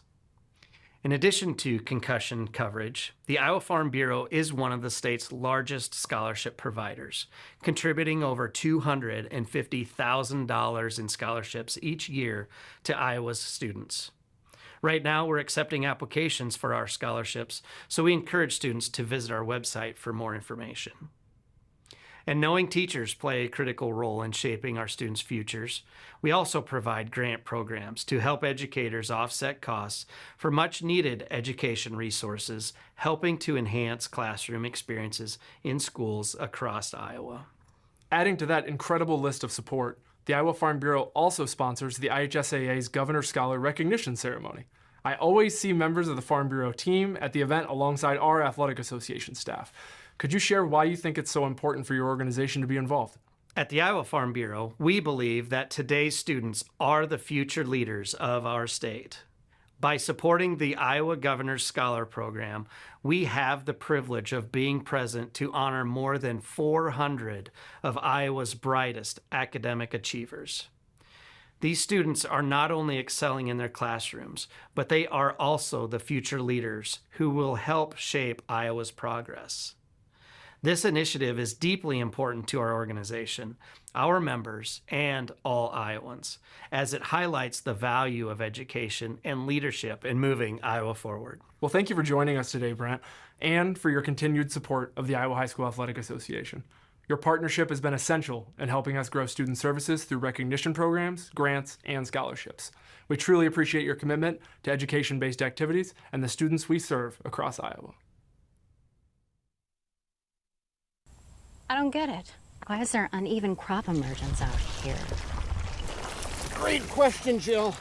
In addition to concussion coverage, the Iowa Farm Bureau is one of the state's largest scholarship providers, contributing over $250,000 in scholarships each year to Iowa's students. Right now, we're accepting applications for our scholarships, so we encourage students to visit our website for more information. And knowing teachers play a critical role in shaping our students' futures, we also provide grant programs to help educators offset costs for much-needed education resources, helping to enhance classroom experiences in schools across Iowa. Adding to that incredible list of support, the Iowa Farm Bureau also sponsors the IHSAA's Governor Scholar Recognition Ceremony. I always see members of the Farm Bureau team at the event alongside our Athletic Association staff. Could you share why you think it's so important for your organization to be involved? At the Iowa Farm Bureau, we believe that today's students are the future leaders of our state. By supporting the Iowa Governor's Scholar Program, we have the privilege of being present to honor more than 400 of Iowa's brightest academic achievers. These students are not only excelling in their classrooms, but they are also the future leaders who will help shape Iowa's progress. This initiative is deeply important to our organization, our members, and all Iowans, as it highlights the value of education and leadership in moving Iowa forward. Well, thank you for joining us today, Brent, and for your continued support of the Iowa High School Athletic Association. Your partnership has been essential in helping us grow student services through recognition programs, grants, and scholarships. We truly appreciate your commitment to education-based activities and the students we serve across Iowa. I don't get it. Why is there uneven crop emergence out here? Great question, Jill.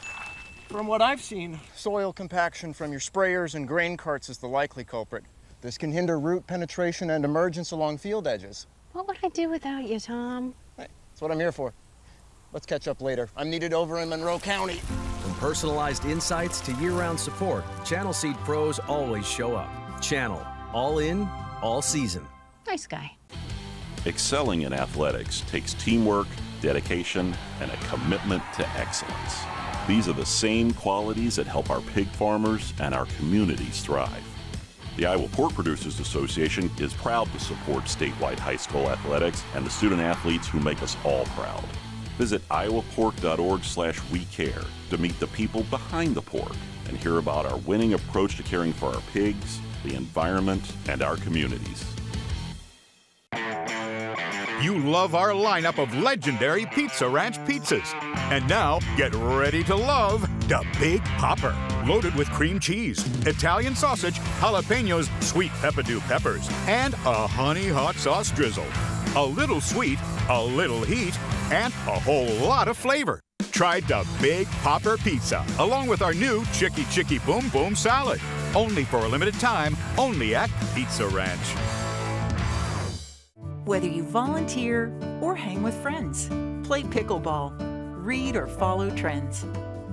From what I've seen, soil compaction from your sprayers and grain carts is the likely culprit. This can hinder root penetration and emergence along field edges. What would I do without you, Tom? Hey, that's what I'm here for. Let's catch up later. I'm needed over in Monroe County. From personalized insights to year-round support, Channel Seed pros always show up. Channel, all in, all season. Nice guy. Excelling in athletics takes teamwork, dedication, and a commitment to excellence. These are the same qualities that help our pig farmers and our communities thrive. The Iowa Pork Producers Association is proud to support statewide high school athletics and the student athletes who make us all proud. Visit iowapork.org/WeCare to meet the people behind the pork and hear about our winning approach to caring for our pigs, the environment, and our communities. You love our lineup of legendary Pizza Ranch pizzas. And now, get ready to love the Big Popper. Loaded with cream cheese, Italian sausage, jalapenos, sweet pepperdew peppers, and a honey hot sauce drizzle. A little sweet, a little heat, and a whole lot of flavor. Try the Big Popper Pizza, along with our new Chicky Chicky Boom Boom Salad. Only for a limited time, only at Pizza Ranch. Whether you volunteer or hang with friends, play pickleball, read or follow trends.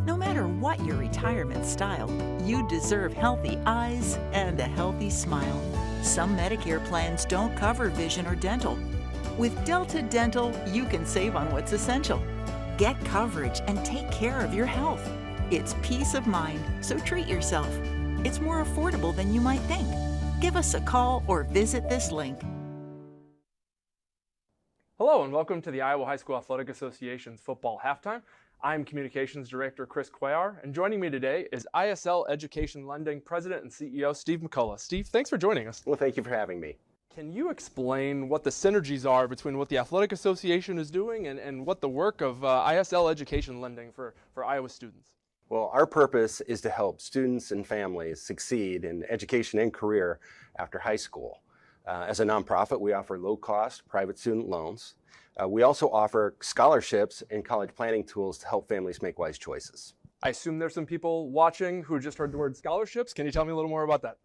No matter what your retirement style, you deserve healthy eyes and a healthy smile. Some Medicare plans don't cover vision or dental. With Delta Dental, you can save on what's essential. Get coverage and take care of your health. It's peace of mind, so treat yourself. It's more affordable than you might think. Give us a call or visit this link. Hello and welcome to the Iowa High School Athletic Association's Football Halftime. I'm Communications Director Chris Cuellar, and joining me today is ISL Education Lending President and CEO Steve McCullough. Steve, thanks for joining us. Well, thank you for having me. Can you explain what the synergies are between what the Athletic Association is doing and what the work of ISL Education Lending for Iowa students? Well, our purpose is to help students and families succeed in education and career after high school. As a nonprofit, we offer low-cost private student loans. We also offer scholarships and college planning tools to help families make wise choices. I assume there's some people watching who just heard the word scholarships. Can you tell me a little more about that?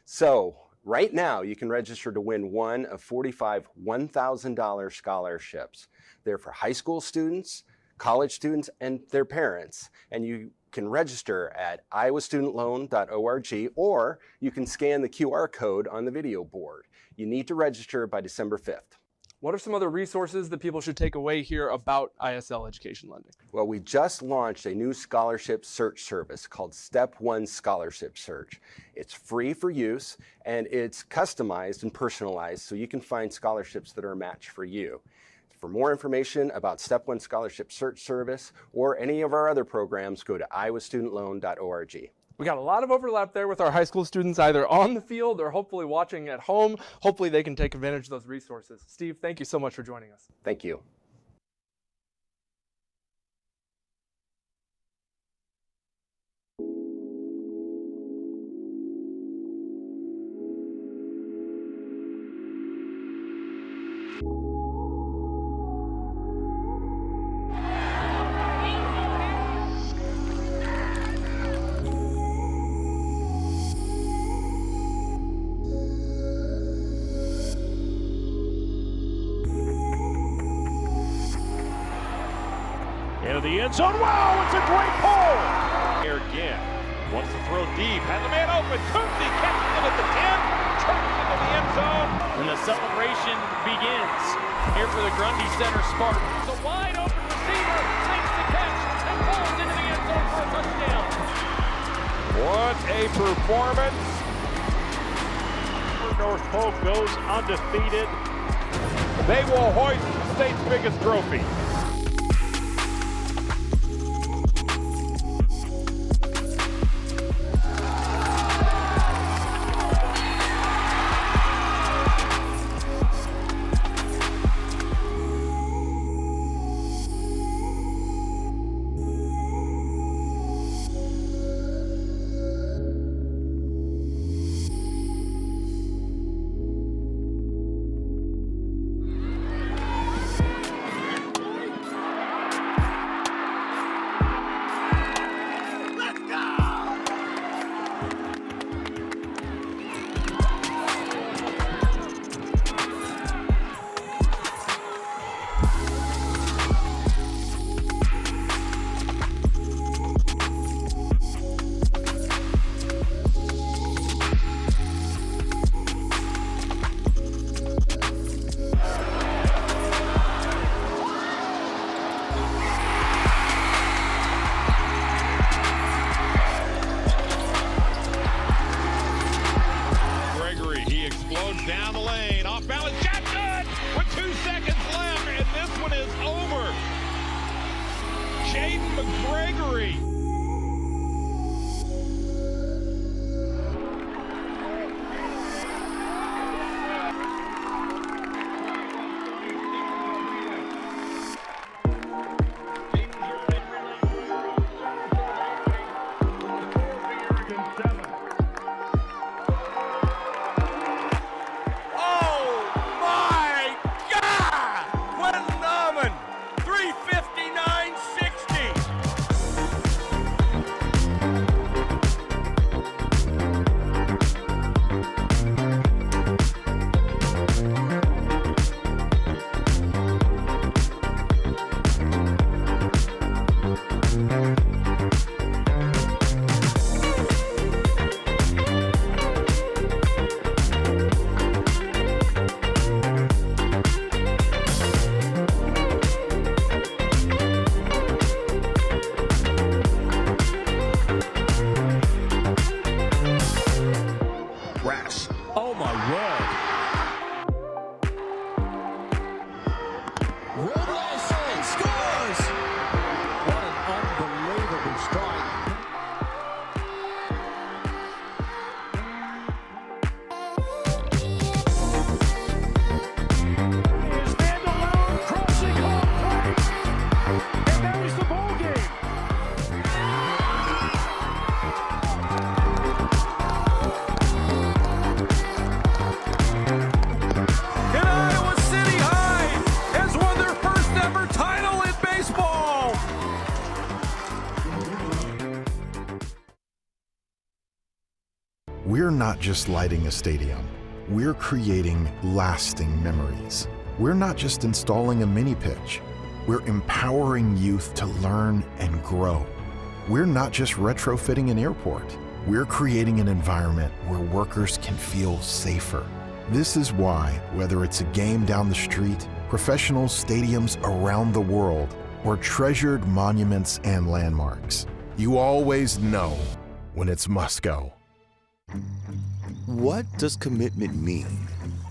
So, Right now, you can register to win one of 45 $1,000 scholarships. They're for high school students, college students, and their parents. And you can register at iowastudentloan.org, or you can scan the QR code on the video board. You need to register by December 5th. What are some other resources that people should take away here about ISL education lending? Well, we just launched a new scholarship search service called Step 1 Scholarship Search. It's free for use, and it's customized and personalized so you can find scholarships that are a match for you. For more information about Step 1 Scholarship Search Service or any of our other programs, go to iowastudentloan.org. We got a lot of overlap there with our high school students either on the field or hopefully watching at home. Hopefully they can take advantage of those resources. Steve, thank you so much for joining us. Thank you. Into the end zone. Wow, it's a great pull. Here again. Wants to throw deep. Has the man open. Grundy catches it at the 10. Trucks into the end zone. And the celebration begins here for the Grundy Center Spartans. It's a wide open receiver. Makes the catch and pulls into the end zone for a touchdown. What a performance. North Polk goes undefeated. They will hoist the state's biggest trophy. Down the lane, off balance, Jackson with 2 seconds left, and this one is over. Jaden McGregory. Oh my word. Robles and scores! What an unbelievable strike. Here's Vanderloon crossing home plate. And that was the ball game. We're not just lighting a stadium, we're creating lasting memories. We're not just installing a mini pitch, we're empowering youth to learn and grow. We're not just retrofitting an airport, we're creating an environment where workers can feel safer. This is why, whether it's a game down the street, professional stadiums around the world, or treasured monuments and landmarks, you always know when it's must go. What does commitment mean?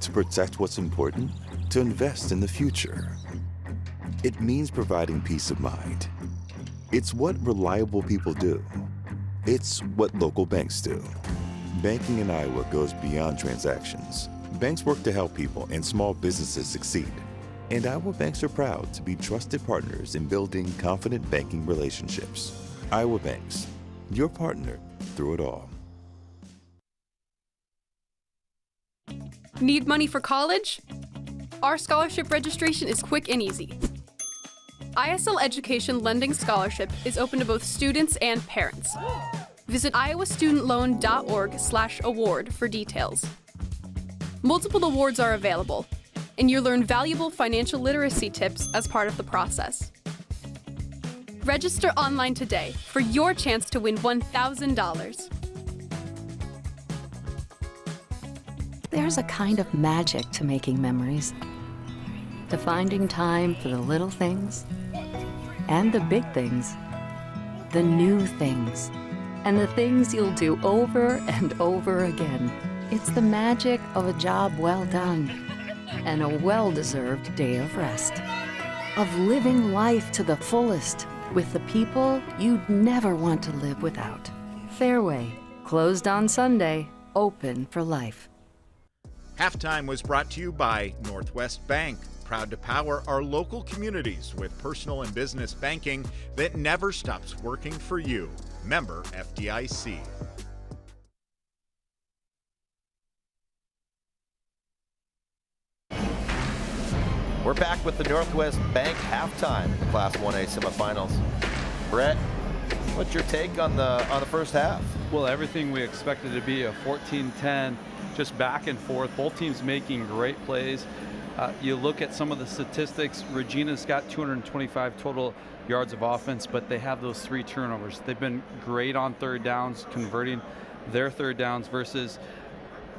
To protect what's important? To invest in the future? It means providing peace of mind. It's what reliable people do. It's what local banks do. Banking in Iowa goes beyond transactions. Banks work to help people and small businesses succeed. And Iowa banks are proud to be trusted partners in building confident banking relationships. Iowa Banks, your partner through it all. Need money for college? Our scholarship registration is quick and easy. ISL Education Lending Scholarship is open to both students and parents. Visit iowastudentloan.org/award for details. Multiple awards are available, and you'll learn valuable financial literacy tips as part of the process. Register online today for your chance to win $1,000. There's a kind of magic to making memories, to finding time for the little things and the big things, the new things, and the things you'll do over and over again. It's the magic of a job well done and a well-deserved day of rest, of living life to the fullest with the people you'd never want to live without. Fairway, closed on Sunday, open for life. Halftime was brought to you by Northwest Bank, proud to power our local communities with personal and business banking that never stops working for you. Member FDIC. We're back with the Northwest Bank halftime in the Class 1A semifinals. Brett, what's your take on the first half? Well, everything we expected to be a 14-10, just back and forth. Both teams making great plays. You look at some of the statistics. Regina's got 225 total yards of offense, but they have those 3 turnovers. They've been great on third downs, converting their third downs, versus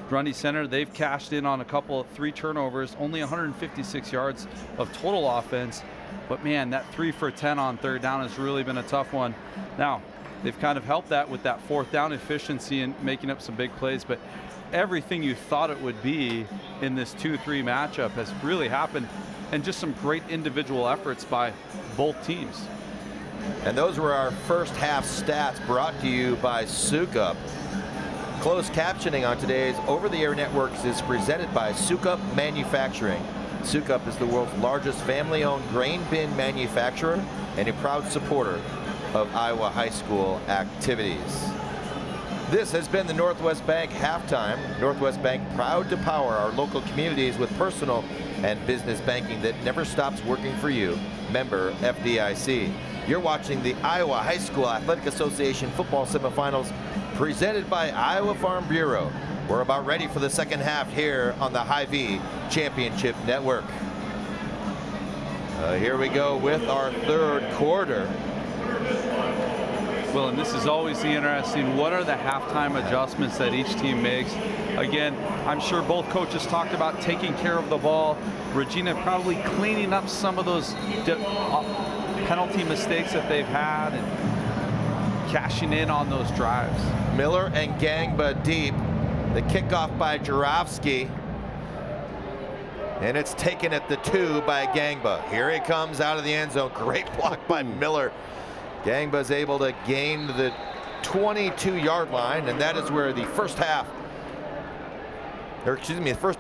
Grundy Center. They've cashed in on a couple of 3 turnovers, only 156 yards of total offense. But man, that 3 for 10 on third down has really been a tough one. Now, they've kind of helped that with that 4th down efficiency and making up some big plays, but everything you thought it would be in this 2-3 matchup has really happened, and just some great individual efforts by both teams. And those were our first half stats brought to you by Sukup. Closed captioning on today's over-the-air networks is presented by Sukup Manufacturing. Sukup is the world's largest family-owned grain bin manufacturer and a proud supporter of Iowa high school activities. This has been the Northwest Bank halftime. Northwest Bank, proud to power our local communities with personal and business banking that never stops working for you. Member FDIC. You're watching the Iowa High School Athletic Association football semifinals presented by Iowa Farm Bureau. We're about ready for the second half here on the Hy-Vee Championship Network. Here we go with our third quarter. Well, and this is always the interesting, what are the halftime adjustments that each team makes? Again, I'm sure both coaches talked about taking care of the ball. Regina probably cleaning up some of those penalty mistakes that they've had and cashing in on those drives. Miller and Gangba deep. The kickoff by Jarofsky. And it's taken at the 2 by Gangba. Here he comes out of the end zone. Great block by Miller. Gangba's able to gain the 22-yard line, and that is where the first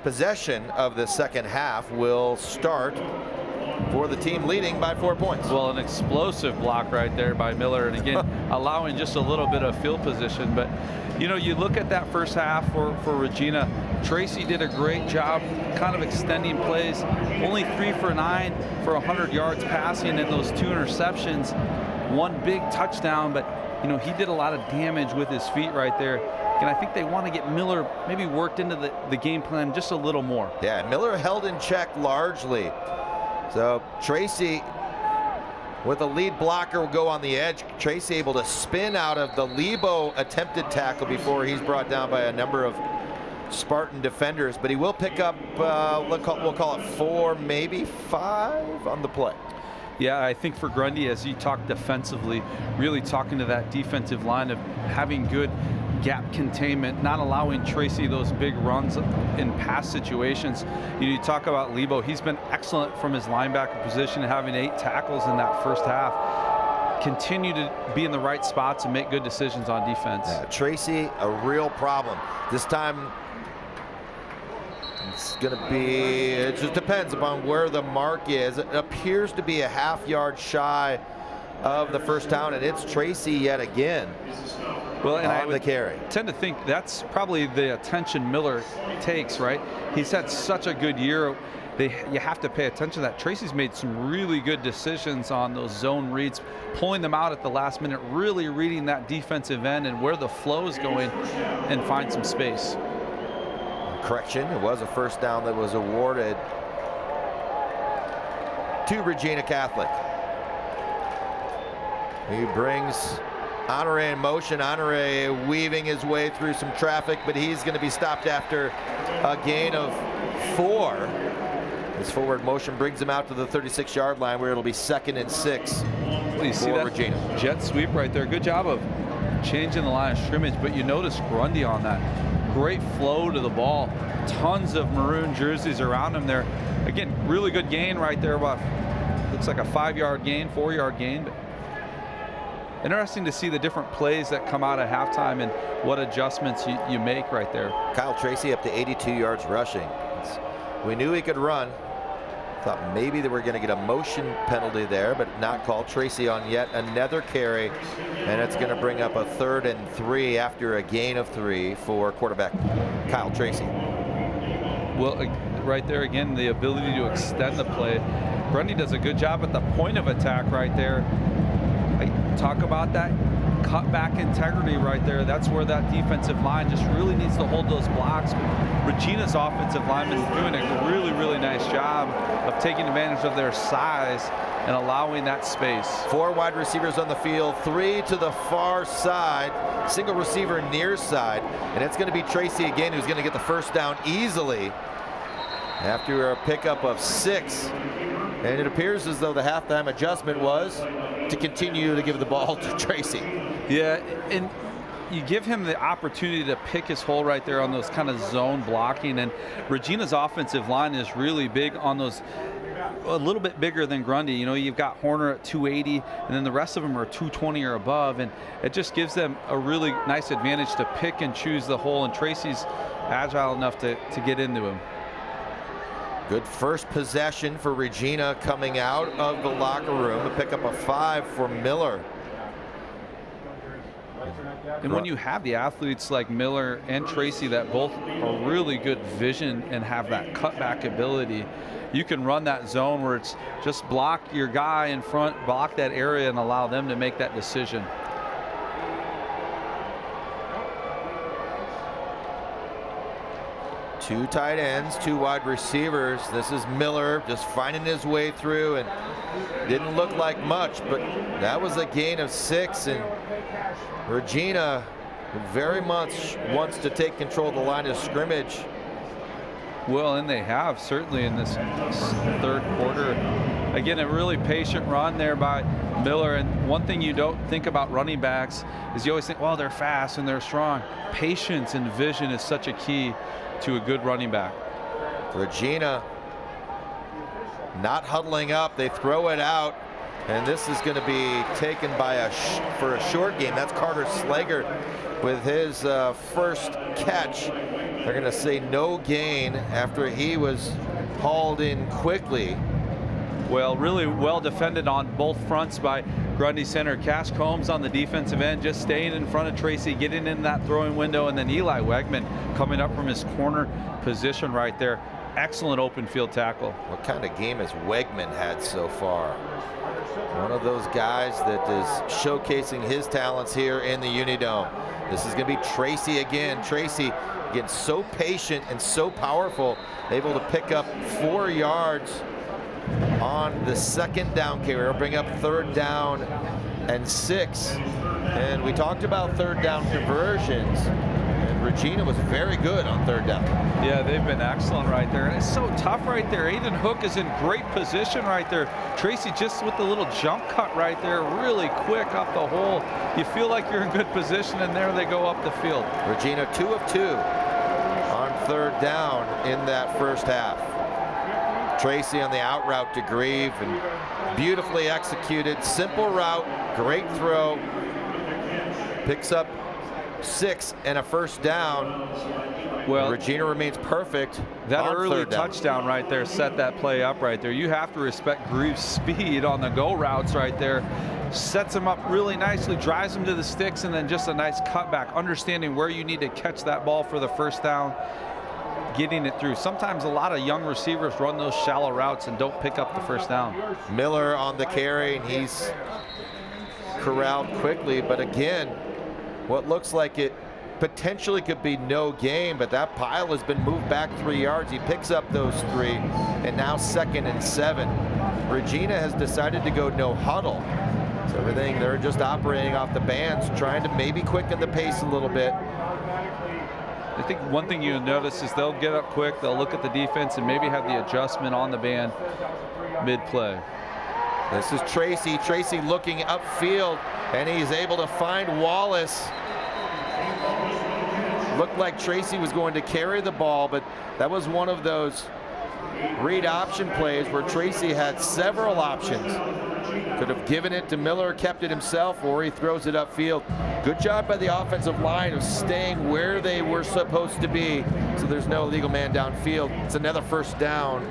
possession of the second half will start for the team leading by 4 points. Well, an explosive block right there by Miller, and again, allowing just a little bit of field position. But, you know, you look at that first half for Regina, Tracy did a great job kind of extending plays. Only 3 for 9 for 100 yards passing, and those 2 interceptions. 1 big touchdown, but you know, he did a lot of damage with his feet right there. And I think they want to get Miller maybe worked into the game plan just a little more. Yeah, Miller held in check largely. So Tracy with a lead blocker will go on the edge. Tracy able to spin out of the Lebo attempted tackle before he's brought down by a number of Spartan defenders, but he will pick up, we'll call it 4, maybe 5 on the play. Yeah, I think for Grundy, as you talk defensively, really talking to that defensive line of having good gap containment, not allowing Tracy those big runs in pass situations. You talk about Lebo, he's been excellent from his linebacker position, having 8 tackles in that first half. Continue to be in the right spots and make good decisions on defense. Yeah, Tracy, a real problem. This time, it's going to be, it just depends upon where the mark is. It appears to be a half-yard shy of the first down, and it's Tracy yet again. Well, and I would tend to think that's probably the attention Miller takes, right? He's had such a good year. You have to pay attention to that. Tracy's made some really good decisions on those zone reads, pulling them out at the last minute, really reading that defensive end and where the flow is going and find some space. Correction, it was a first down that was awarded to Regina Catholic. He brings Honore in motion. Honore weaving his way through some traffic, but he's going to be stopped after a gain of 4. His forward motion brings him out to the 36-yard line, where it'll be 2nd and 6 you see that Regina. Jet sweep right there. Good job of changing the line of scrimmage, but you notice Grundy on that. Great flow to the ball. Tons of maroon jerseys around him there. Again, really good gain right there. About, looks like a 5-yard gain, 4-yard gain. But interesting to see the different plays that come out at halftime and what adjustments you make right there. Kyle Tracy up to 82 yards rushing. We knew he could run. Thought maybe they were going to get a motion penalty there, but not called. Tracy on yet another carry, and it's going to bring up a 3rd and 3 after a gain of 3 for quarterback Kyle Tracy. Well, right there again, the ability to extend the play. Grundy does a good job at the point of attack right there. I talk about that cutback integrity right there. That's where that defensive line just really needs to hold those blocks. Regina's offensive linemen doing a really, really nice job of taking advantage of their size and allowing that space. 4 wide receivers on the field, 3 to the far side, single receiver near side, and it's going to be Tracy again who's going to get the first down easily after a pickup of 6. And it appears as though the halftime adjustment was to continue to give the ball to Tracy. Yeah, and you give him the opportunity to pick his hole right there on those kind of zone blocking, and Regina's offensive line is really big on those, a little bit bigger than Grundy. You know, you've got Horner at 280, and then the rest of them are 220 or above, and it just gives them a really nice advantage to pick and choose the hole, and Tracy's agile enough to get into him. Good first possession for Regina coming out of the locker room. A pick up a 5 for Miller. And when you have the athletes like Miller and Tracy that both are really good vision and have that cutback ability, you can run that zone where it's just block your guy in front, block that area, and allow them to make that decision. Two tight ends, 2 wide receivers. This is Miller just finding his way through, and didn't look like much, but that was a gain of 6, and Regina very much wants to take control of the line of scrimmage. Well, and they have certainly in this 3rd quarter. Again, a really patient run there by Miller, and one thing you don't think about running backs is you always think, well, they're fast and they're strong. Patience and vision is such a key to a good running back. Regina not huddling up, they throw it out, and this is going to be taken by for a short game. That's Carter Slager with his first catch. They're going to say no gain after he was hauled in quickly. Well, really well defended on both fronts by Grundy center. Cash Combs on the defensive end, just staying in front of Tracy, getting in that throwing window, and then Eli Wegman coming up from his corner position right there. Excellent open field tackle. What kind of game has Wegman had so far? One of those guys that is showcasing his talents here in the Unidome. This is going to be Tracy again. Tracy, again, so patient and so powerful, able to pick up 4 yards on the second down carry. We'll bring up 3rd down and 6. And we talked about 3rd down conversions. And Regina was very good on 3rd down. Yeah, they've been excellent right there. And it's so tough right there. Aiden Hook is in great position right there. Tracy just with the little jump cut right there, really quick up the hole. You feel like you're in good position, and there they go up the field. Regina 2 of 2 on 3rd down in that first half. Tracy on the out route to Grieve, and beautifully executed. Simple route, great throw. Picks up 6 and a first down. Well, Regina remains perfect. That early touchdown right there set that play up right there. You have to respect Grieve's speed on the go routes right there. Sets him up really nicely, drives him to the sticks, and then just a nice cutback, understanding where you need to catch that ball for the first down, getting it through. Sometimes a lot of young receivers run those shallow routes and don't pick up the first down. Miller on the carry, and he's corralled quickly, but again, what looks like it potentially could be no gain, but that pile has been moved back 3 yards. He picks up those 3, and now 2nd and 7. Regina has decided to go no huddle. So everything, they're just operating off the bands, trying to maybe quicken the pace a little bit. I think one thing you'll notice is they'll get up quick, they'll look at the defense, and maybe have the adjustment on the band mid-play. This is Tracy. Tracy looking upfield, and he's able to find Wallace. Looked like Tracy was going to carry the ball, but that was one of those read option plays where Tracy had several options. Could have given it to Miller, kept it himself, or he throws it upfield. Good job by the offensive line of staying where they were supposed to be, so there's no illegal man downfield. It's another first down.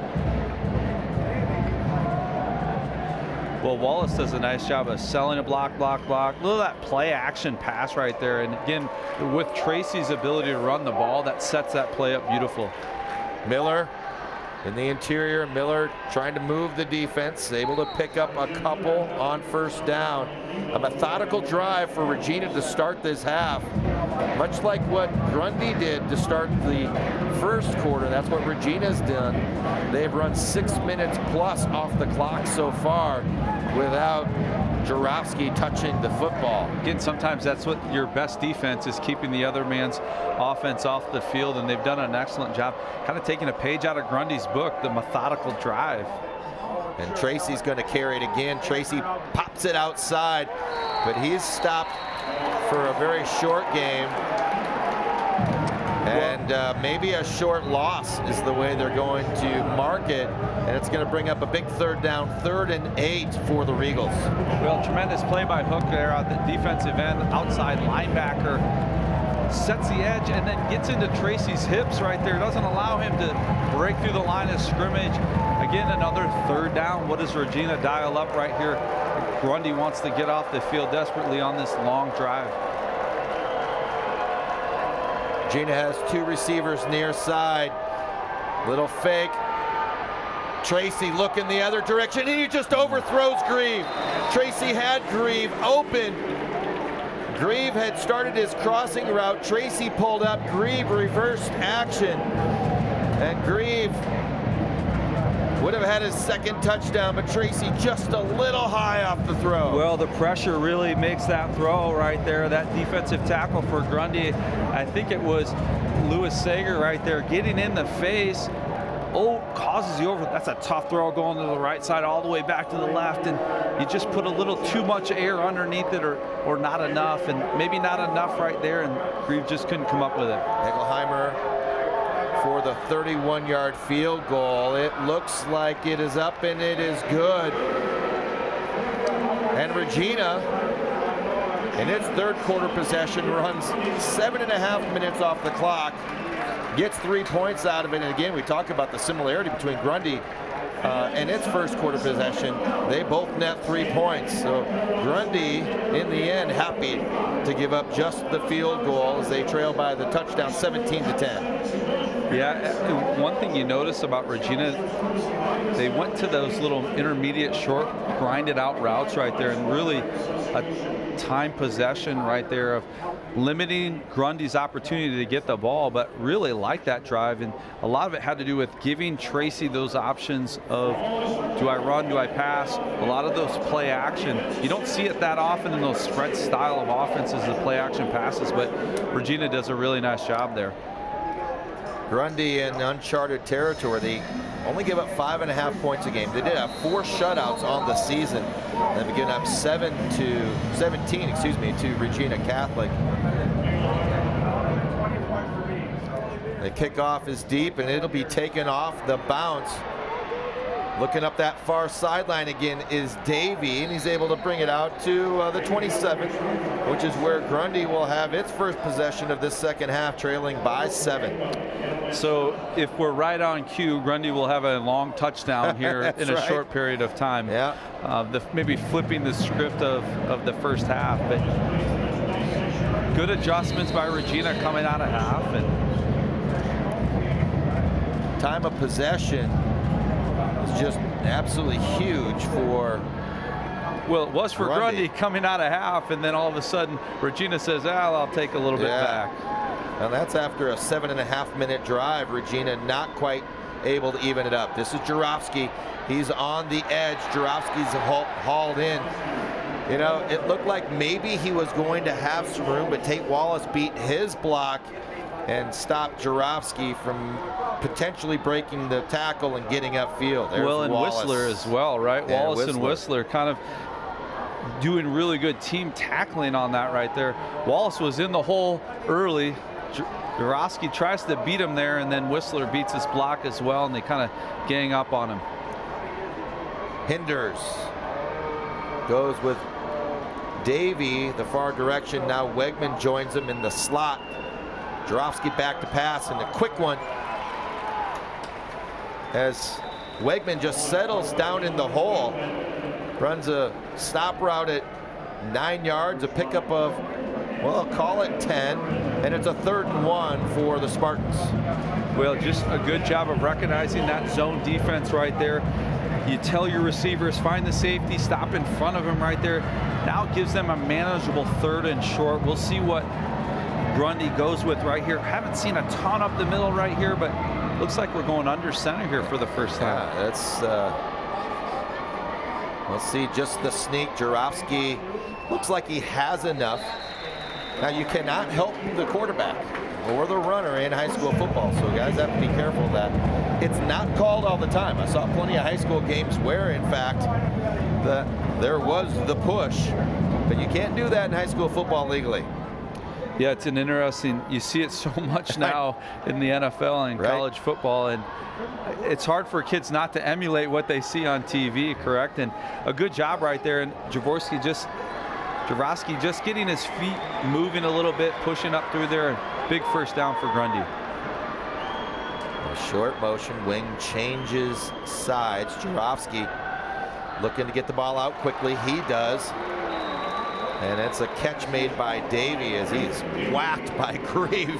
Well, Wallace does a nice job of selling a block. Look at that play action pass right there. And again, with Tracy's ability to run the ball, that sets that play up beautiful. Miller in the interior. Miller trying to move the defense, able to pick up a couple on first down. A methodical drive for Regina to start this half. Much like what Grundy did to start the first quarter, that's what Regina's done. They've run 6 minutes plus off the clock so far without Jarofsky touching the football. Again, sometimes that's what your best defense is, keeping the other man's offense off the field, and they've done an excellent job kind of taking a page out of Grundy's book, the methodical drive. And Tracy's going to carry it again. Tracy pops it outside, but he's stopped for a very short game. And maybe a short loss is the way they're going to mark it. And it's going to bring up a big 3rd down, 3rd and 8 for the Regals. Well, tremendous play by Hook there on the defensive end, outside linebacker. Sets the edge and then gets into Tracy's hips right there. Doesn't allow him to break through the line of scrimmage. Again, another 3rd down. What does Regina dial up right here? Grundy wants to get off the field desperately on this long drive. Regina has 2 receivers near side. Little fake. Tracy looking the other direction, and he just overthrows Grieve. Tracy had Grieve open. Grieve had started his crossing route. Tracy pulled up. Grieve reversed action. And Grieve would have had his 2nd touchdown, but Tracy just a little high off the throw. Well, the pressure really makes that throw right there. That defensive tackle for Grundy, I think it was Lewis Sager right there, getting in the face. Oh, causes you over. That's a tough throw going to the right side all the way back to the left, and you just put a little too much air underneath it or not enough, and maybe not enough right there, and Grieve just couldn't come up with it. Hegelheimer for the 31-yard field goal. It looks like it is up, and it is good. And Regina, in its 3rd quarter possession, runs 7.5 minutes off the clock. Gets 3 points out of it. And again, we talk about the similarity between Grundy and its 1st quarter possession. They both net 3 points. So Grundy, in the end, happy to give up just the field goal as they trail by the touchdown 17-10. Yeah, one thing you notice about Regina, they went to those little intermediate short grinded out routes right there, and really a time possession right there of limiting Grundy's opportunity to get the ball, but really like that drive. And a lot of it had to do with giving Tracy those options of, do I run, do I pass? A lot of those play action, you don't see it that often in those spread style of offenses, the play action passes, but Regina does a really nice job there. Grundy in uncharted territory. They only give up 5.5 points a game. They did have 4 shutouts on the season. They've given up 17 to Regina Catholic. The kickoff is deep, and it'll be taken off the bounce. Looking up that far sideline again is Davey, and he's able to bring it out to the 27th, which is where Grundy will have its first possession of this second half, trailing by 7. So if we're right on cue, Grundy will have a long touchdown here in a short period of time. Yeah. Maybe flipping the script of the first half, but good adjustments by Regina coming out of half. And time of possession is just absolutely huge for, well, it was for Grundy coming out of half, and then all of a sudden Regina says, I'll take a little bit back. And that's after a 7.5-minute drive. Regina not quite able to even it up. This is Jarofsky. He's on the edge. Jarofsky's hauled in. You know, it looked like maybe he was going to have some room, but Tate Wallace beat his block and stopped Jarofsky from potentially breaking the tackle and getting upfield. There's well, and Wallace. Whistler as well, right? Yeah, Wallace and Whistler kind of doing really good team tackling on that right there. Wallace was in the hole early. Jarofsky tries to beat him there, and then Whistler beats his block as well, and they kind of gang up on him. Hinders goes with Davey, the far direction. Now Wegman joins him in the slot. Jarofsky back to pass, and a quick one as Wegman just settles down in the hole. Runs a stop route at 9 yards, a pickup of, well, I'll call it 10, and it's a 3rd and 1 for the Spartans. Well, just a good job of recognizing that zone defense right there. You tell your receivers, find the safety, stop in front of him right there. Now it gives them a manageable 3rd and short. We'll see what Grundy goes with right here. Haven't seen a ton up the middle right here, but looks like we're going under center here for the first time. Yeah, that's, let's see, just the sneak. Jarofsky looks like he has enough. Now you cannot help the quarterback or the runner in high school football, so guys have to be careful of that. It's not called all the time. I saw plenty of high school games where, in fact, there was the push, but you can't do that in high school football legally. Yeah, it's an interesting, you see it so much now in the NFL and college football, and it's hard for kids not to emulate what they see on TV, correct? And a good job right there, and Jarofsky just getting his feet moving a little bit, pushing up through there. Big first down for Grundy. A short motion, wing changes sides. Jarofsky looking to get the ball out quickly. He does. And it's a catch made by Davey as he's whacked by Grieve.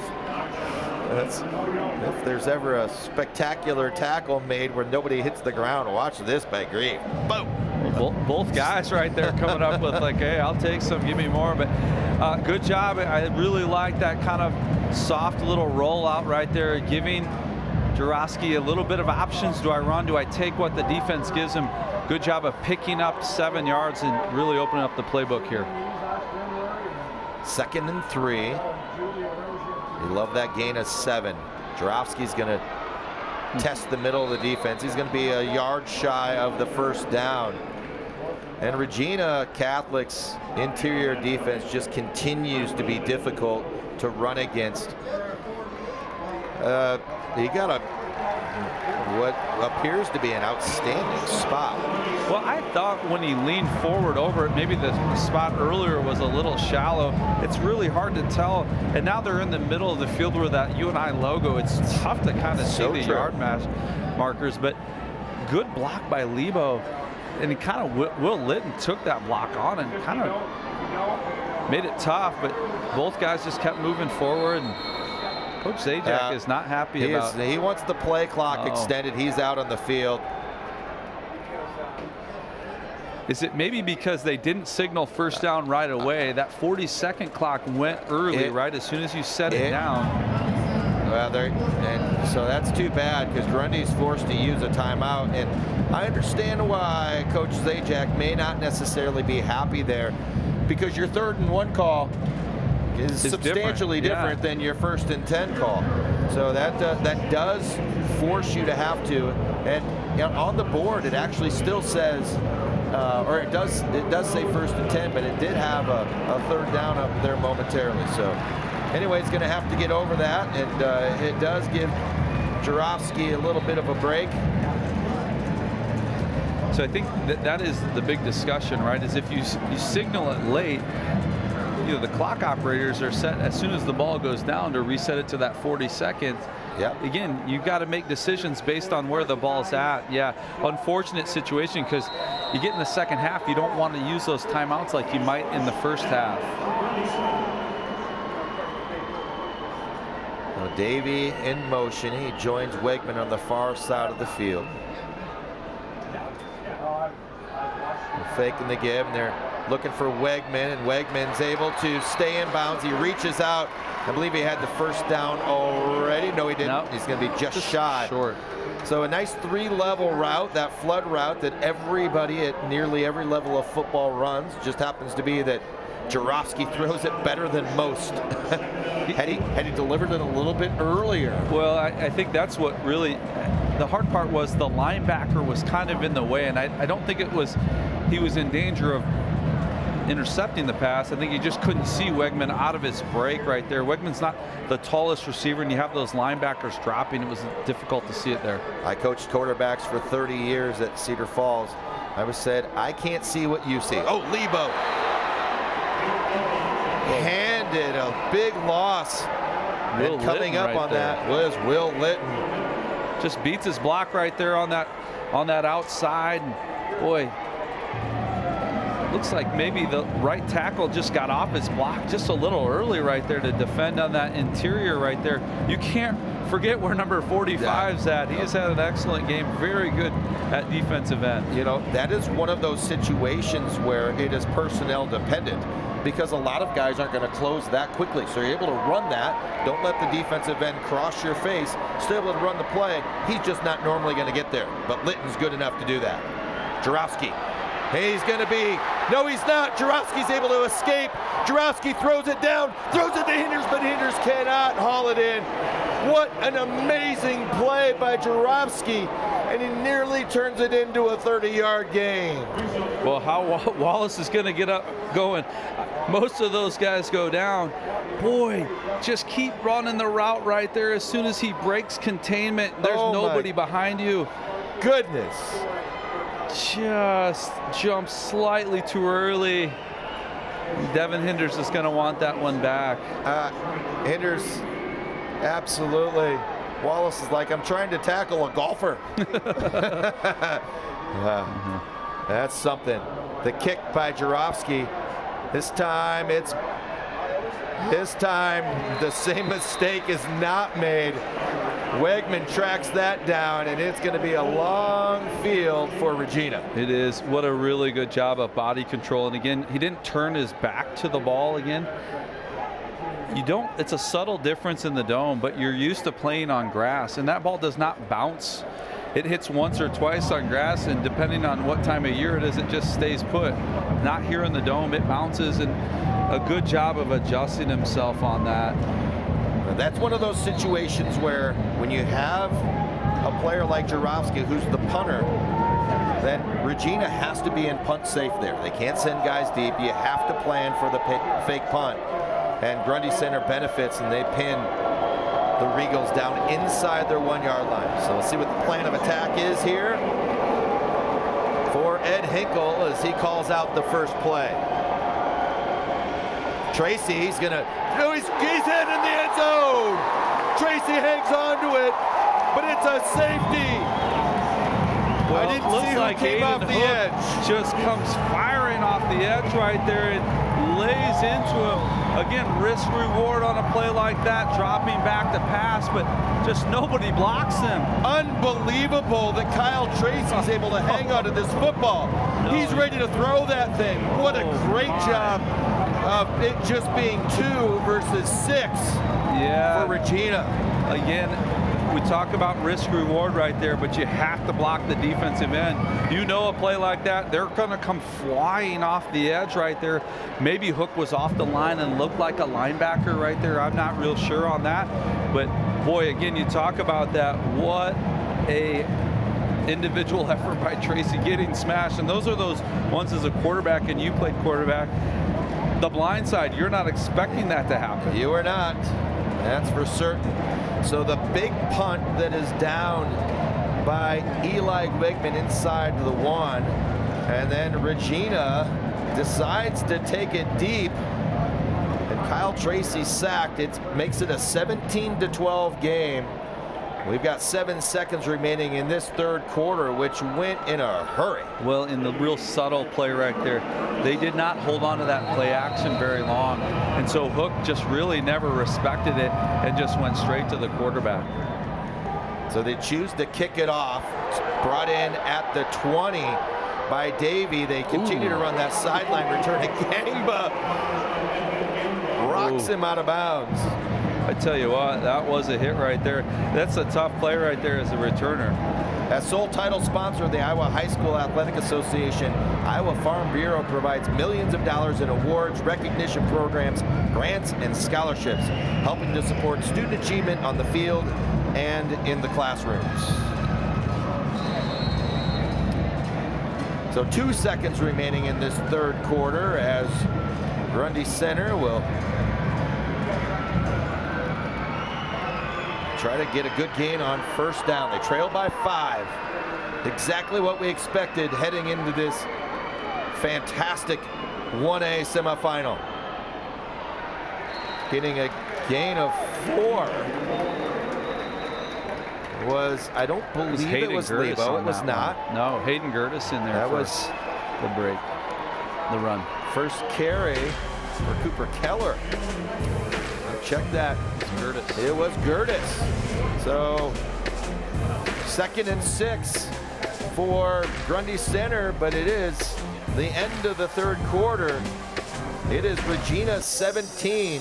If there's ever a spectacular tackle made where nobody hits the ground, watch this by Grieve. Boom. Both guys right there coming up with like, hey, I'll take some, give me more. But good job. I really like that kind of soft little rollout right there, giving Jarofsky a little bit of options. Do I run? Do I take what the defense gives him? Good job of picking up 7 yards and really opening up the playbook here. 2nd and 3. We love that gain of 7. Jarofsky's going to test the middle of the defense. He's going to be a yard shy of the first down. And Regina Catholic's interior defense just continues to be difficult to run against. He got what appears to be an outstanding spot. Well, I thought when he leaned forward over it, maybe the spot earlier was a little shallow. It's really hard to tell. And now they're in the middle of the field where that UNI logo, it's tough to kind of see the yard markers. But good block by Lebo. And he kind of, Will Litton took that block on and kind of made it tough. But both guys just kept moving forward. And Coach Zajac is not happy about. He wants the play clock extended. He's out on the field. Is it maybe because they didn't signal first down right away? That 40-second clock went early, right as soon as you set it down. Well, and so that's too bad because Grundy's forced to use a timeout. And I understand why Coach Zajac may not necessarily be happy there, because your 3rd and 1 call is substantially different than your 1st and 10 call. So that does force you to have to. And on the board, it actually still says, or it does say 1st and 10, but it did have a 3rd down up there momentarily. So anyway, it's going to have to get over that, and it does give Jarofsky a little bit of a break. So I think that is the big discussion, right? Is if you signal it late, the clock operators are set as soon as the ball goes down to reset it to that 40 seconds. Yeah. Again, you've got to make decisions based on where the ball's at. Yeah, unfortunate situation because you get in the second half, you don't want to use those timeouts like you might in the first half. Well, Davey in motion. He joins Wegman on the far side of the field. They're faking the give, and they're looking for Wegman, and Wegman's able to stay in bounds. He reaches out. I believe he had the first down already. No, he didn't. Nope. He's going to be just shy. Short. So a nice 3-level route, that flood route that everybody at nearly every level of football runs. Just happens to be that Jarofsky throws it better than most. had he delivered it a little bit earlier. Well, I think that's what really, the hard part was the linebacker was kind of in the way, and I don't think he was in danger of intercepting the pass. I think he just couldn't see Wegman out of his break right there. Wegman's not the tallest receiver, and you have those linebackers dropping. It was difficult to see it there. I coached quarterbacks for 30 years at Cedar Falls. I was said, I can't see what you see. Oh, Lebo handed a big loss. And coming up on that was Will Litton. Just beats his block right there on that outside. And boy, looks like maybe the right tackle just got off his block just a little early right there to defend on that interior right there. You can't forget where number 45's at. He has had an excellent game, very good at defensive end. You know, that is one of those situations where it is personnel dependent, because a lot of guys aren't going to close that quickly. So you're able to run that. Don't let the defensive end cross your face. Still able to run the play. He's just not normally going to get there. But Litton's good enough to do that. Jarofsky. He's going to be. No, he's not. Jarofsky's able to escape. Jarofsky throws it down. Throws it to Hinders, but Hinders cannot haul it in. What an amazing play by Jarofsky. And he nearly turns it into a 30-yard gain. Well, how Wallace is going to get up going. Most of those guys go down. Boy, just keep running the route right there. As soon as he breaks containment, there's nobody behind you. Goodness. Just jumped slightly too early. Devin Hinders is going to want that one back. Hinders, absolutely. Wallace is like, I'm trying to tackle a golfer. That's something. The kick by Jarofsky. This time the same mistake is not made. Wegman tracks that down, and it's going to be a long field for Regina. It is. What a really good job of body control. And again, he didn't turn his back to the ball again. It's a subtle difference in the dome, but you're used to playing on grass, and that ball does not bounce. It hits once or twice on grass, and depending on what time of year it is, it just stays put. Not here in the dome, it bounces, and a good job of adjusting himself on that. That's one of those situations where when you have a player like Jarofsky, who's the punter, then Regina has to be in punt safe there. They can't send guys deep. You have to plan for the fake punt. And Grundy Center benefits, and they pin the Regals down inside their 1-yard line. So we'll see what the plan of attack is here for Ed Hinkle as he calls out the first play. Tracy, he's in the end zone. Tracy hangs on to it, but it's a safety. Well, I didn't see who came off the edge. Just comes firing flying off the edge right there. It lays into him. Again, risk reward on a play like that, dropping back to pass, but just nobody blocks him. Unbelievable that Kyle Tracy's able to hang on to this football. He's ready to throw that thing. What a great job of it just being 2 versus 6 for Regina. Again, we talk about risk reward right there, but you have to block the defensive end. You know, a play like that, they're going to come flying off the edge right there. Maybe Hook was off the line and looked like a linebacker right there. I'm not real sure on that. But boy, again, you talk about that. What a individual effort by Tracy getting smashed. And those are those ones as a quarterback, and you played quarterback. The blind side, you're not expecting that to happen. You are not. That's for certain. So the big punt that is down by Eli Wigman inside the 1. And then Regina decides to take it deep. And Kyle Tracy sacked. It makes it a 17-12 game. We've got 7 seconds remaining in this third quarter, which went in a hurry. Well, in the real subtle play right there, they did not hold on to that play action very long. And so Hook just really never respected it and just went straight to the quarterback. So they choose to kick it off. It's brought in at the 20 by Davey. They continue to run that sideline return. Gangba rocks him out of bounds. I tell you what, that was a hit right there. That's a tough play right there as a returner. As sole title sponsor of the Iowa High School Athletic Association, Iowa Farm Bureau provides millions of dollars in awards, recognition programs, grants, and scholarships, helping to support student achievement on the field and in the classrooms. So 2 seconds remaining in this third quarter as Grundy Center will try to get a good gain on first down. They trail by 5. Exactly what we expected heading into this fantastic 1A semifinal. Getting a gain of 4 was, I don't believe it was Lebo. It was not. No, Hayden Gertis in there. That was the break, the run. First carry for Cooper Keller. Check that. Gertis. It was Gertis. So 2nd and 6 for Grundy Center, but it is the end of the third quarter. It is Regina 17,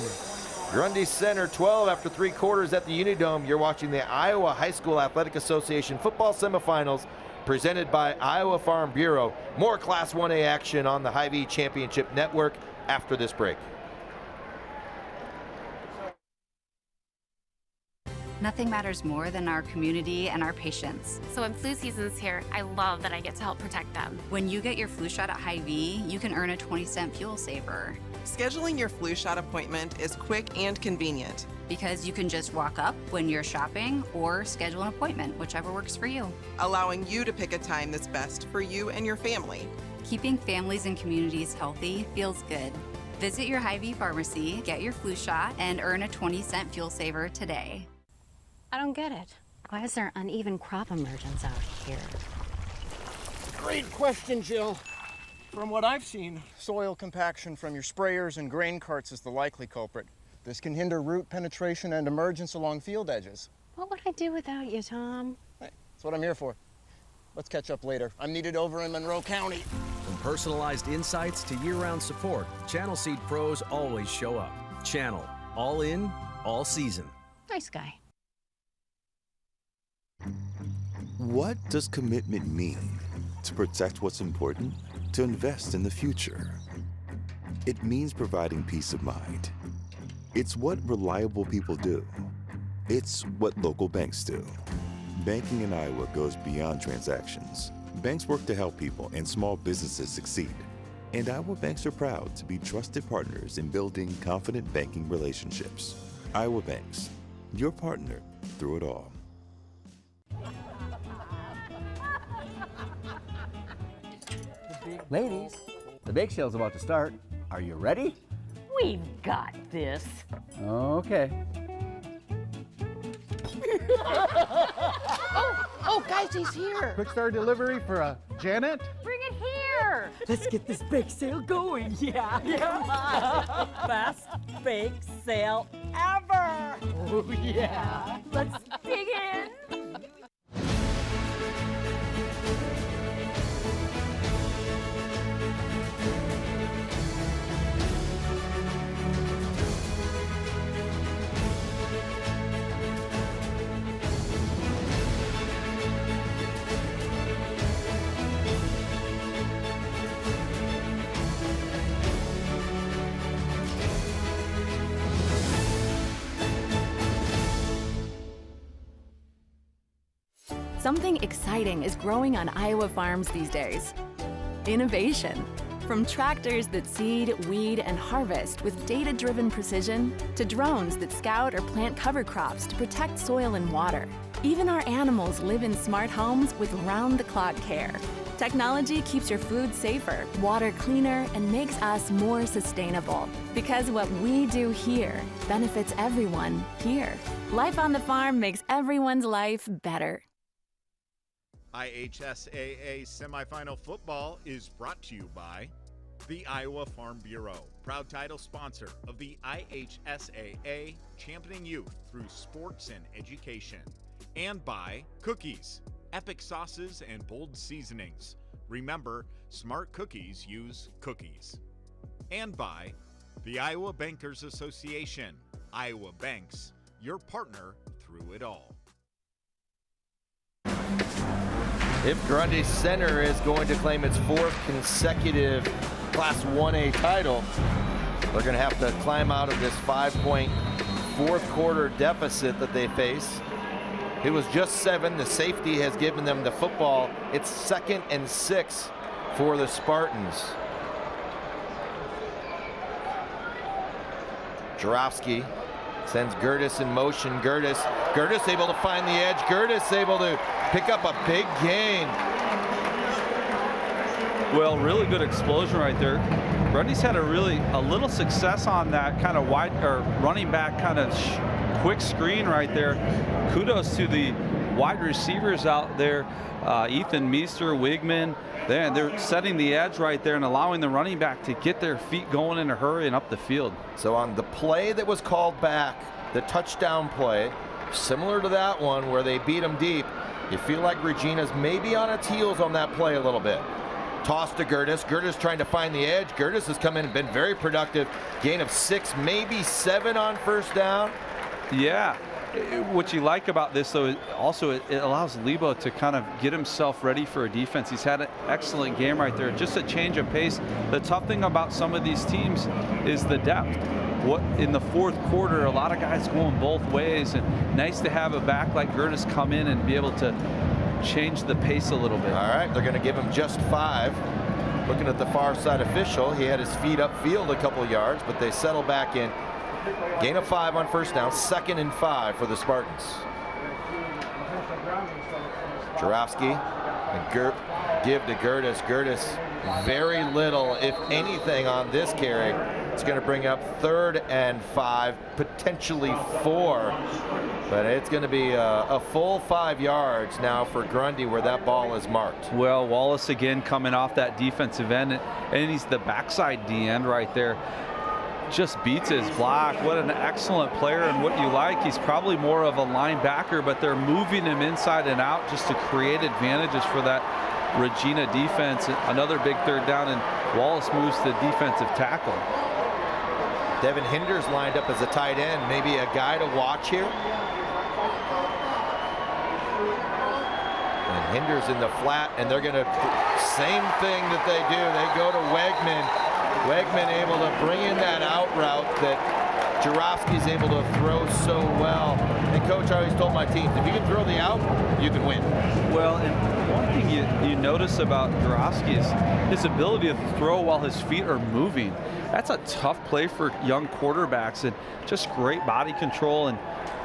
Grundy Center 12 after 3 quarters at the Unidome. You're watching the Iowa High School Athletic Association football semifinals presented by Iowa Farm Bureau. More Class 1A action on the Hy-Vee Championship Network after this break. Nothing matters more than our community and our patients. So when flu season's here, I love that I get to help protect them. When you get your flu shot at Hy-Vee, you can earn a 20-cent fuel saver. Scheduling your flu shot appointment is quick and convenient. Because you can just walk up when you're shopping or schedule an appointment, whichever works for you. Allowing you to pick a time that's best for you and your family. Keeping families and communities healthy feels good. Visit your Hy-Vee pharmacy, get your flu shot, and earn a 20-cent fuel saver today. I don't get it. Why is there uneven crop emergence out here? Great question, Jill. From what I've seen, soil compaction from your sprayers and grain carts is the likely culprit. This can hinder root penetration and emergence along field edges. What would I do without you, Tom? Hey, that's what I'm here for. Let's catch up later. I'm needed over in Monroe County. From personalized insights to year-round support, Channel Seed pros always show up. Channel, all in, all season. Nice guy. What does commitment mean? To protect what's important? To invest in the future? It means providing peace of mind. It's what reliable people do. It's what local banks do. Banking in Iowa goes beyond transactions. Banks work to help people and small businesses succeed. And Iowa banks are proud to be trusted partners in building confident banking relationships. Iowa Banks, your partner through it all. Ladies, the bake sale's about to start. Are you ready? We've got this. Okay. Oh, guys, he's here. Quick start delivery for Janet. Bring it here. here. Let's get this bake sale going. Yeah. Come on. Best bake sale ever. Oh, yeah. Let's dig in. Something exciting is growing on Iowa farms these days. Innovation. From tractors that seed, weed, and harvest with data-driven precision, to drones that scout or plant cover crops to protect soil and water. Even our animals live in smart homes with round-the-clock care. Technology keeps your food safer, water cleaner, and makes us more sustainable. Because what we do here benefits everyone here. Life on the farm makes everyone's life better. IHSAA Semifinal Football is brought to you by the Iowa Farm Bureau, proud title sponsor of the IHSAA, championing youth through sports and education. And by Cookies, epic sauces and bold seasonings. Remember, smart cookies use cookies. And by the Iowa Bankers Association, Iowa Banks, your partner through it all. If Grundy Center is going to claim its 4th consecutive Class 1A title, they're going to have to climb out of this 5-point fourth quarter deficit that they face. It was just 7. The safety has given them the football. It's 2nd and 6 for the Spartans. Jarofsky sends Gertis in motion. Gertis able to find the edge. Gertis able to pick up a big gain. Well, really good explosion right there. Grundy's had a little success on that kind of wide or running back kind of quick screen right there. Kudos to the wide receivers out there, Ethan Meester, Wigman. They're setting the edge right there and allowing the running back to get their feet going in a hurry and up the field. So on the play that was called back, the touchdown play, similar to that one where they beat them deep, you feel like Regina's maybe on its heels on that play a little bit. Toss to Gertis. Gertis trying to find the edge. Gertis has come in and been very productive. Gain of 6, maybe 7 on first down. Yeah. What you like about this, though, also it allows Lebo to kind of get himself ready for a defense. He's had an excellent game right there. Just a change of pace. The tough thing about some of these teams is the depth. In the fourth quarter, a lot of guys going both ways, and nice to have a back like Gertis come in and be able to change the pace a little bit. All right, they're going to give him just 5. Looking at the far side official, he had his feet upfield a couple yards, but they settle back in. Gain of 5 on first down, 2nd and 5 for the Spartans. Jarofsky and give to Gertis. Gertis, very little, if anything, on this carry. It's going to bring up 3rd and 5, potentially 4. But it's going to be a full 5 yards now for Grundy where that ball is marked. Well, Wallace again coming off that defensive end, and he's the backside D end right there. Just beats his block. What an excellent player, and what you like, he's probably more of a linebacker, but they're moving him inside and out just to create advantages for that Regina defense. Another big 3rd down, and Wallace moves to defensive tackle. Devin Hinders lined up as a tight end, maybe a guy to watch here. And Hinders in the flat, and they're going to, same thing that they do. They go to Wegman. Wegman able to bring in that out route that Jarofsky's able to throw so well. And Coach, I always told my teams, if you can throw the out, you can win. Well, and one thing you notice about Jarofsky is his ability to throw while his feet are moving. That's a tough play for young quarterbacks, and just great body control. And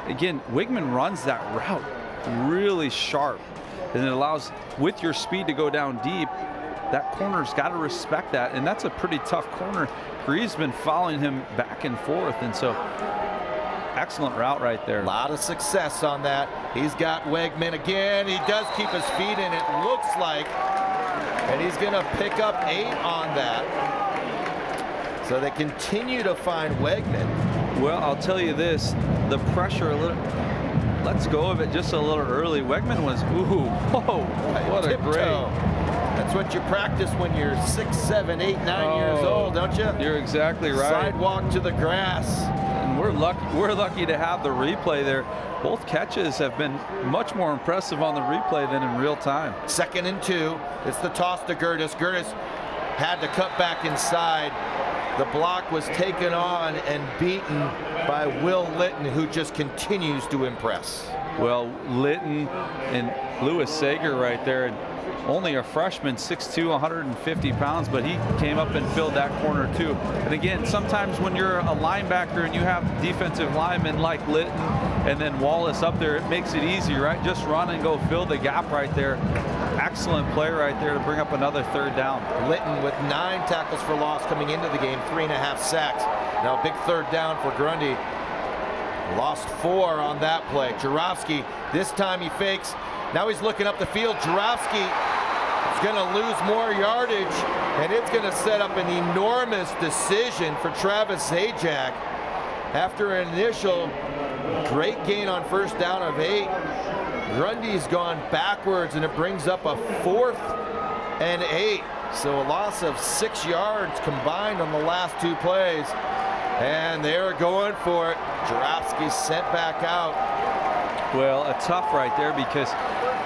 again, Wigman runs that route really sharp, and it allows, with your speed to go down deep, that corner's got to respect that, and that's a pretty tough corner. Greaves been following him back and forth, and so excellent route right there. A lot of success on that. He's got Wegman again. He does keep his feet in. It looks like And he's going to pick up 8 on that. So they continue to find Wegman. Well, I'll tell you this, the pressure a little, let's go of it just a little early. Wegman was, ooh, whoa, what a great. That's what you practice when you're 6, 7, 8, 9 years old, don't you? You're exactly right. Sidewalk to the grass. And we're lucky to have the replay there. Both catches have been much more impressive on the replay than in real time. 2nd and 2. It's the toss to Gertis. Gertis had to cut back inside. The block was taken on and beaten by Will Litton, who just continues to impress. Well, Litton and Lewis Sager right there. Only a freshman, 6'2", 150 pounds, but he came up and filled that corner too. And again, sometimes when you're a linebacker and you have defensive linemen like Litton and then Wallace up there, it makes it easy, right? Just run and go fill the gap right there. Excellent play right there to bring up another 3rd down. Litton with 9 tackles for loss coming into the game, 3.5 sacks. Now big 3rd down for Grundy. Lost 4 on that play. Jarofsky, this time he fakes. Now he's looking up the field. Jarofsky is going to lose more yardage, and it's going to set up an enormous decision for Travis Zajac. After an initial great gain on 1st down of 8, Grundy's gone backwards, and it brings up a 4th and 8. So a loss of 6 yards combined on the last 2 plays. And they're going for it. Jarofsky sent back out. Well, a tough right there because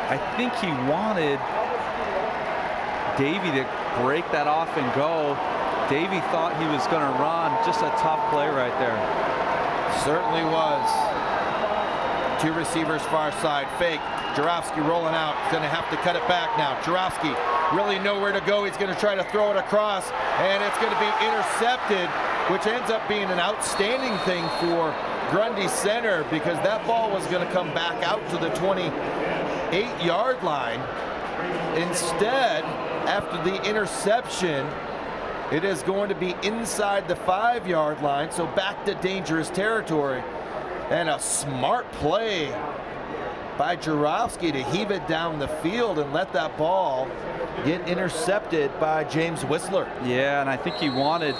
I think he wanted Davey to break that off and go. Davey thought he was going to run. Just a tough play right there. Certainly was. 2 receivers far side. Fake. Jarofsky rolling out. He's going to have to cut it back now. Jarofsky really nowhere to go. He's going to try to throw it across, and it's going to be intercepted, which ends up being an outstanding thing for Grundy center, because that ball was going to come back out to the 28-yard line. Instead, after the interception, it is going to be inside the 5-yard line, so back to dangerous territory. And a smart play by Jarofsky to heave it down the field and let that ball get intercepted by James Whistler. Yeah, and I think he wanted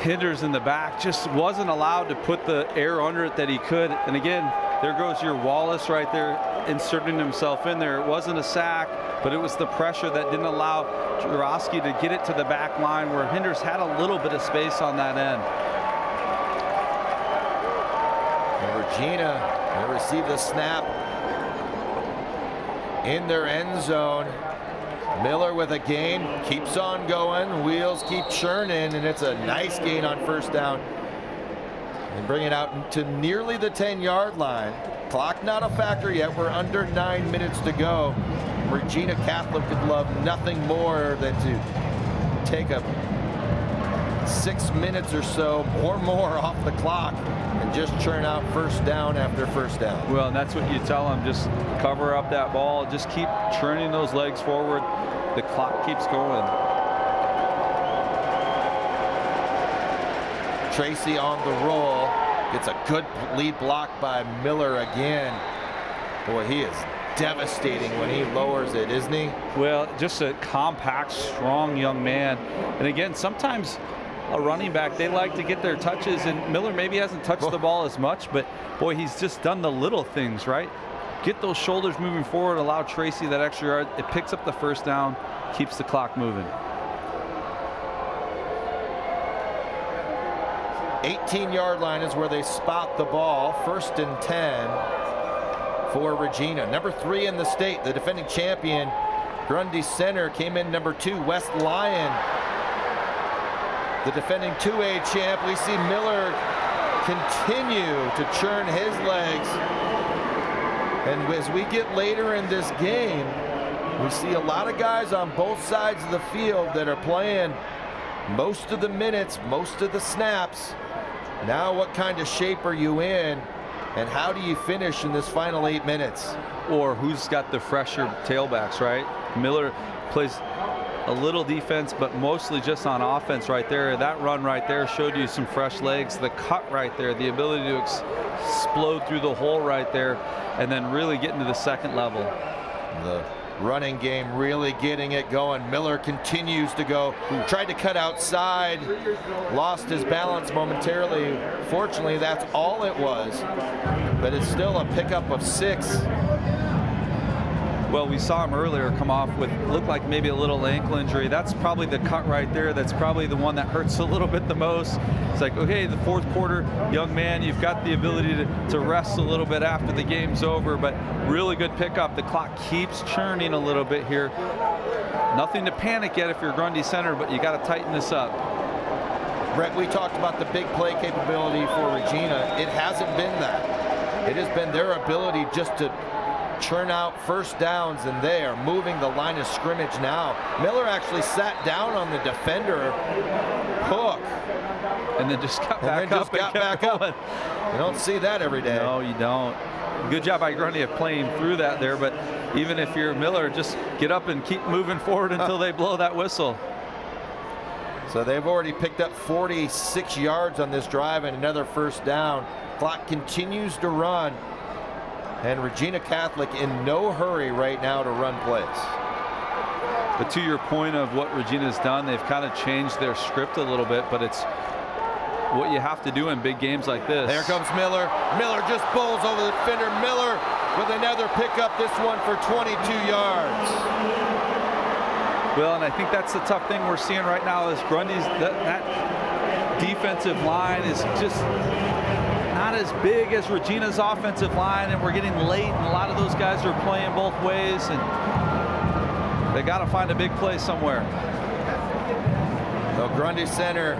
Hinders in the back, just wasn't allowed to put the air under it that he could. And again, there goes your Wallace right there inserting himself in there. It wasn't a sack, but it was the pressure that didn't allow Jarofsky to get it to the back line, where Hinders had a little bit of space on that end. And Regina will receive the snap in their end zone. Miller with a gain, keeps on going, wheels keep churning, and it's a nice gain on 1st down. And bring it out to nearly the 10-yard line. Clock not a factor yet. We're under 9 minutes to go. Regina Catholic would love nothing more than to take a 6 minutes or so or more off the clock and just churn out 1st down after 1st down. Well, and that's what you tell them. Just cover up that ball. Just keep churning those legs forward. The clock keeps going. Tracy on the roll. Gets a good lead block by Miller again. Boy, he is devastating when he lowers it, isn't he? Well, just a compact, strong young man. And again, sometimes a running back, they like to get their touches, and Miller maybe hasn't touched the ball as much, but boy, he's just done the little things, right? Get those shoulders moving forward, allow Tracy that extra yard. It picks up the 1st down, keeps the clock moving. 18-yard line is where they spot the ball. 1st and 10 for Regina. Number 3 in the state, the defending champion. Grundy center came in number 2, West Lyon. The defending 2A champ. We see Miller continue to churn his legs. And as we get later in this game, we see a lot of guys on both sides of the field that are playing most of the minutes, most of the snaps. Now what kind of shape are you in, and how do you finish in this final 8 minutes? Or who's got the fresher tailbacks, right? Miller plays a little defense, but mostly just on offense right there. That run right there showed you some fresh legs. The cut right there, the ability to explode through the hole right there, and then really get into the second level. The Running game really getting it going. Miller continues to go. Tried to cut outside, lost his balance momentarily. Fortunately, that's all it was. But it's still a pickup of 6. Well, we saw him earlier come off with, looked like maybe a little ankle injury. That's probably the cut right there. That's probably the one that hurts a little bit the most. It's like, okay, the fourth quarter, young man, you've got the ability to rest a little bit after the game's over, but really good pickup. The clock keeps churning a little bit here. Nothing to panic yet if you're Grundy Center, but you got to tighten this up. Brett, we talked about the big play capability for Regina. It hasn't been that. It has been their ability just to churn out first downs, and they are moving the line of scrimmage now. Miller actually sat down on the defender hook. And then just got back up. You don't see that every day. No, you don't. Good job by Grundy of playing through that there, but even if you're Miller, just get up and keep moving forward until they blow that whistle. So they've already picked up 46 yards on this drive and another first down. Clock continues to run. And Regina Catholic in no hurry right now to run plays. But to your point of what Regina's done, they've kind of changed their script a little bit, but it's what you have to do in big games like this. There comes Miller. Miller just bowls over the defender. Miller with another pickup, this one for 22 yards. Well, and I think that's the tough thing we're seeing right now is Grundy's, that defensive line is just not as big as Regina's offensive line, and we're getting late, and a lot of those guys are playing both ways, and they got to find a big play somewhere. So Grundy Center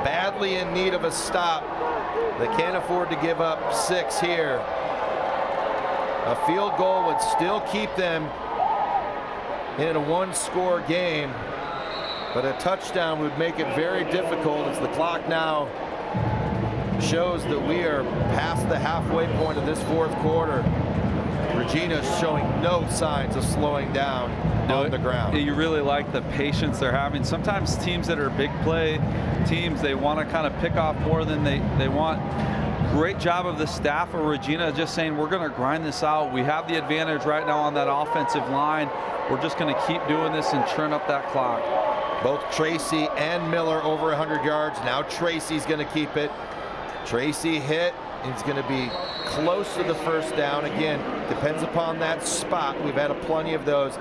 badly in need of a stop. They can't afford to give up 6 here. A field goal would still keep them in a 1-score game, but a touchdown would make it very difficult as the clock now shows that we are past the halfway point of this fourth quarter. Regina's showing no signs of slowing down on the ground. You really like the patience they're having. Sometimes teams that are big play teams, they want to kind of pick off more than they want. Great job of the staff of Regina just saying, we're going to grind this out. We have the advantage right now on that offensive line. We're just going to keep doing this and churn up that clock. Both Tracy and Miller over 100 yards. Now Tracy's going to keep it. Tracy hit. It's going to be close to the first down. Again, depends upon that spot. We've had plenty of those.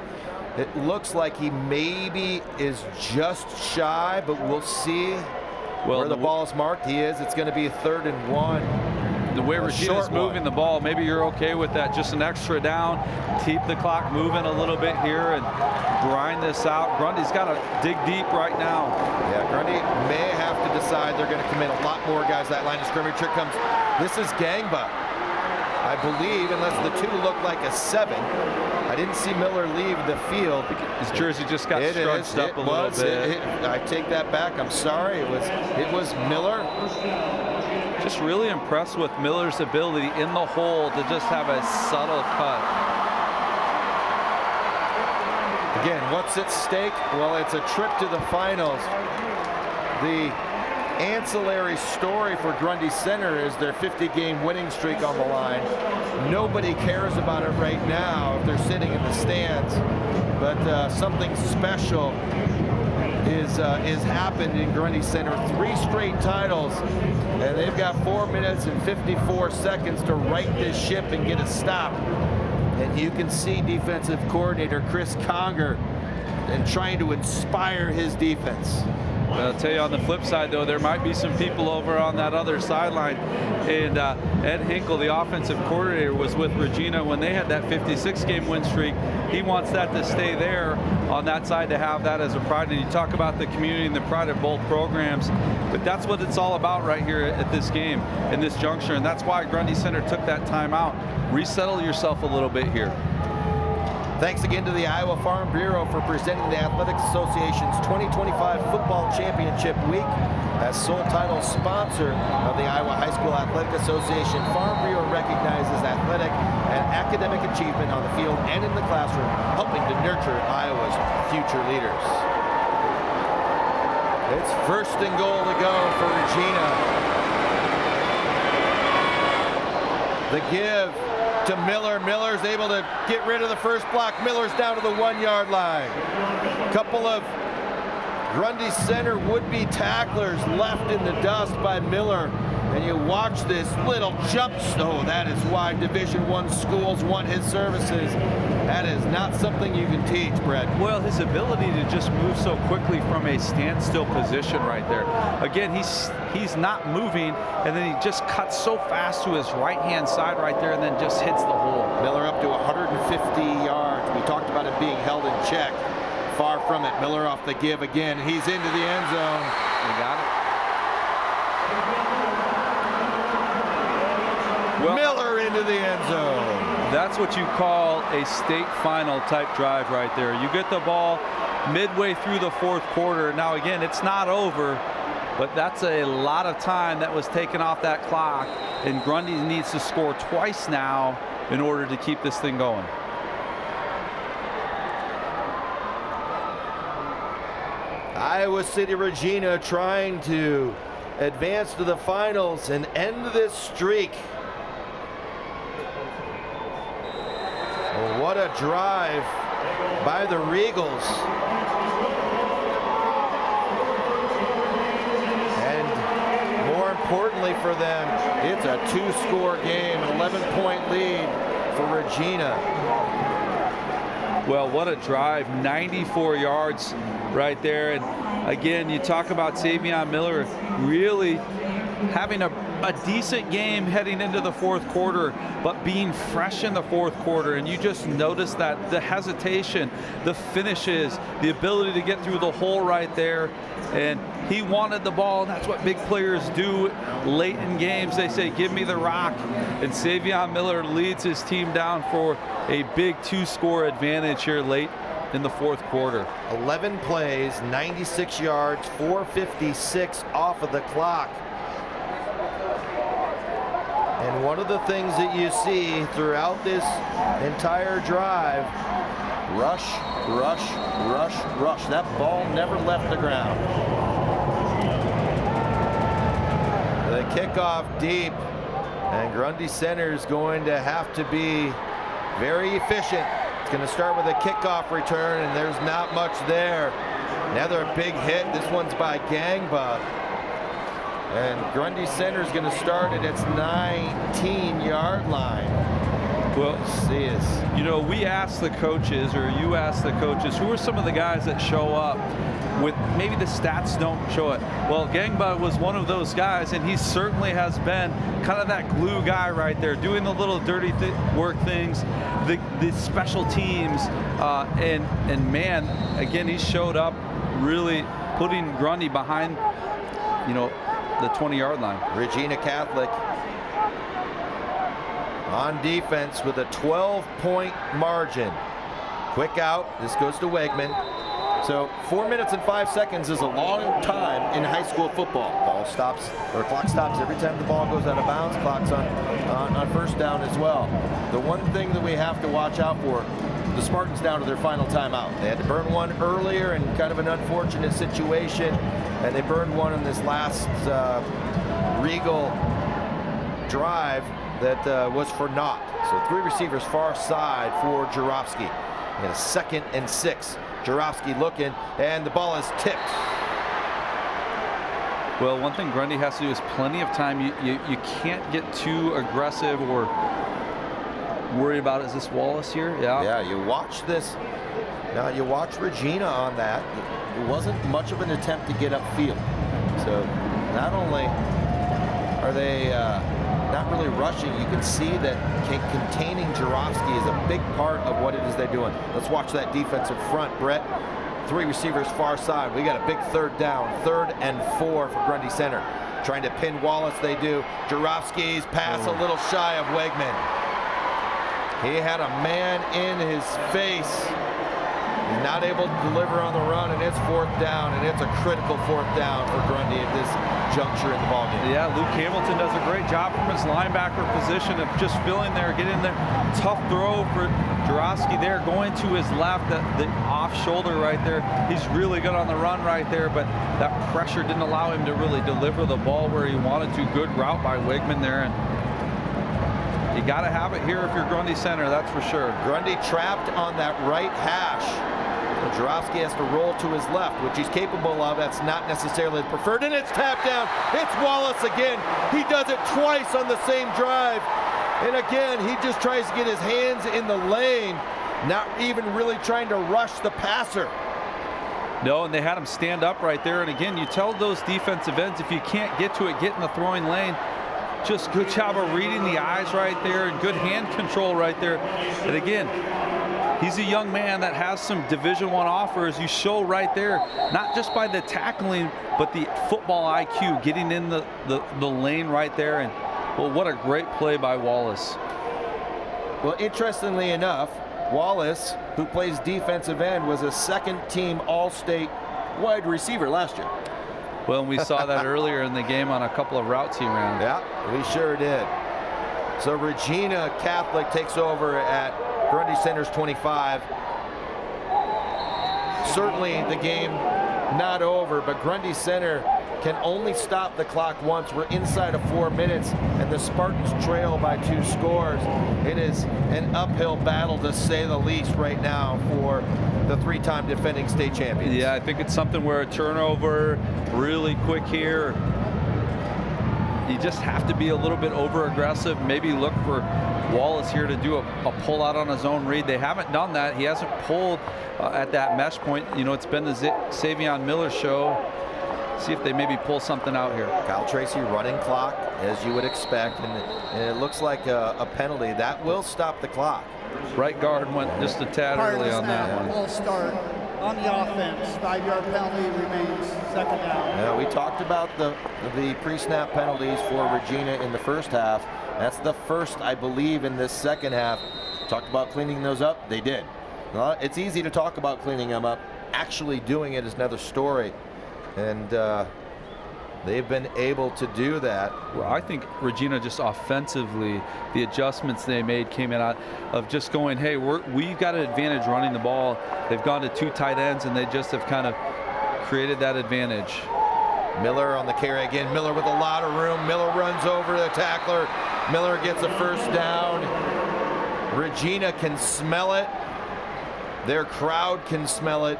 It looks like he maybe is just shy, but we'll see where the ball is marked. He is. It's going to be 3rd and 1. The way Regina's moving the ball, maybe you're okay with that. Just an extra down. Keep the clock moving a little bit here and grind this out. Grundy's got to dig deep right now. Yeah, Grundy may have to decide they're going to commit a lot more guys that line of scrimmage. Here comes, this is Gangba, I believe, unless the 2 look like a 7. I didn't see Miller leave the field. His jersey just got scrunched up a little bit. I take that back. I'm sorry. It was Miller. Just really impressed with Miller's ability in the hole to just have a subtle cut. Again, what's at stake? Well, it's a trip to the finals. The ancillary story for Grundy Center is their 50-game winning streak on the line. Nobody cares about it right now if they're sitting in the stands, but something special is happened in Grundy Center. 3 straight titles, and they've got 4 minutes and 54 seconds to right this ship and get a stop. And you can see defensive coordinator Chris Conger and trying to inspire his defense. I'll tell you, on the flip side, though, there might be some people over on that other sideline. And Ed Hinkle, the offensive coordinator, was with Regina when they had that 56-game win streak. He wants that to stay there on that side, to have that as a pride. And you talk about the community and the pride of both programs. But that's what it's all about right here at this game, in this juncture. And that's why Grundy Center took that time out. Resettle yourself a little bit here. Thanks again to the Iowa Farm Bureau for presenting the Athletics Association's 2025 Football Championship Week. As sole title sponsor of the Iowa High School Athletic Association, Farm Bureau recognizes athletic and academic achievement on the field and in the classroom, helping to nurture Iowa's future leaders. It's 1st and goal to go for Regina. The give to Miller. Miller's able to get rid of the first block. Miller's down to the 1-yard line. Couple of Grundy Center would-be tacklers left in the dust by Miller. And you watch this little jump. Oh, that is why Division I schools want his services. That is not something you can teach, Brett. Well, his ability to just move so quickly from a standstill position right there. Again, he's not moving, and then he just cuts so fast to his right-hand side right there and then just hits the hole. Miller up to 150 yards. We talked about it being held in check. Far from it. Miller off the give again. He's into the end zone. He got it. Well, Miller into the end zone. That's what you call a state final type drive right there. You get the ball midway through the fourth quarter. Now again, it's not over, but that's a lot of time that was taken off that clock, and Grundy needs to score twice now in order to keep this thing going. Iowa City Regina trying to advance to the finals and end this streak. Well, what a drive by the Regals. And more importantly for them, it's a 2-score game, an 11-point lead for Regina. Well, what a drive, 94 yards right there. And again, you talk about Savion Miller really having a decent game heading into the fourth quarter, but being fresh in the fourth quarter. And you just notice that the hesitation, the finishes, the ability to get through the hole right there. And he wanted the ball, and that's what big players do late in games. They say, give me the rock. And Savion Miller leads his team down for a big 2-score advantage here late in the fourth quarter. 11 plays, 96 yards, 4:56 off of the clock. And one of the things that you see throughout this entire drive, rush, rush, rush, rush. That ball never left the ground. The kickoff deep, and Grundy Center is going to have to be very efficient. It's going to start with a kickoff return, and there's not much there. Another big hit. This one's by Gangba. And Grundy Center is going to start at its 19-yard line. Well, you know, we asked the coaches, or you asked the coaches, who are some of the guys that show up with maybe the stats don't show it. Well, Gangba was one of those guys, and he certainly has been kind of that glue guy right there, doing the little dirty work things, the special teams, and man, again, he showed up really putting Grundy behind, you know, the 20-yard line. Regina Catholic on defense with a 12-point margin. Quick out. This goes to Wegman. So 4 minutes and 5 seconds is a long time in high school football. Ball stops, or clock stops every time the ball goes out of bounds. Clock's on first down as well. The one thing that we have to watch out for, the Spartans down to their final timeout. They had to burn one earlier in kind of an unfortunate situation, and they burned one in this last Regal drive that was for naught. So 3 receivers far side for Jarofsky. And a 2nd and 6. Jarofsky looking, and the ball is tipped. Well, one thing Grundy has to do is plenty of time. You can't get too aggressive or worry about, is this Wallace here? Yeah. Yeah, you watch this. Now you watch Regina on that. It wasn't much of an attempt to get upfield. So not only are they not really rushing, you can see that containing Jarofsky is a big part of what it is they're doing. Let's watch that defensive front, Brett. 3 receivers far side. We got a big 3rd down, 3rd and 4 for Grundy Center. Trying to pin Wallace, they do. Jarofsky's pass a little shy of Wegman. He had a man in his face. He's not able to deliver on the run, and it's 4th down, and it's a critical 4th down for Grundy at this juncture in the ballgame. Yeah, Luke Hamilton does a great job from his linebacker position of just filling there, getting there. Tough throw for Jarofsky there, going to his left, the off shoulder right there. He's really good on the run right there, but that pressure didn't allow him to really deliver the ball where he wanted to. Good route by Wegman there. And You got to have it here if you're Grundy center, that's for sure. Grundy trapped on that right hash. Jarofsky has to roll to his left, which he's capable of. That's not necessarily the preferred, and it's tapped down. It's Wallace again. He does it twice on the same drive. And again, he just tries to get his hands in the lane, not even really trying to rush the passer. No, and they had him stand up right there. And again, you tell those defensive ends, if you can't get to it, get in the throwing lane. Just good job of reading the eyes right there and good hand control right there. And again, he's a young man that has some Division I offers. You show right there, not just by the tackling, but the football IQ, getting in the lane right there. And well, what a great play by Wallace. Well, interestingly enough, Wallace, who plays defensive end, was a second-team All-State wide receiver last year. Well, we saw that earlier in the game on a couple of routes he ran. Yeah, we sure did. So Regina Catholic takes over at Grundy Center's 25. Certainly the game not over, but Grundy Center can only stop the clock once. We're inside of 4 minutes, and the Spartans trail by 2 scores. It is an uphill battle, to say the least, right now for the 3-time defending state champions. Yeah, I think it's something where a turnover really quick here. You just have to be a little bit over-aggressive. Maybe look for Wallace here to do a pull-out on his own read. They haven't done that. He hasn't pulled at that mesh point. You know, it's been the Savion Miller show. See if they maybe pull something out here. Kyle Tracy running clock, as you would expect, and it looks like a penalty. That will stop the clock. Right guard went just a tad early on that one. We'll start on the offense. 5-yard penalty remains, second down. Yeah, we talked about the pre-snap penalties for Regina in the first half. That's the first, I believe, in this second half. Talked about cleaning those up. They did. Well, it's easy to talk about cleaning them up. Actually doing it is another story. And they've been able to do that. Well, I think Regina just offensively, the adjustments they made came out of just going, hey, we've got an advantage running the ball. They've gone to 2 tight ends, and they just have kind of created that advantage. Miller on the carry again. Miller with a lot of room. Miller runs over the tackler. Miller gets a first down. Regina can smell it. Their crowd can smell it.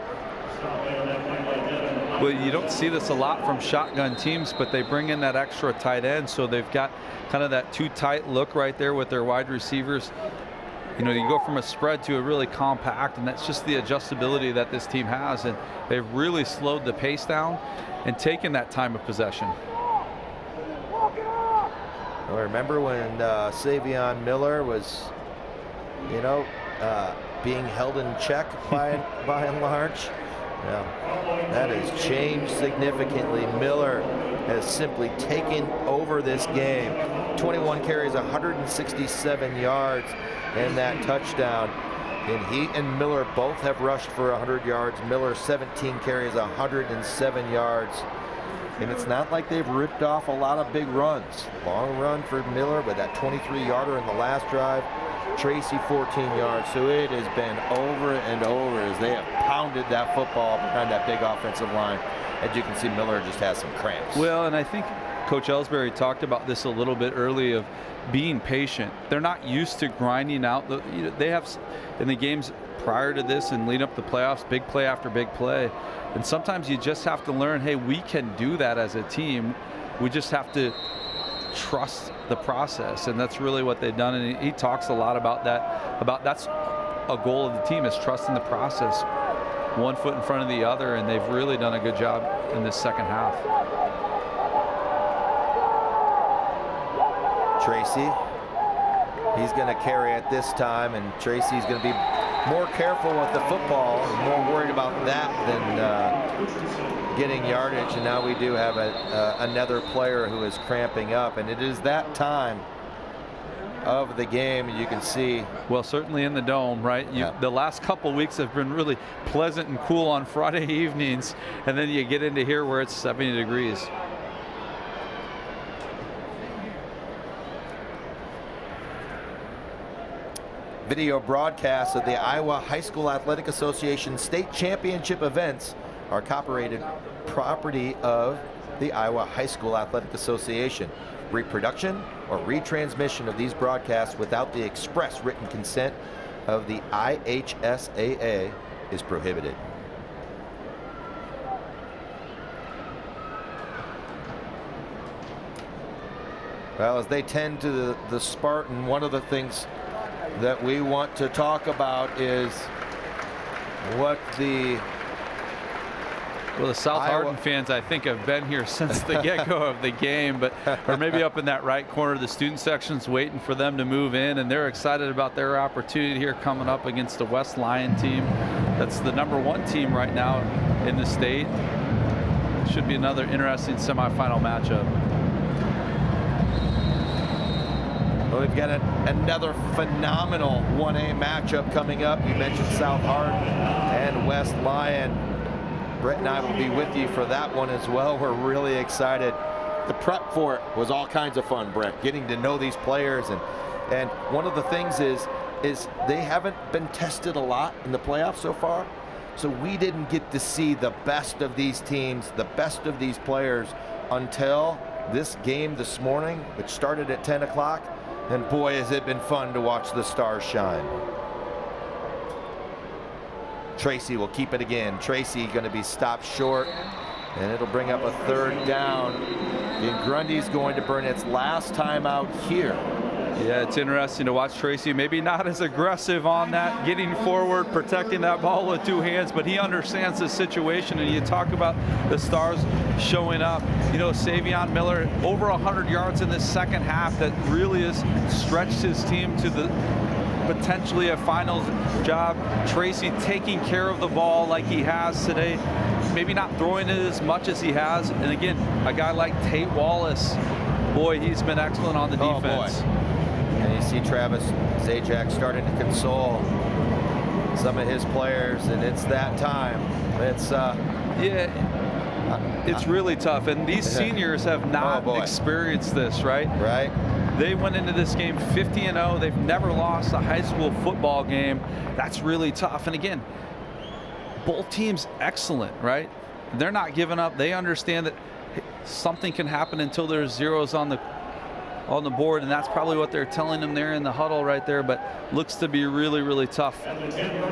Well, you don't see this a lot from shotgun teams, but they bring in that extra tight end, so they've got kind of that 2 tight look right there with their wide receivers. You know, you go from a spread to a really compact, and that's just the adjustability that this team has, and they've really slowed the pace down and taken that time of possession. Well, remember when Savion Miller was, you know, being held in check by and large? Yeah, that has changed significantly. Miller has simply taken over this game. 21 carries, 167 yards, and that touchdown. And he and Miller both have rushed for 100 yards. Miller 17 carries, 107 yards. And it's not like they've ripped off a lot of big runs. Long run for Miller, but that 23-yarder in the last drive. Tracy 14 yards, so it has been over and over as they have pounded that football behind that big offensive line. As you can see, Miller just has some cramps. Well, and I think Coach Ellsbury talked about this a little bit early of being patient. They're not used to grinding out. They have in the games prior to this and lead up to the playoffs, big play after big play. And sometimes you just have to learn, hey, we can do that as a team. We just have to trust the process, and that's really what they've done. And he talks a lot about that, that's a goal of the team, is trusting the process, 1 foot in front of the other, and they've really done a good job in this second half. Tracy, he's going to carry it this time, and Tracy's going to be more careful with the football, more worried about that than getting yardage. And now we do have another player who is cramping up, and it is that time of the game. You can see, well, certainly in the dome, right? The last couple weeks have been really pleasant and cool on Friday evenings, and then you get into here where it's 70 degrees. Video broadcasts of the Iowa High School Athletic Association state championship events are copyrighted property of the Iowa High School Athletic Association. Reproduction or retransmission of these broadcasts without the express written consent of the IHSAA is prohibited. Well, as they tend to the Spartan, one of the things that we want to talk about is what the South Hardin fans, I think, have been here since the get-go of the game, but or maybe up in that right corner of the student section's waiting for them to move in, and they're excited about their opportunity here coming up against the West Lyon team. That's the #1 team right now in the state. Should be another interesting semifinal matchup. Well, we've got another phenomenal 1A matchup coming up. You mentioned South Hardin and West Lyon. Brett and I will be with you for that one as well. We're really excited. The prep for it was all kinds of fun, Brett, getting to know these players. And one of the things is they haven't been tested a lot in the playoffs so far. So we didn't get to see the best of these teams, the best of these players until this game this morning, which started at 10 o'clock. And boy, has it been fun to watch the stars shine. Tracy will keep it again. Tracy going to be stopped short, and it'll bring up a 3rd down. And Grundy's going to burn its last time out here. Yeah, it's interesting to watch Tracy. Maybe not as aggressive on that, getting forward, protecting that ball with 2 hands, but he understands the situation. And you talk about the stars showing up. You know, Savion Miller, over 100 yards in the second half. That really has stretched his team to the potentially a finals job. Tracy taking care of the ball like he has today. Maybe not throwing it as much as he has. And again, a guy like Tate Wallace, boy, he's been excellent on the defense. Boy. And you see Travis Zajac starting to console some of his players, and it's that time. It's it's really tough, and these seniors have not experienced this, right? Right. They went into this game 50-0. They've never lost a high school football game. That's really tough. And again, both teams excellent, right? They're not giving up. They understand that something can happen until there's zeros on the board, and that's probably what they're telling them there in the huddle right there. But looks to be really, really tough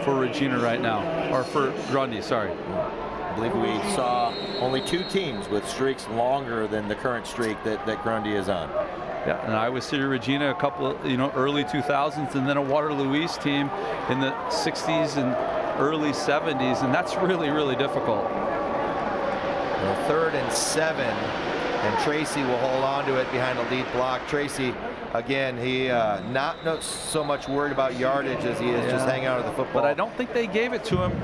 for Regina right now, or for Grundy, sorry. I believe we saw only 2 teams with streaks longer than the current streak that Grundy is on. Yeah, and Iowa City Regina, a couple of, early 2000s, and then a Waterloo East team in the 60s and early 70s, and that's really, really difficult. Well, 3rd and 7, and Tracy will hold on to it behind a lead block. Tracy, again, he not so much worried about yardage as he is just hanging out of the football. But I don't think they gave it to him,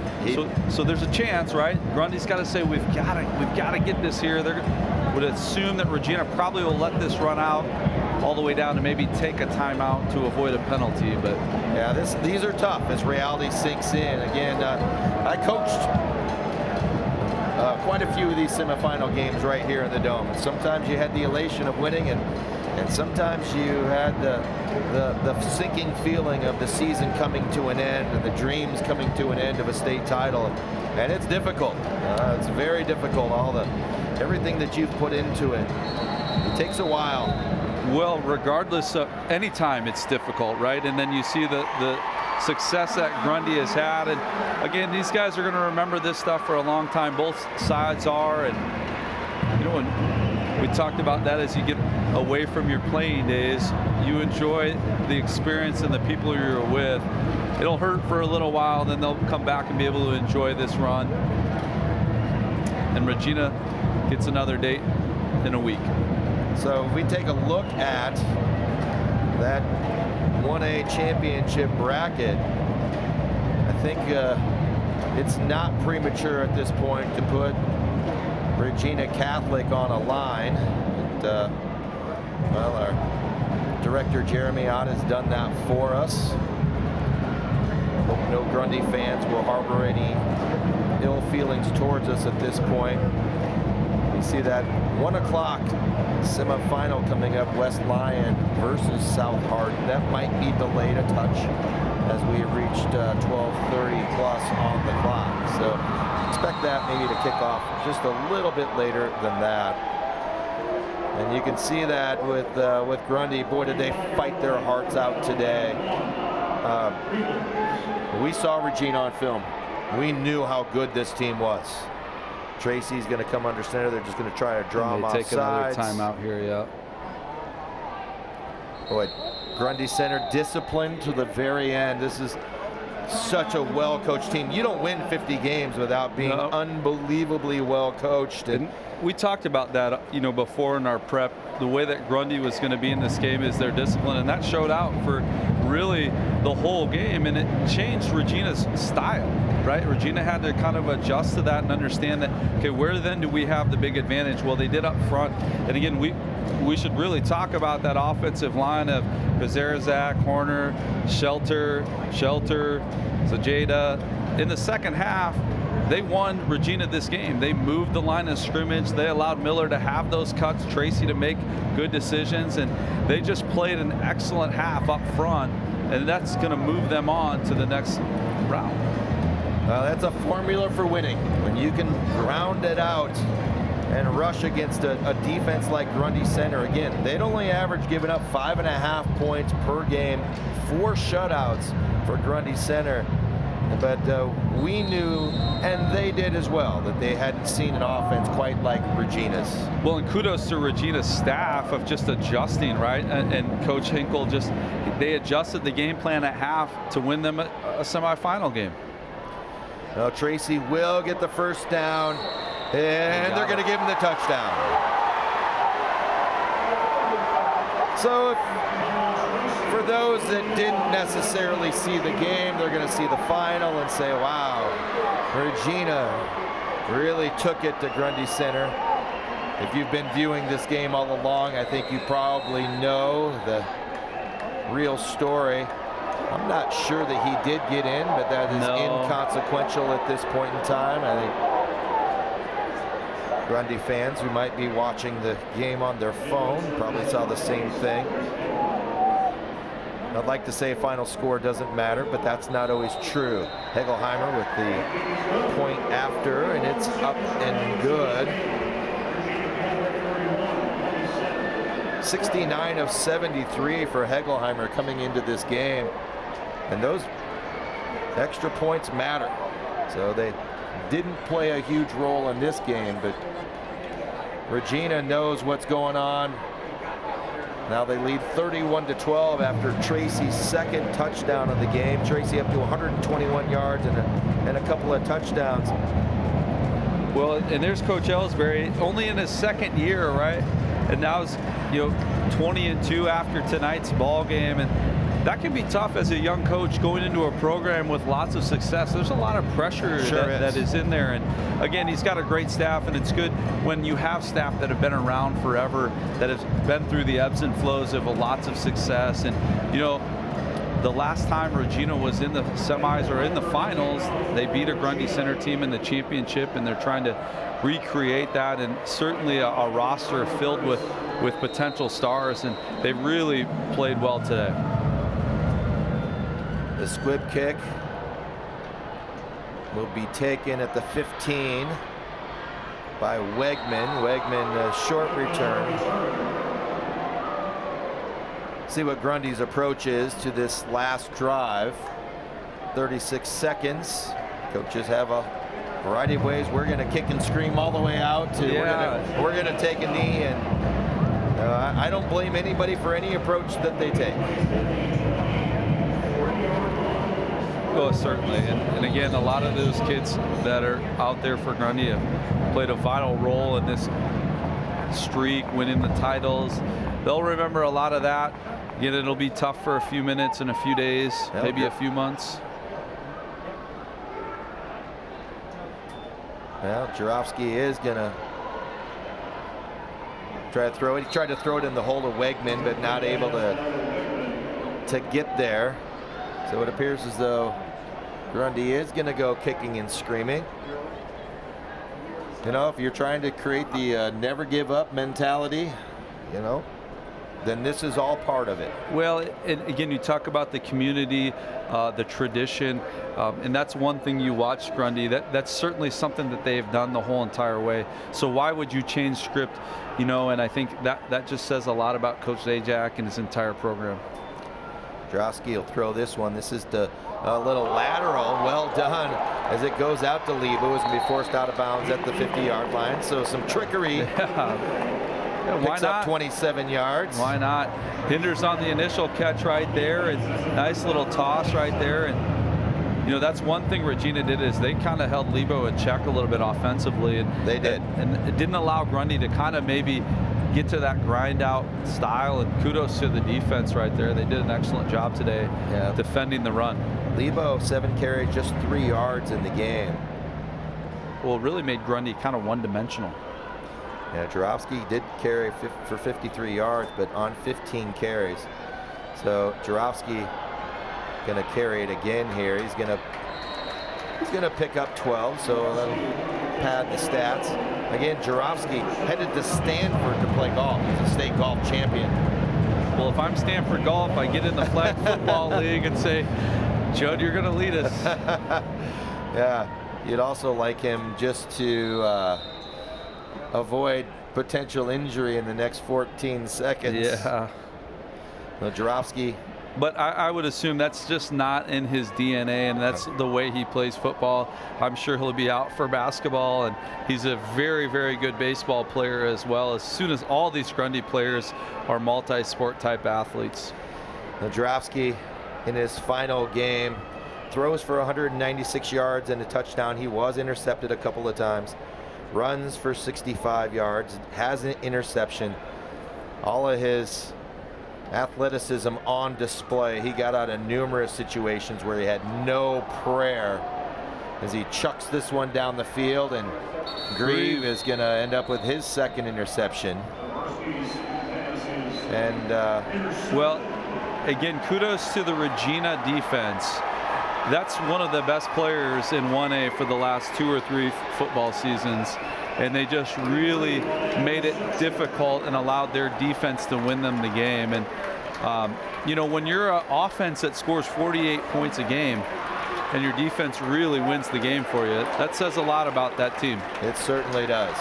so there's a chance, right? Grundy's got to say we've got to get this here. They would assume that Regina probably will let this run out all the way down to maybe take a timeout to avoid a penalty. But yeah, these are tough as reality sinks in. Again, I coached quite a few of these semifinal games right here in the Dome. Sometimes you had the elation of winning, and sometimes you had the sinking feeling of the season coming to an end and the dreams coming to an end of a state title. And it's difficult. It's very difficult. Everything that you've put into it, it takes a while. Well, regardless of any time, it's difficult, right? And then you see the success that Grundy has had, and again, these guys are going to remember this stuff for a long time. Both sides are, and and we talked about that as you get away from your playing days, you enjoy the experience and the people you're with. It'll hurt for a little while, then they'll come back and be able to enjoy this run. And Regina gets another date in a week. So if we take a look at that 1A championship bracket, I think it's not premature at this point to put Regina Catholic on a line. And, well, our director Jeremy Ott has done that for us. Hope no Grundy fans will harbor any ill feelings towards us at this point. We see that 1 o'clock semifinal coming up, West Lyon versus South Hardin. That might be delayed a touch as we have reached 12:30 plus on the clock. So expect that maybe to kick off just a little bit later than that. And you can see that with Grundy. Boy, did they fight their hearts out today. We saw Regina on film. We knew how good this team was. Tracy's going to come under center. They're just going to try to draw him off sides. Take another timeout here, yeah. Boy, Grundy center disciplined to the very end. This is such a well-coached team. You don't win 50 games without being unbelievably well-coached. And we talked about that, before in our prep. The way that Grundy was going to be in this game is their discipline, and that showed out for really the whole game, and it changed Regina's style, right? Regina had to kind of adjust to that and understand that, okay, where then do we have the big advantage? Well, they did up front, and again, we should really talk about that offensive line of Kazarzak, Horner, Shelter, Sajeda. In the second half, they won Regina this game. They moved the line of scrimmage. They allowed Miller to have those cuts, Tracy to make good decisions, and they just played an excellent half up front, and that's going to move them on to the next round. That's a formula for winning. When you can ground it out and rush against a defense like Grundy Center. Again, they'd only average giving up 5.5 points per game, 4 shutouts for Grundy Center. But we knew, and they did as well, that they hadn't seen an offense quite like Regina's. Well, and kudos to Regina's staff of just adjusting, right? And Coach Hinkle they adjusted the game plan at half to win them a semifinal game. Well, Tracy will get the first down, and they're going to give him the touchdown. So for those that didn't necessarily see the game, they're going to see the final and say, wow, Regina really took it to Grundy Center. If you've been viewing this game all along, I think you probably know the real story. I'm not sure that he did get in, but that is inconsequential at this point in time. I think Grundy fans who might be watching the game on their phone probably saw the same thing. I'd like to say final score doesn't matter, but that's not always true. Hegelheimer with the point after, and it's up and good. 69 of 73 for Hegelheimer coming into this game. And those extra points matter. So they didn't play a huge role in this game, but Regina knows what's going on. Now they lead 31-12 after Tracy's second touchdown of the game. Tracy up to 121 yards and a couple of touchdowns. Well, and there's Coach Ellsbury, only in his second year, right? And now it's 20-2 after tonight's ball game, and that can be tough as a young coach going into a program with lots of success. There's a lot of pressure that is in there, and again, he's got a great staff, and it's good when you have staff that have been around forever, that have been through the ebbs and flows of lots of success. And the last time Regina was in the semis or in the finals, they beat a Grundy Center team in the championship, and they're trying to recreate that, and certainly a roster filled with potential stars, and they really played well today. The squib kick will be taken at the 15 by Wegman. Wegman, short return. See what Grundy's approach is to this last drive. 36 seconds. Coaches have a variety of ways. We're going to kick and scream all the way out to we're going to take a knee, and I don't blame anybody for any approach that they take. Well, certainly, and again, a lot of those kids that are out there for Grundy have played a vital role in this streak, winning the titles. They'll remember a lot of that. Again, it'll be tough for a few minutes and a few days, maybe a few months. Well, Jarofsky is gonna try to throw it. He tried to throw it in the hole of Wegman, but not able to get there. So it appears as though Grundy is going to go kicking and screaming. If you're trying to create the never give up mentality, then this is all part of it. Well, and again, you talk about the community, the tradition, and that's one thing you watch Grundy. That's certainly something that they've done the whole entire way. So why would you change script? You know, and I think that just says a lot about Coach Zajac and his entire program. Drowski will throw this one. This is the little lateral, well done, as it goes out to Lebo. It's going to be forced out of bounds at the 50-yard line. So some trickery. Yeah, why Picks not? up 27 yards. Why not? Hinders on the initial catch right there, and nice little toss right there. And you know, that's one thing Regina did, is they kind of held Lebo in check a little bit offensively, and they did, and it didn't allow Grundy to kind of maybe get to that grind out style. And kudos to the defense right there. They did an excellent job today defending the run. Lebo 7 carries, just 3 yards in the game. Well, it really made Grundy kind of one-dimensional. Yeah, Jarofsky did carry for 53 yards, but on 15 carries. So Jarofsky gonna carry it again here. He's gonna pick up 12, so that'll pad the stats. Again, Jarofsky headed to Stanford to play golf. He's a state golf champion. Well, if I'm Stanford Golf, I get in the flag football league and say, Judd, you're gonna lead us. Yeah, you'd also like him just to avoid potential injury in the next 14 seconds. Yeah. So Jarofsky. But I would assume that's just not in his DNA, and that's the way he plays football. I'm sure he'll be out for basketball, and he's a very, very good baseball player as well, as soon as all these Grundy players are multi-sport type athletes. Now Jarofsky, in his final game, throws for 196 yards and a touchdown. He was intercepted a couple of times. Runs for 65 yards, has an interception. All of his athleticism on display. He got out of numerous situations where he had no prayer as he chucks this one down the field, and Grieve is going to end up with his second interception. And well, again, kudos to the Regina defense. That's one of the best players in 1A for the last 2 or 3 football seasons, and they just really made it difficult and allowed their defense to win them the game. And you know, when you're an offense that scores 48 points a game and your defense really wins the game for you, that says a lot about that team. It certainly does.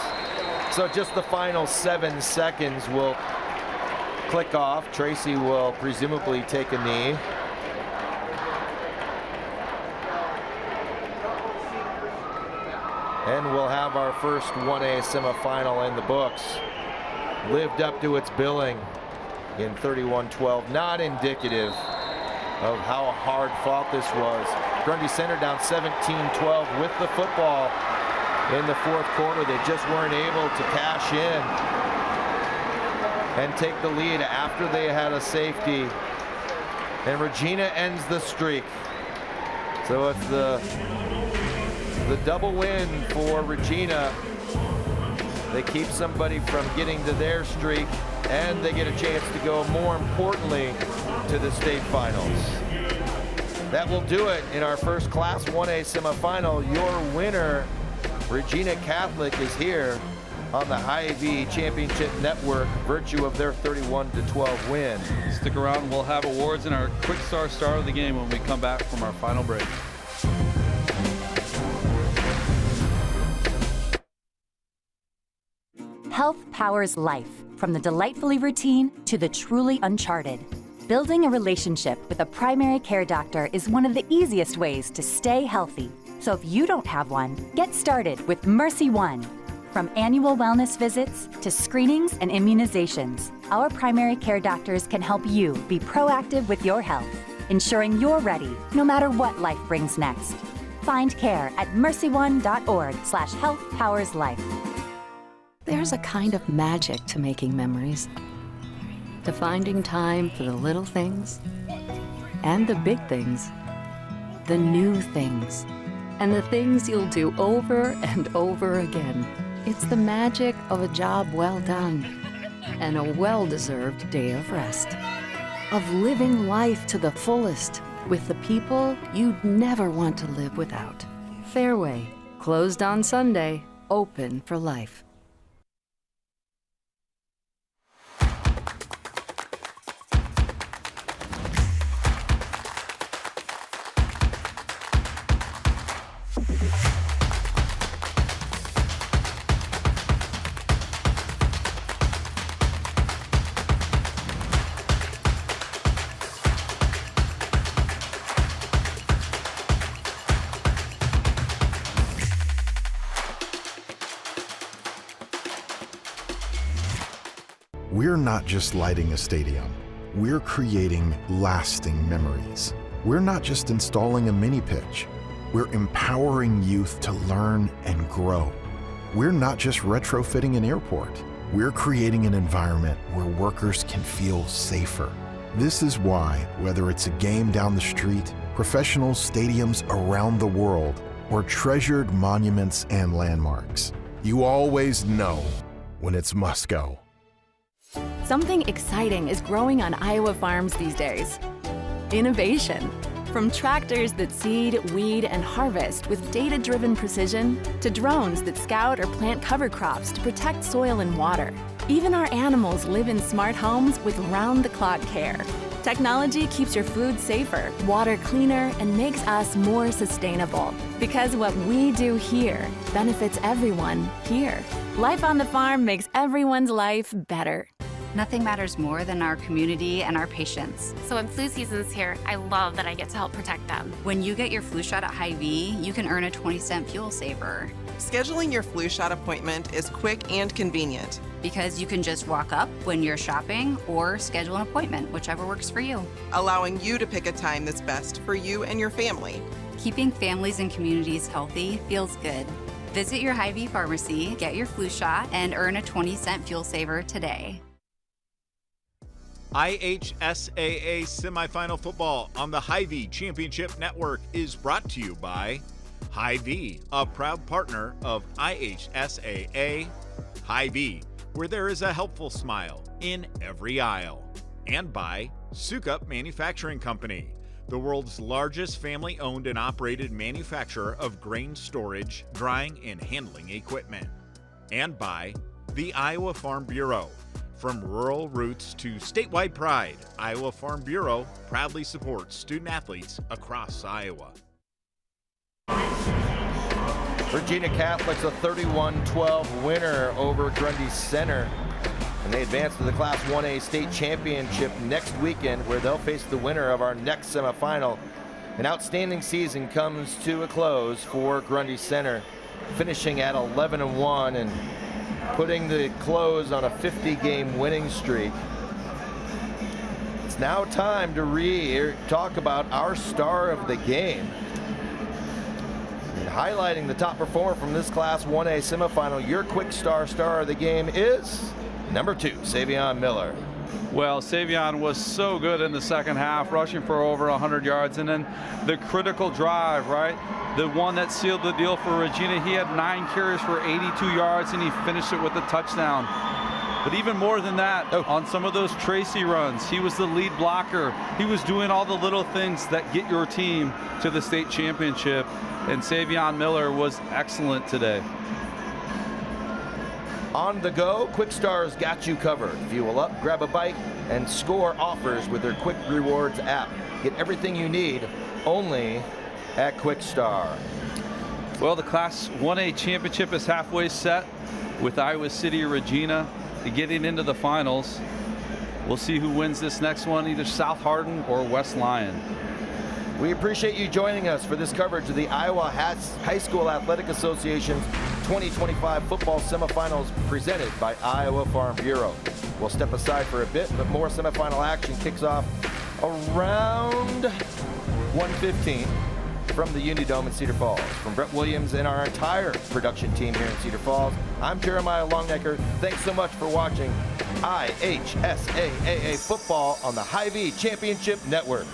So just the final 7 seconds will click off. Tracy will presumably take a knee. And we'll have our first 1A semifinal in the books. Lived up to its billing in 31-12. Not indicative of how hard fought this was. Grundy Center down 17-12 with the football in the 4th quarter. They just weren't able to cash in and take the lead after they had a safety. And Regina ends the streak. So it's the double win for Regina. They keep somebody from getting to their streak, and they get a chance to go, more importantly, to the state finals. That will do it in our first Class 1A semifinal. Your winner, Regina Catholic, is here on the Hy-Vee Championship Network, virtue of their 31-12 win. Stick around, we'll have awards in our Quick Start of the game when we come back from our final break. Health powers life, from the delightfully routine to the truly uncharted. Building a relationship with a primary care doctor is one of the easiest ways to stay healthy. So if you don't have one, get started with Mercy One. From annual wellness visits to screenings and immunizations, our primary care doctors can help you be proactive with your health, ensuring you're ready no matter what life brings next. Find care at mercyone.org/healthpowerslife. There's a kind of magic to making memories, to finding time for the little things and the big things, the new things, and the things you'll do over and over again. It's the magic of a job well done and a well-deserved day of rest, of living life to the fullest with the people you'd never want to live without. Fairway, closed on Sunday, open for life. We're not just lighting a stadium. We're creating lasting memories. We're not just installing a mini pitch. We're empowering youth to learn and grow. We're not just retrofitting an airport. We're creating an environment where workers can feel safer. This is why, whether it's a game down the street, professional stadiums around the world, or treasured monuments and landmarks, you always know when it's must go. Something exciting is growing on Iowa farms these days. Innovation. From tractors that seed, weed, and harvest with data-driven precision, to drones that scout or plant cover crops to protect soil and water. Even our animals live in smart homes with round-the-clock care. Technology keeps your food safer, water cleaner, and makes us more sustainable. Because what we do here benefits everyone here. Life on the farm makes everyone's life better. Nothing matters more than our community and our patients. So when flu season's here, I love that I get to help protect them. When you get your flu shot at Hy-Vee, you can earn a 20-cent fuel saver. Scheduling your flu shot appointment is quick and convenient. Because you can just walk up when you're shopping or schedule an appointment, whichever works for you. Allowing you to pick a time that's best for you and your family. Keeping families and communities healthy feels good. Visit your Hy-Vee pharmacy, get your flu shot, and earn a 20-cent fuel saver today. IHSAA Semifinal Football on the Hy-Vee Championship Network is brought to you by Hy-Vee, a proud partner of IHSAA. Hy-Vee, where there is a helpful smile in every aisle. And by Sukup Manufacturing Company, the world's largest family-owned and operated manufacturer of grain storage, drying, and handling equipment. And by the Iowa Farm Bureau. From rural roots to statewide pride, Iowa Farm Bureau proudly supports student-athletes across Iowa. Regina Catholic's a 31-12 winner over Grundy Center. And they advance to the Class 1A state championship next weekend, where they'll face the winner of our next semifinal. An outstanding season comes to a close for Grundy Center, finishing at 11-1 and putting the close on a 50-game winning streak. It's now time to talk about our star of the game. And highlighting the top performer from this Class 1A semifinal, your quick star of the game is number 2, Savion Miller. Well, Savion was so good in the second half, rushing for over 100 yards, and then the critical drive, right? The one that sealed the deal for Regina. He had 9 carries for 82 yards, and he finished it with a touchdown. But even more than that, on some of those Tracy runs, he was the lead blocker. He was doing all the little things that get your team to the state championship, and Savion Miller was excellent today. On the go, Quick Star's got you covered. Fuel up, grab a bite, and score offers with their Quick Rewards app. Get everything you need only at Quick Star. Well, the Class 1A championship is halfway set with Iowa City Regina getting into the finals. We'll see who wins this next one, either South Hardin or West Lyon. We appreciate you joining us for this coverage of the Iowa High School Athletic Association's 2025 football semifinals presented by Iowa Farm Bureau. We'll step aside for a bit, but more semifinal action kicks off around 1:15 from the Unidome in Cedar Falls. From Brett Williams and our entire production team here in Cedar Falls, I'm Jeremiah Longnecker. Thanks so much for watching IHSAA football on the Hy-Vee Championship Network.